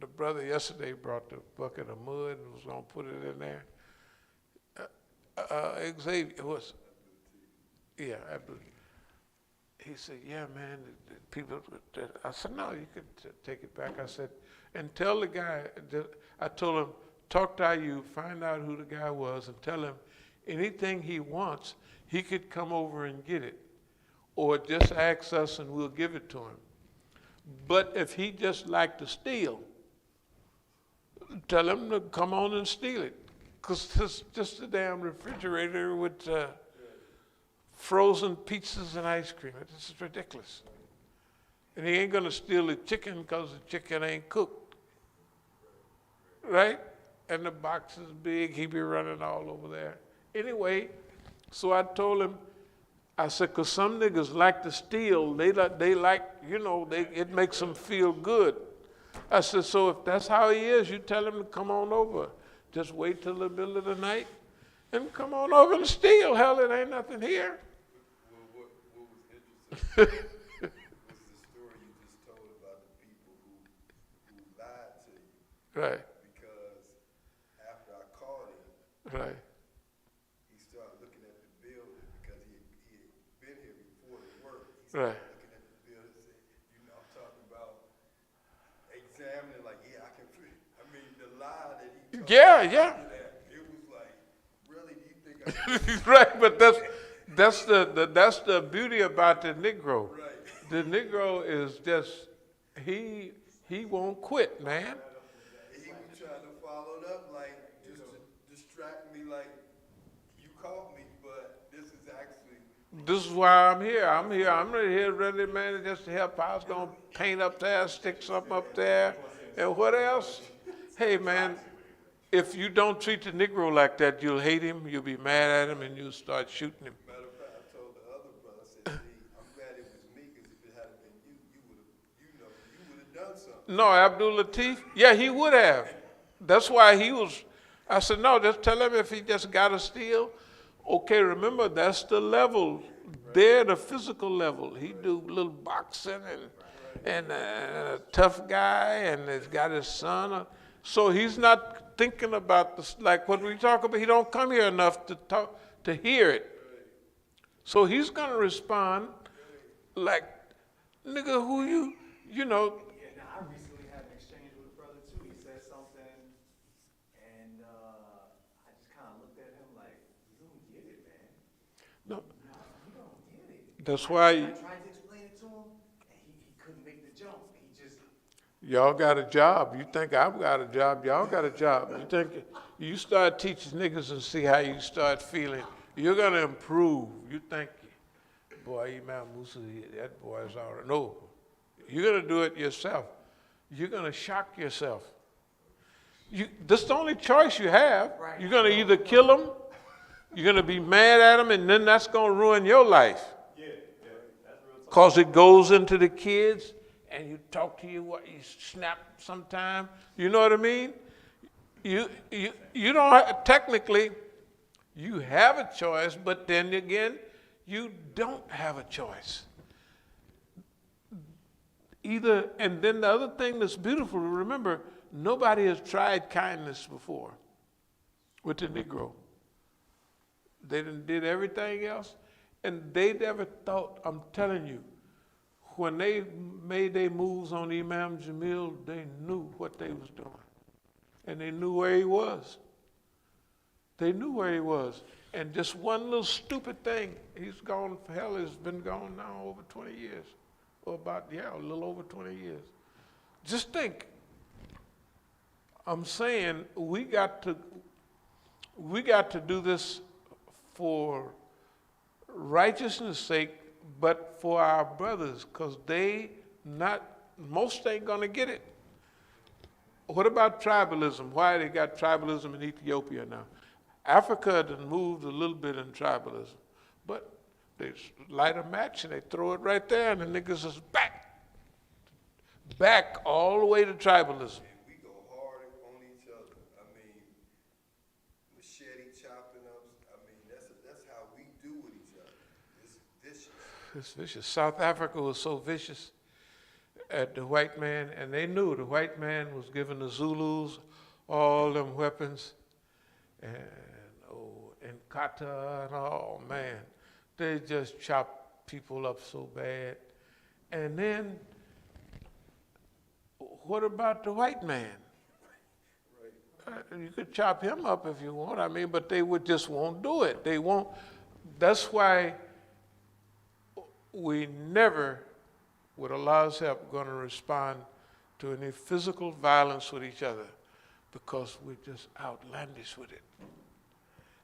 the brother yesterday brought the bucket of mud and was gonna put it in there. Xavier was, yeah, he said, yeah, man, the people, I said, no, you can take it back. I said, and tell the guy, I told him, talk to IU, find out who the guy was, and tell him anything he wants, he could come over and get it. Or just ask us and we'll give it to him. But if he just like to steal, tell him to come on and steal it. Because it's just a damn refrigerator with frozen pizzas and ice cream. This is ridiculous. And he ain't gonna steal the chicken because the chicken ain't cooked. Right? And the box is big, he be running all over there. Anyway, so I told him, I said, because some niggas like to steal, they like, it makes them feel good. I said, so if that's how he is, you tell him to come on over. Just wait till the middle of the night and come on over and steal. Hell, it ain't nothing here. Well, what was interesting was the story you just told about the people who lied to you. Right. Because after I called him, Right. he started looking at the building because he had been here before to work. He Right. started looking at the building and said, I'm talking about examining, like, yeah, I can, the lie that he told Yeah, me yeah. after that, it was like, really, do you think I Right, but that's the beauty about the Negro. Right. The Negro is just, he won't quit, man. He was trying to follow it up, like, just to distract me, like, you caught me, but this is actually. This is why I'm here. I'm here ready, man, just to help. I was gonna paint up there, stick something up there, and what else? Hey, man, if you don't treat the Negro like that, you'll hate him, you'll be mad at him, and you'll start shooting him. Matter of fact, I told the other brother, I said, I'm glad it was me, because if it hadn't been you, you would have done something. No, Abdul Latif? Yeah, he would have. That's why he was, I said, no, just tell him if he just got to steal. Okay, remember, that's the level. They're the physical level. He do little boxing and a tough guy, and he's got his son. So he's not thinking about this, like what we talk about. He don't come here enough to hear it. So he's going to respond like, nigga, who you know. Yeah, now I recently had an exchange with a brother too. He said something, and I just kind of looked at him like, you don't get it, man. No, No, you don't get it. that's I why tried to explain it to him, and he couldn't make the jump. He just, y'all got a job. You think I've got a job. Y'all got a job. You think you start teaching niggas and see how you start feeling. You're going to improve. You think, boy, Imam Musa, that boy is all right. No, you're going to do it yourself. You're going to shock yourself. This is the only choice you have. Right. You're going to either kill them, you're going to be mad at them, and then that's going to ruin your life. yeah, that's real talk. Because it goes into the kids, and you talk to you snap sometime. You know what I mean? You don't technically, you have a choice, but then again, you don't have a choice. Either, and then the other thing that's beautiful, remember, nobody has tried kindness before with the Negro. They did everything else, and they never thought, I'm telling you, when they made their moves on Imam Jamil, they knew what they was doing. And they knew where he was. They knew where he was. And just one little stupid thing, he's gone, hell, has been gone now over 20 years. Or about, a little over 20 years. Just think, I'm saying we got to do this for righteousness' sake, but for our brothers, because most ain't gonna get it. What about tribalism? Why they got tribalism in Ethiopia now? Africa done moved a little bit in tribalism, but they light a match and they throw it right there, and the niggas is back all the way to tribalism. And we go hard on each other. I mean, machete chopping up. I mean, that's how we do with each other. It's vicious. It's vicious. South Africa was so vicious at the white man, and they knew the white man was giving the Zulus all them weapons, and Kata and all, man, they just chopped people up so bad. And then, what about the white man? You could chop him up if you want, I mean, but they just won't do it. They won't. That's why we never, with Allah's help, going to respond to any physical violence with each other, because we're just outlandish with it.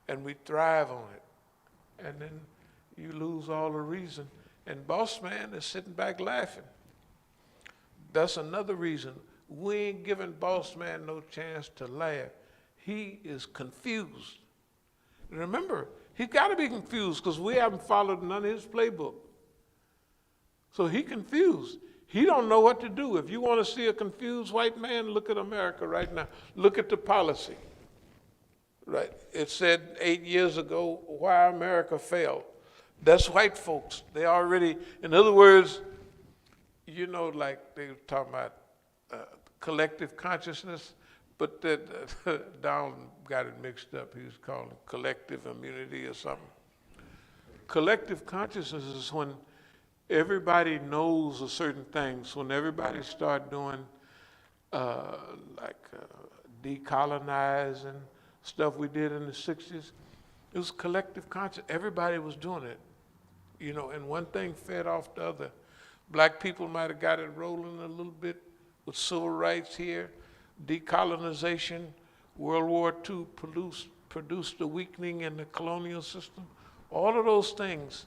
And we thrive on it. And then you lose all the reason. And boss man is sitting back laughing. That's another reason. We ain't giving boss man no chance to laugh. He is confused. Remember, he got to be confused because we haven't followed none of his playbook. So he confused. He don't know what to do. If you want to see a confused white man, look at America right now. Look at the policy. Right. It said 8 years ago why America failed. That's white folks. They already, in other words, you know, like they were talking about collective consciousness, but that Down got it mixed up. He was calling it collective immunity or something. Collective consciousness is when everybody knows a certain things. When everybody start doing decolonizing, stuff we did in the 60s, it was collective conscious. Everybody was doing it, you know, and one thing fed off the other. Black people might have got it rolling a little bit with civil rights here, decolonization, World War II produced a weakening in the colonial system, all of those things.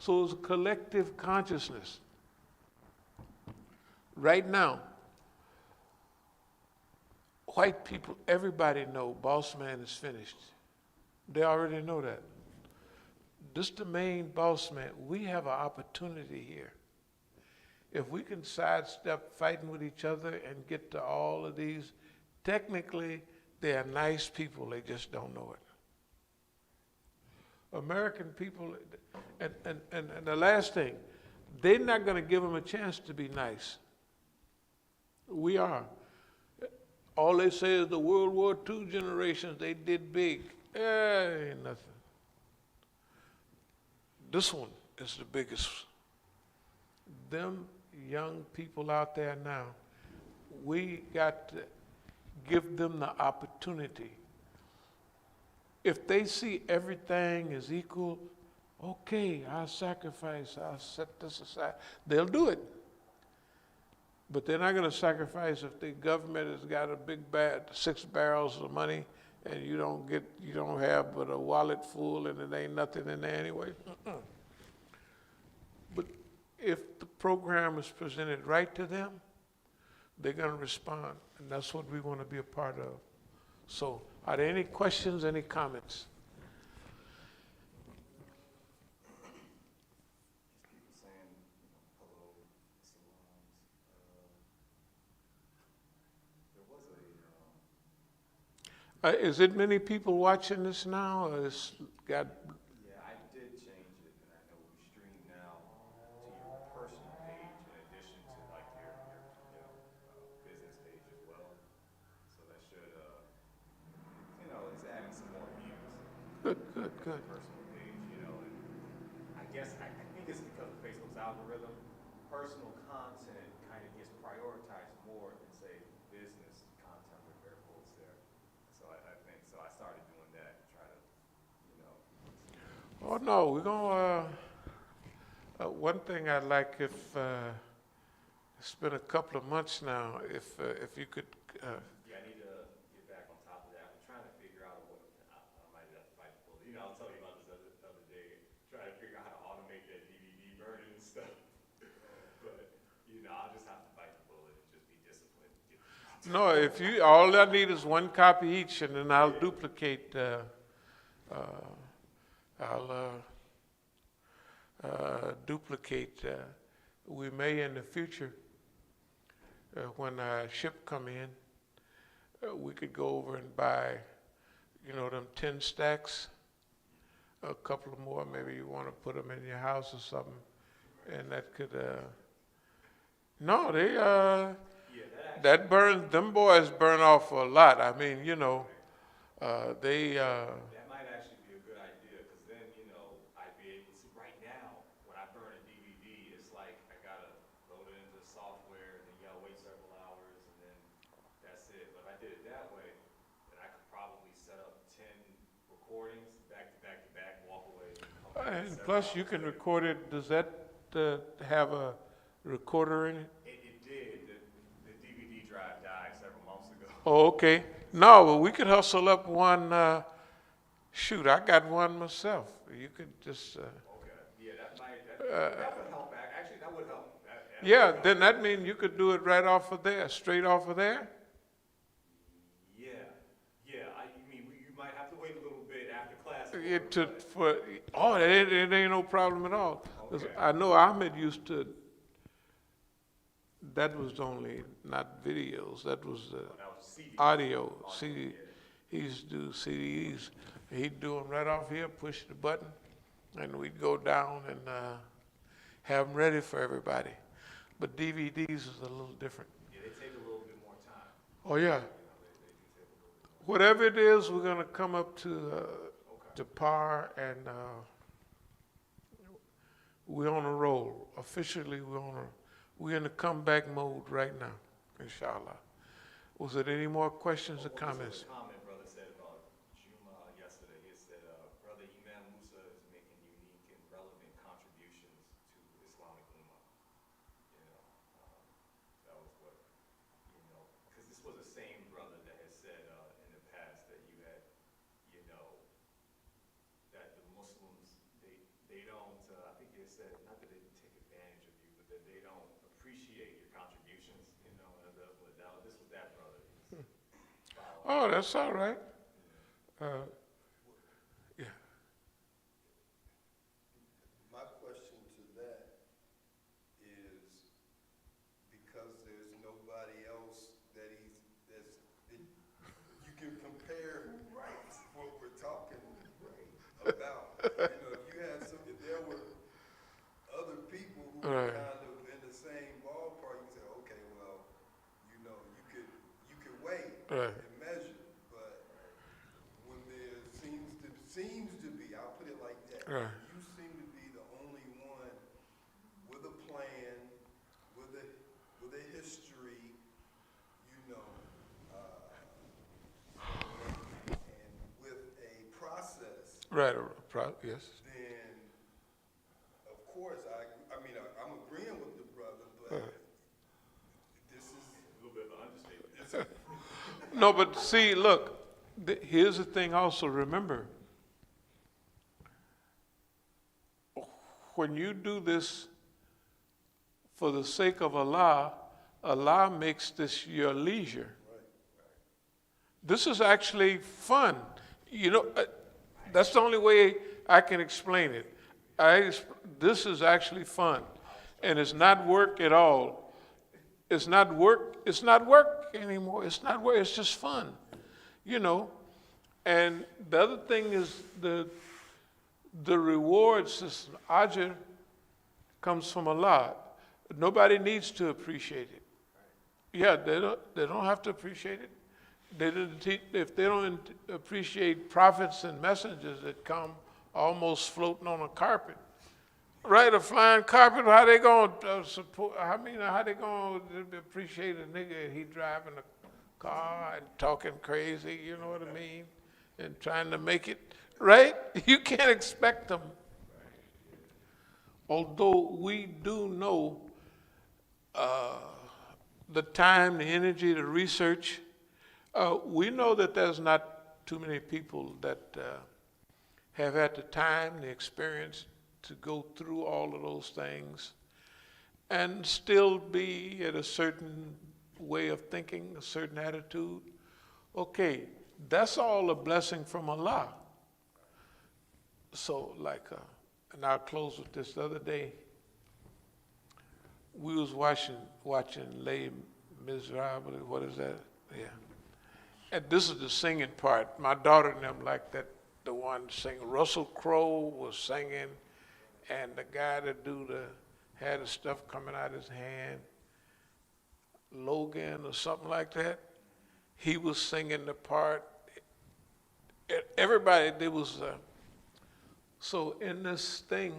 So it was a collective consciousness. Right now, white people, everybody know boss man is finished. They already know that. This the main boss man. We have an opportunity here. If we can sidestep fighting with each other and get to all of these, technically they are nice people, they just don't know it. American people, and the last thing, they're not going to give them a chance to be nice. We are. All they say is the World War II generations, they did big. Ain't nothing. this one is the biggest. Them young people out there now, we got to give them the opportunity. If they see everything is equal, okay, I'll sacrifice, I'll set this aside. They'll do it. But they're not going to sacrifice if the government has got a big bag, 6 barrels of money, and you don't have but a wallet full, and it ain't nothing in there anyway. But if the program is presented right to them, they're going to respond, and that's what we want to be a part of. So, are there any questions, any comments? People saying, hello, salams. There was a, Is it many people watching this now, or it's got? yeah, I did change it, and I know we stream now to your personal page in addition to like your business page as well. So that should, it's adding some more views. Good, good, good. Personal page, and I guess I think it's because of Facebook's algorithm. Personal content kind of gets prioritized more than say business content with air quotes there. So I think so. I started doing that, try to, Oh no, we're gonna. One thing I'd like, if it's been a couple of months now, if you could. Yeah, I need to get back on top of that. I'm trying to figure out what I might have to fight the bullet. I'll tell you about this other day. Trying to figure out how to automate that DVD burning and stuff. But I'll just have to fight the bullet and just be disciplined. No, if you, all I need is one copy each, and then I'll duplicate. I'll duplicate. We may in the future, when our ship come in, we could go over and buy, them 10 stacks, a couple of more. Maybe you want to put them in your house or something, and that could. No, they. That burns. Them boys burn off a lot. I mean, they. That might actually be a good idea, because then, I'd be able to, right now, when I burn a DVD, it's like I gotta load it into software, and then you gotta wait several hours, and then that's it. But if I did it that way, then I could probably set up 10 recordings, back to back to back, walk away, and come back. And plus, you can record it. Does that have a recorder in it? It did. The DVD drive died several months ago. Oh, okay. No, well, we could hustle up one. Shoot, I got one myself. You could just. Okay. Yeah, that would help. Actually, that would help. That Yeah, would help. then that means you could do it right off of there, straight off of there. Yeah. You might have to wait a little bit after class. It ain't no problem at all. 'Cause Okay. I know Ahmed used to. That was only not videos. That was That was CD. audio. CD. He used to do CDs. He'd do them right off here, push the button, and we'd go down and have them ready for everybody. But DVDs is a little different. Yeah, they take a little bit more time. Oh yeah. They do take a little bit more. Whatever it is, we're gonna come up to par, and we're on a roll. Officially, we're in the comeback mode right now, inshallah. Was there any more questions or comments? This was a comment brother said about Juma yesterday. He said, Brother Imam Musa is making unique and relevant contributions to Islamic Ummah. That was what, because this was the same brother that had said in the past that you had, that the Muslims, they don't, I think they said, not that they take advantage of you, but that they don't appreciate your contributions, this was that brother. Oh, that's all right. Yeah. My question to that is, because there's nobody else you can compare what we're talking about. If there were other people who were kind of in the same ballpark, you say, okay, well, you could weigh Right. and measure, but when there seems to be, I'll put it like that, Right. you seem to be the Right, yes. then of course I'm agreeing with the brother, but this is a little bit of an understatement. No, but see, look, here's the thing also, remember, when you do this for the sake of Allah, Allah makes this your leisure. This is actually fun. You know, that's the only way I can explain it. This is actually fun, and it's not work at all. It's not work. It's not work anymore. It's not work. It's just fun, you know. And the other thing is the reward system. Ajr comes from Allah. Nobody needs to appreciate it. Yeah, they don't have to appreciate it. If they don't appreciate prophets and messengers that come almost floating on a carpet, right? A flying carpet. How they gonna support? How they gonna appreciate a nigga? He driving a car and talking crazy. You know what I mean? And trying to make it right. You can't expect them. Although we do know the time, the energy, the research. We know that there's not too many people that have had the time, the experience to go through all of those things and still be at a certain way of thinking, a certain attitude. Okay, that's all a blessing from Allah. So and I'll close with this. The other day, we was watching Les Miserables, what is that? Yeah. And this is the singing part. My daughter and them like that, the one singing. Russell Crowe was singing, and the guy that had the stuff coming out his hand, Logan or something like that, he was singing the part. Everybody, there was, so in this thing,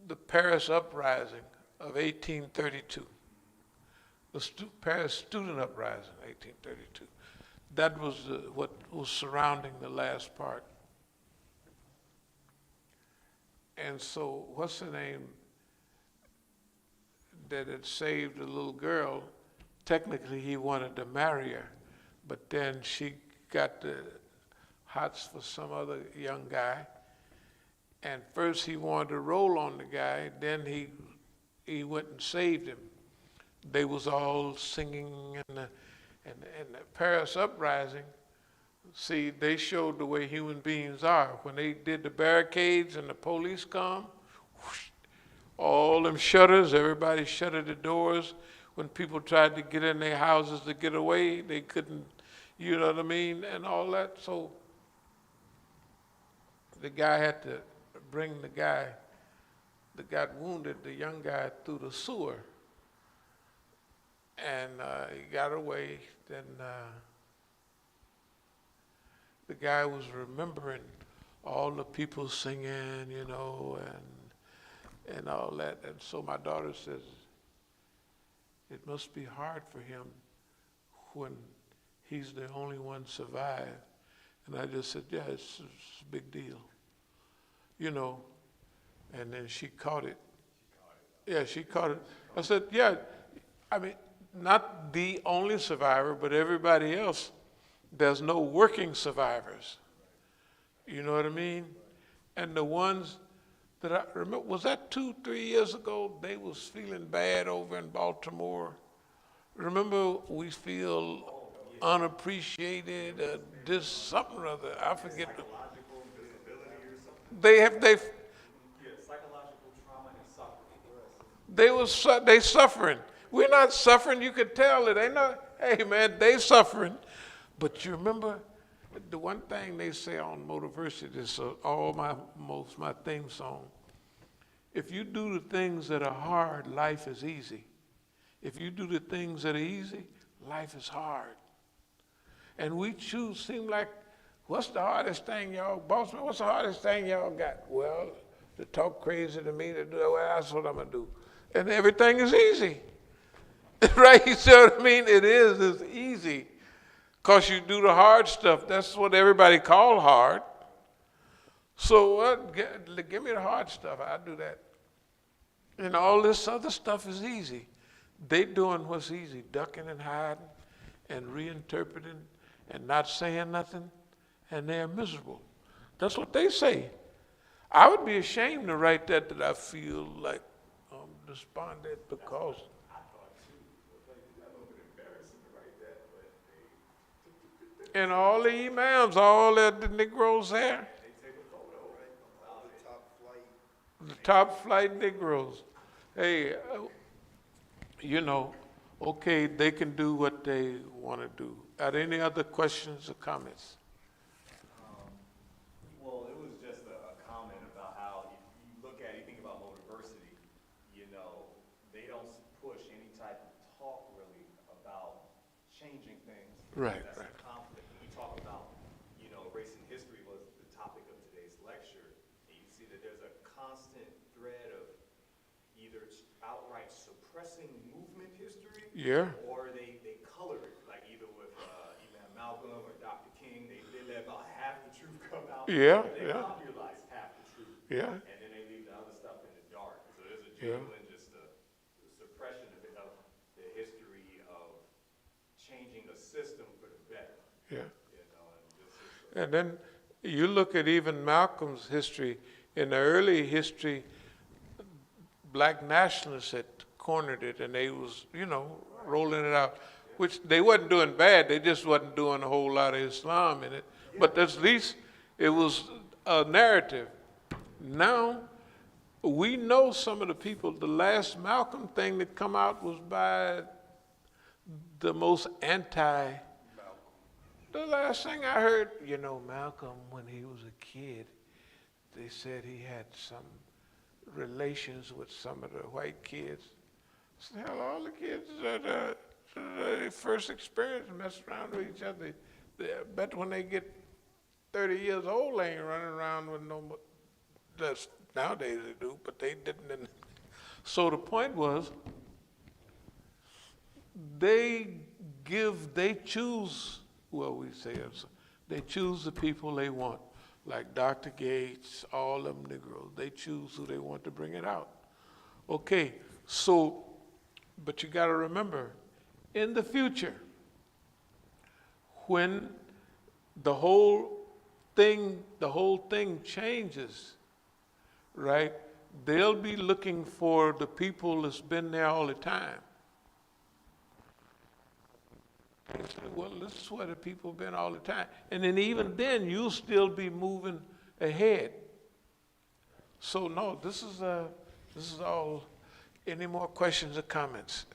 the Paris Uprising of 1832, the Paris Student Uprising, 1832. That was what was surrounding the last part. And so, what's the name that had saved the little girl? Technically, he wanted to marry her, but then she got the hots for some other young guy. And first he wanted to roll on the guy, then he went and saved him. They was all singing in the Paris Uprising. See, they showed the way human beings are. When they did the barricades and the police come, whoosh, all them shutters, everybody shuttered the doors. When people tried to get in their houses to get away, they couldn't, you know what I mean, and all that. So the guy had to bring the guy that got wounded, the young guy, through the sewer. And he got away. Then the guy was remembering all the people singing, you know, and all that. And so my daughter says, it must be hard for him when he's the only one survived. And I just said, yeah, it's a big deal, you know. And then she caught it. Yeah, she caught it. I said, yeah, I mean, not the only survivor, but everybody else, there's no working survivors. You know what I mean? And the ones that I remember, was that 2-3 years ago, they was feeling bad over in Baltimore. Remember, we feel unappreciated, this something or other, I forget. Psychological disability or something. They Psychological trauma and suffering. they suffering. We're not suffering. You could tell it. Ain't no, hey man, they suffering. But you remember the one thing they say on Motiversity is my theme song. If you do the things that are hard, life is easy. If you do the things that are easy, life is hard. And we seem like, what's the hardest thing y'all, bossman, what's the hardest thing y'all got? Well, to talk crazy to me, to do, well, that's what I'm gonna do. And everything is easy. Right, you see what I mean? It's easy 'cause you do the hard stuff. That's what everybody call hard. So give me the hard stuff. I do that. And all this other stuff is easy. They doing what's easy, ducking and hiding and reinterpreting and not saying nothing, and they're miserable. That's what they say. I would be ashamed to write that I feel like I'm despondent because. And all the imams, all the Negroes there, the top flight Negroes. Hey, you know, okay, they can do what they want to do. Are there any other questions or comments? Well, it was just a comment about how if you look at, you think about Motiversity, you know, they don't push any type of talk really about changing things. Right, That's right. a conflict. When we talk about, you know, race and history was the topic of today's lecture, and you see that there's a constant thread of either outright suppressing movement history, Yeah. or they color it, like either with Imam Malcolm or Dr. King, they let about half the truth come out. Yeah, They yeah. popularize half the truth. Yeah. And then they leave the other stuff in the dark. So there's a Yeah. genuine just a suppression of the history of changing a system for the better. Yeah. You know, and this is And then you look at even Malcolm's history. In the early history, black nationalists had cornered it, and they was, you know, rolling it out, which they wasn't doing bad. They just wasn't doing a whole lot of Islam in it. But at least it was a narrative. Now, we know some of the people. The last Malcolm thing that come out was by the most anti. The last thing I heard, you know, Malcolm, when he was a kid, they said he had some relations with some of the white kids. I said, hell, all the kids that their first experience mess around with each other. I bet when they get 30 years old, they ain't running around with no more. That's nowadays they do, but they didn't. So the point was, they choose, well, we say it, they choose the people they want, like Dr. Gates, all them Negroes. They choose who they want to bring it out. Okay, so, but you got to remember, in the future, when the whole thing changes, right? They'll be looking for the people that's been there all the time. They say, well, this is where the people have been all the time. And then even then, you'll still be moving ahead. So no, this is all. Any more questions or comments?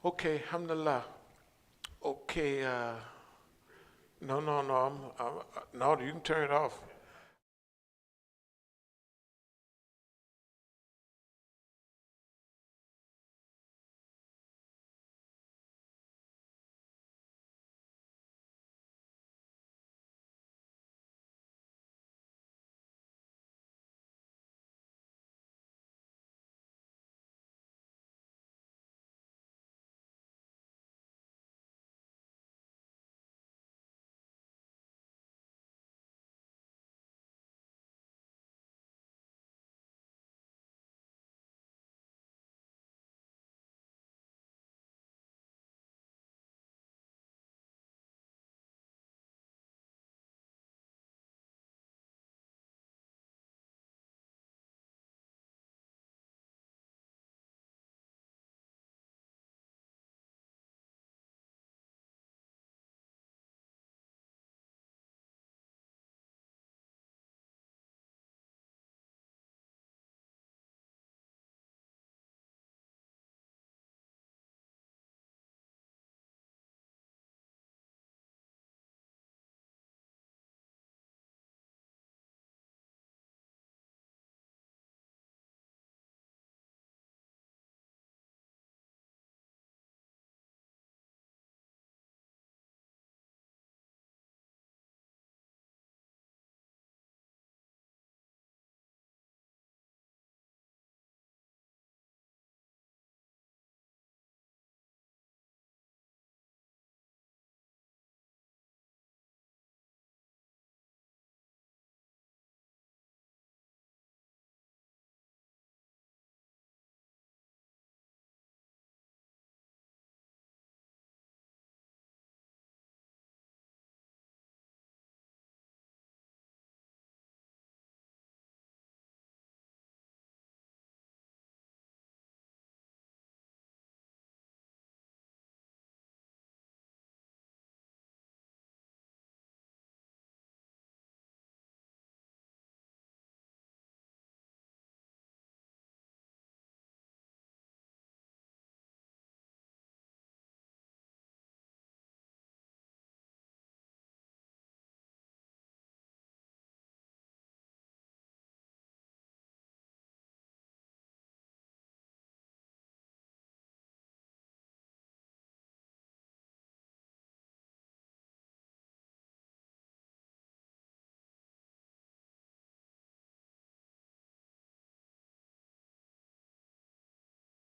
Okay, alhamdulillah. Okay, no, you can turn it off.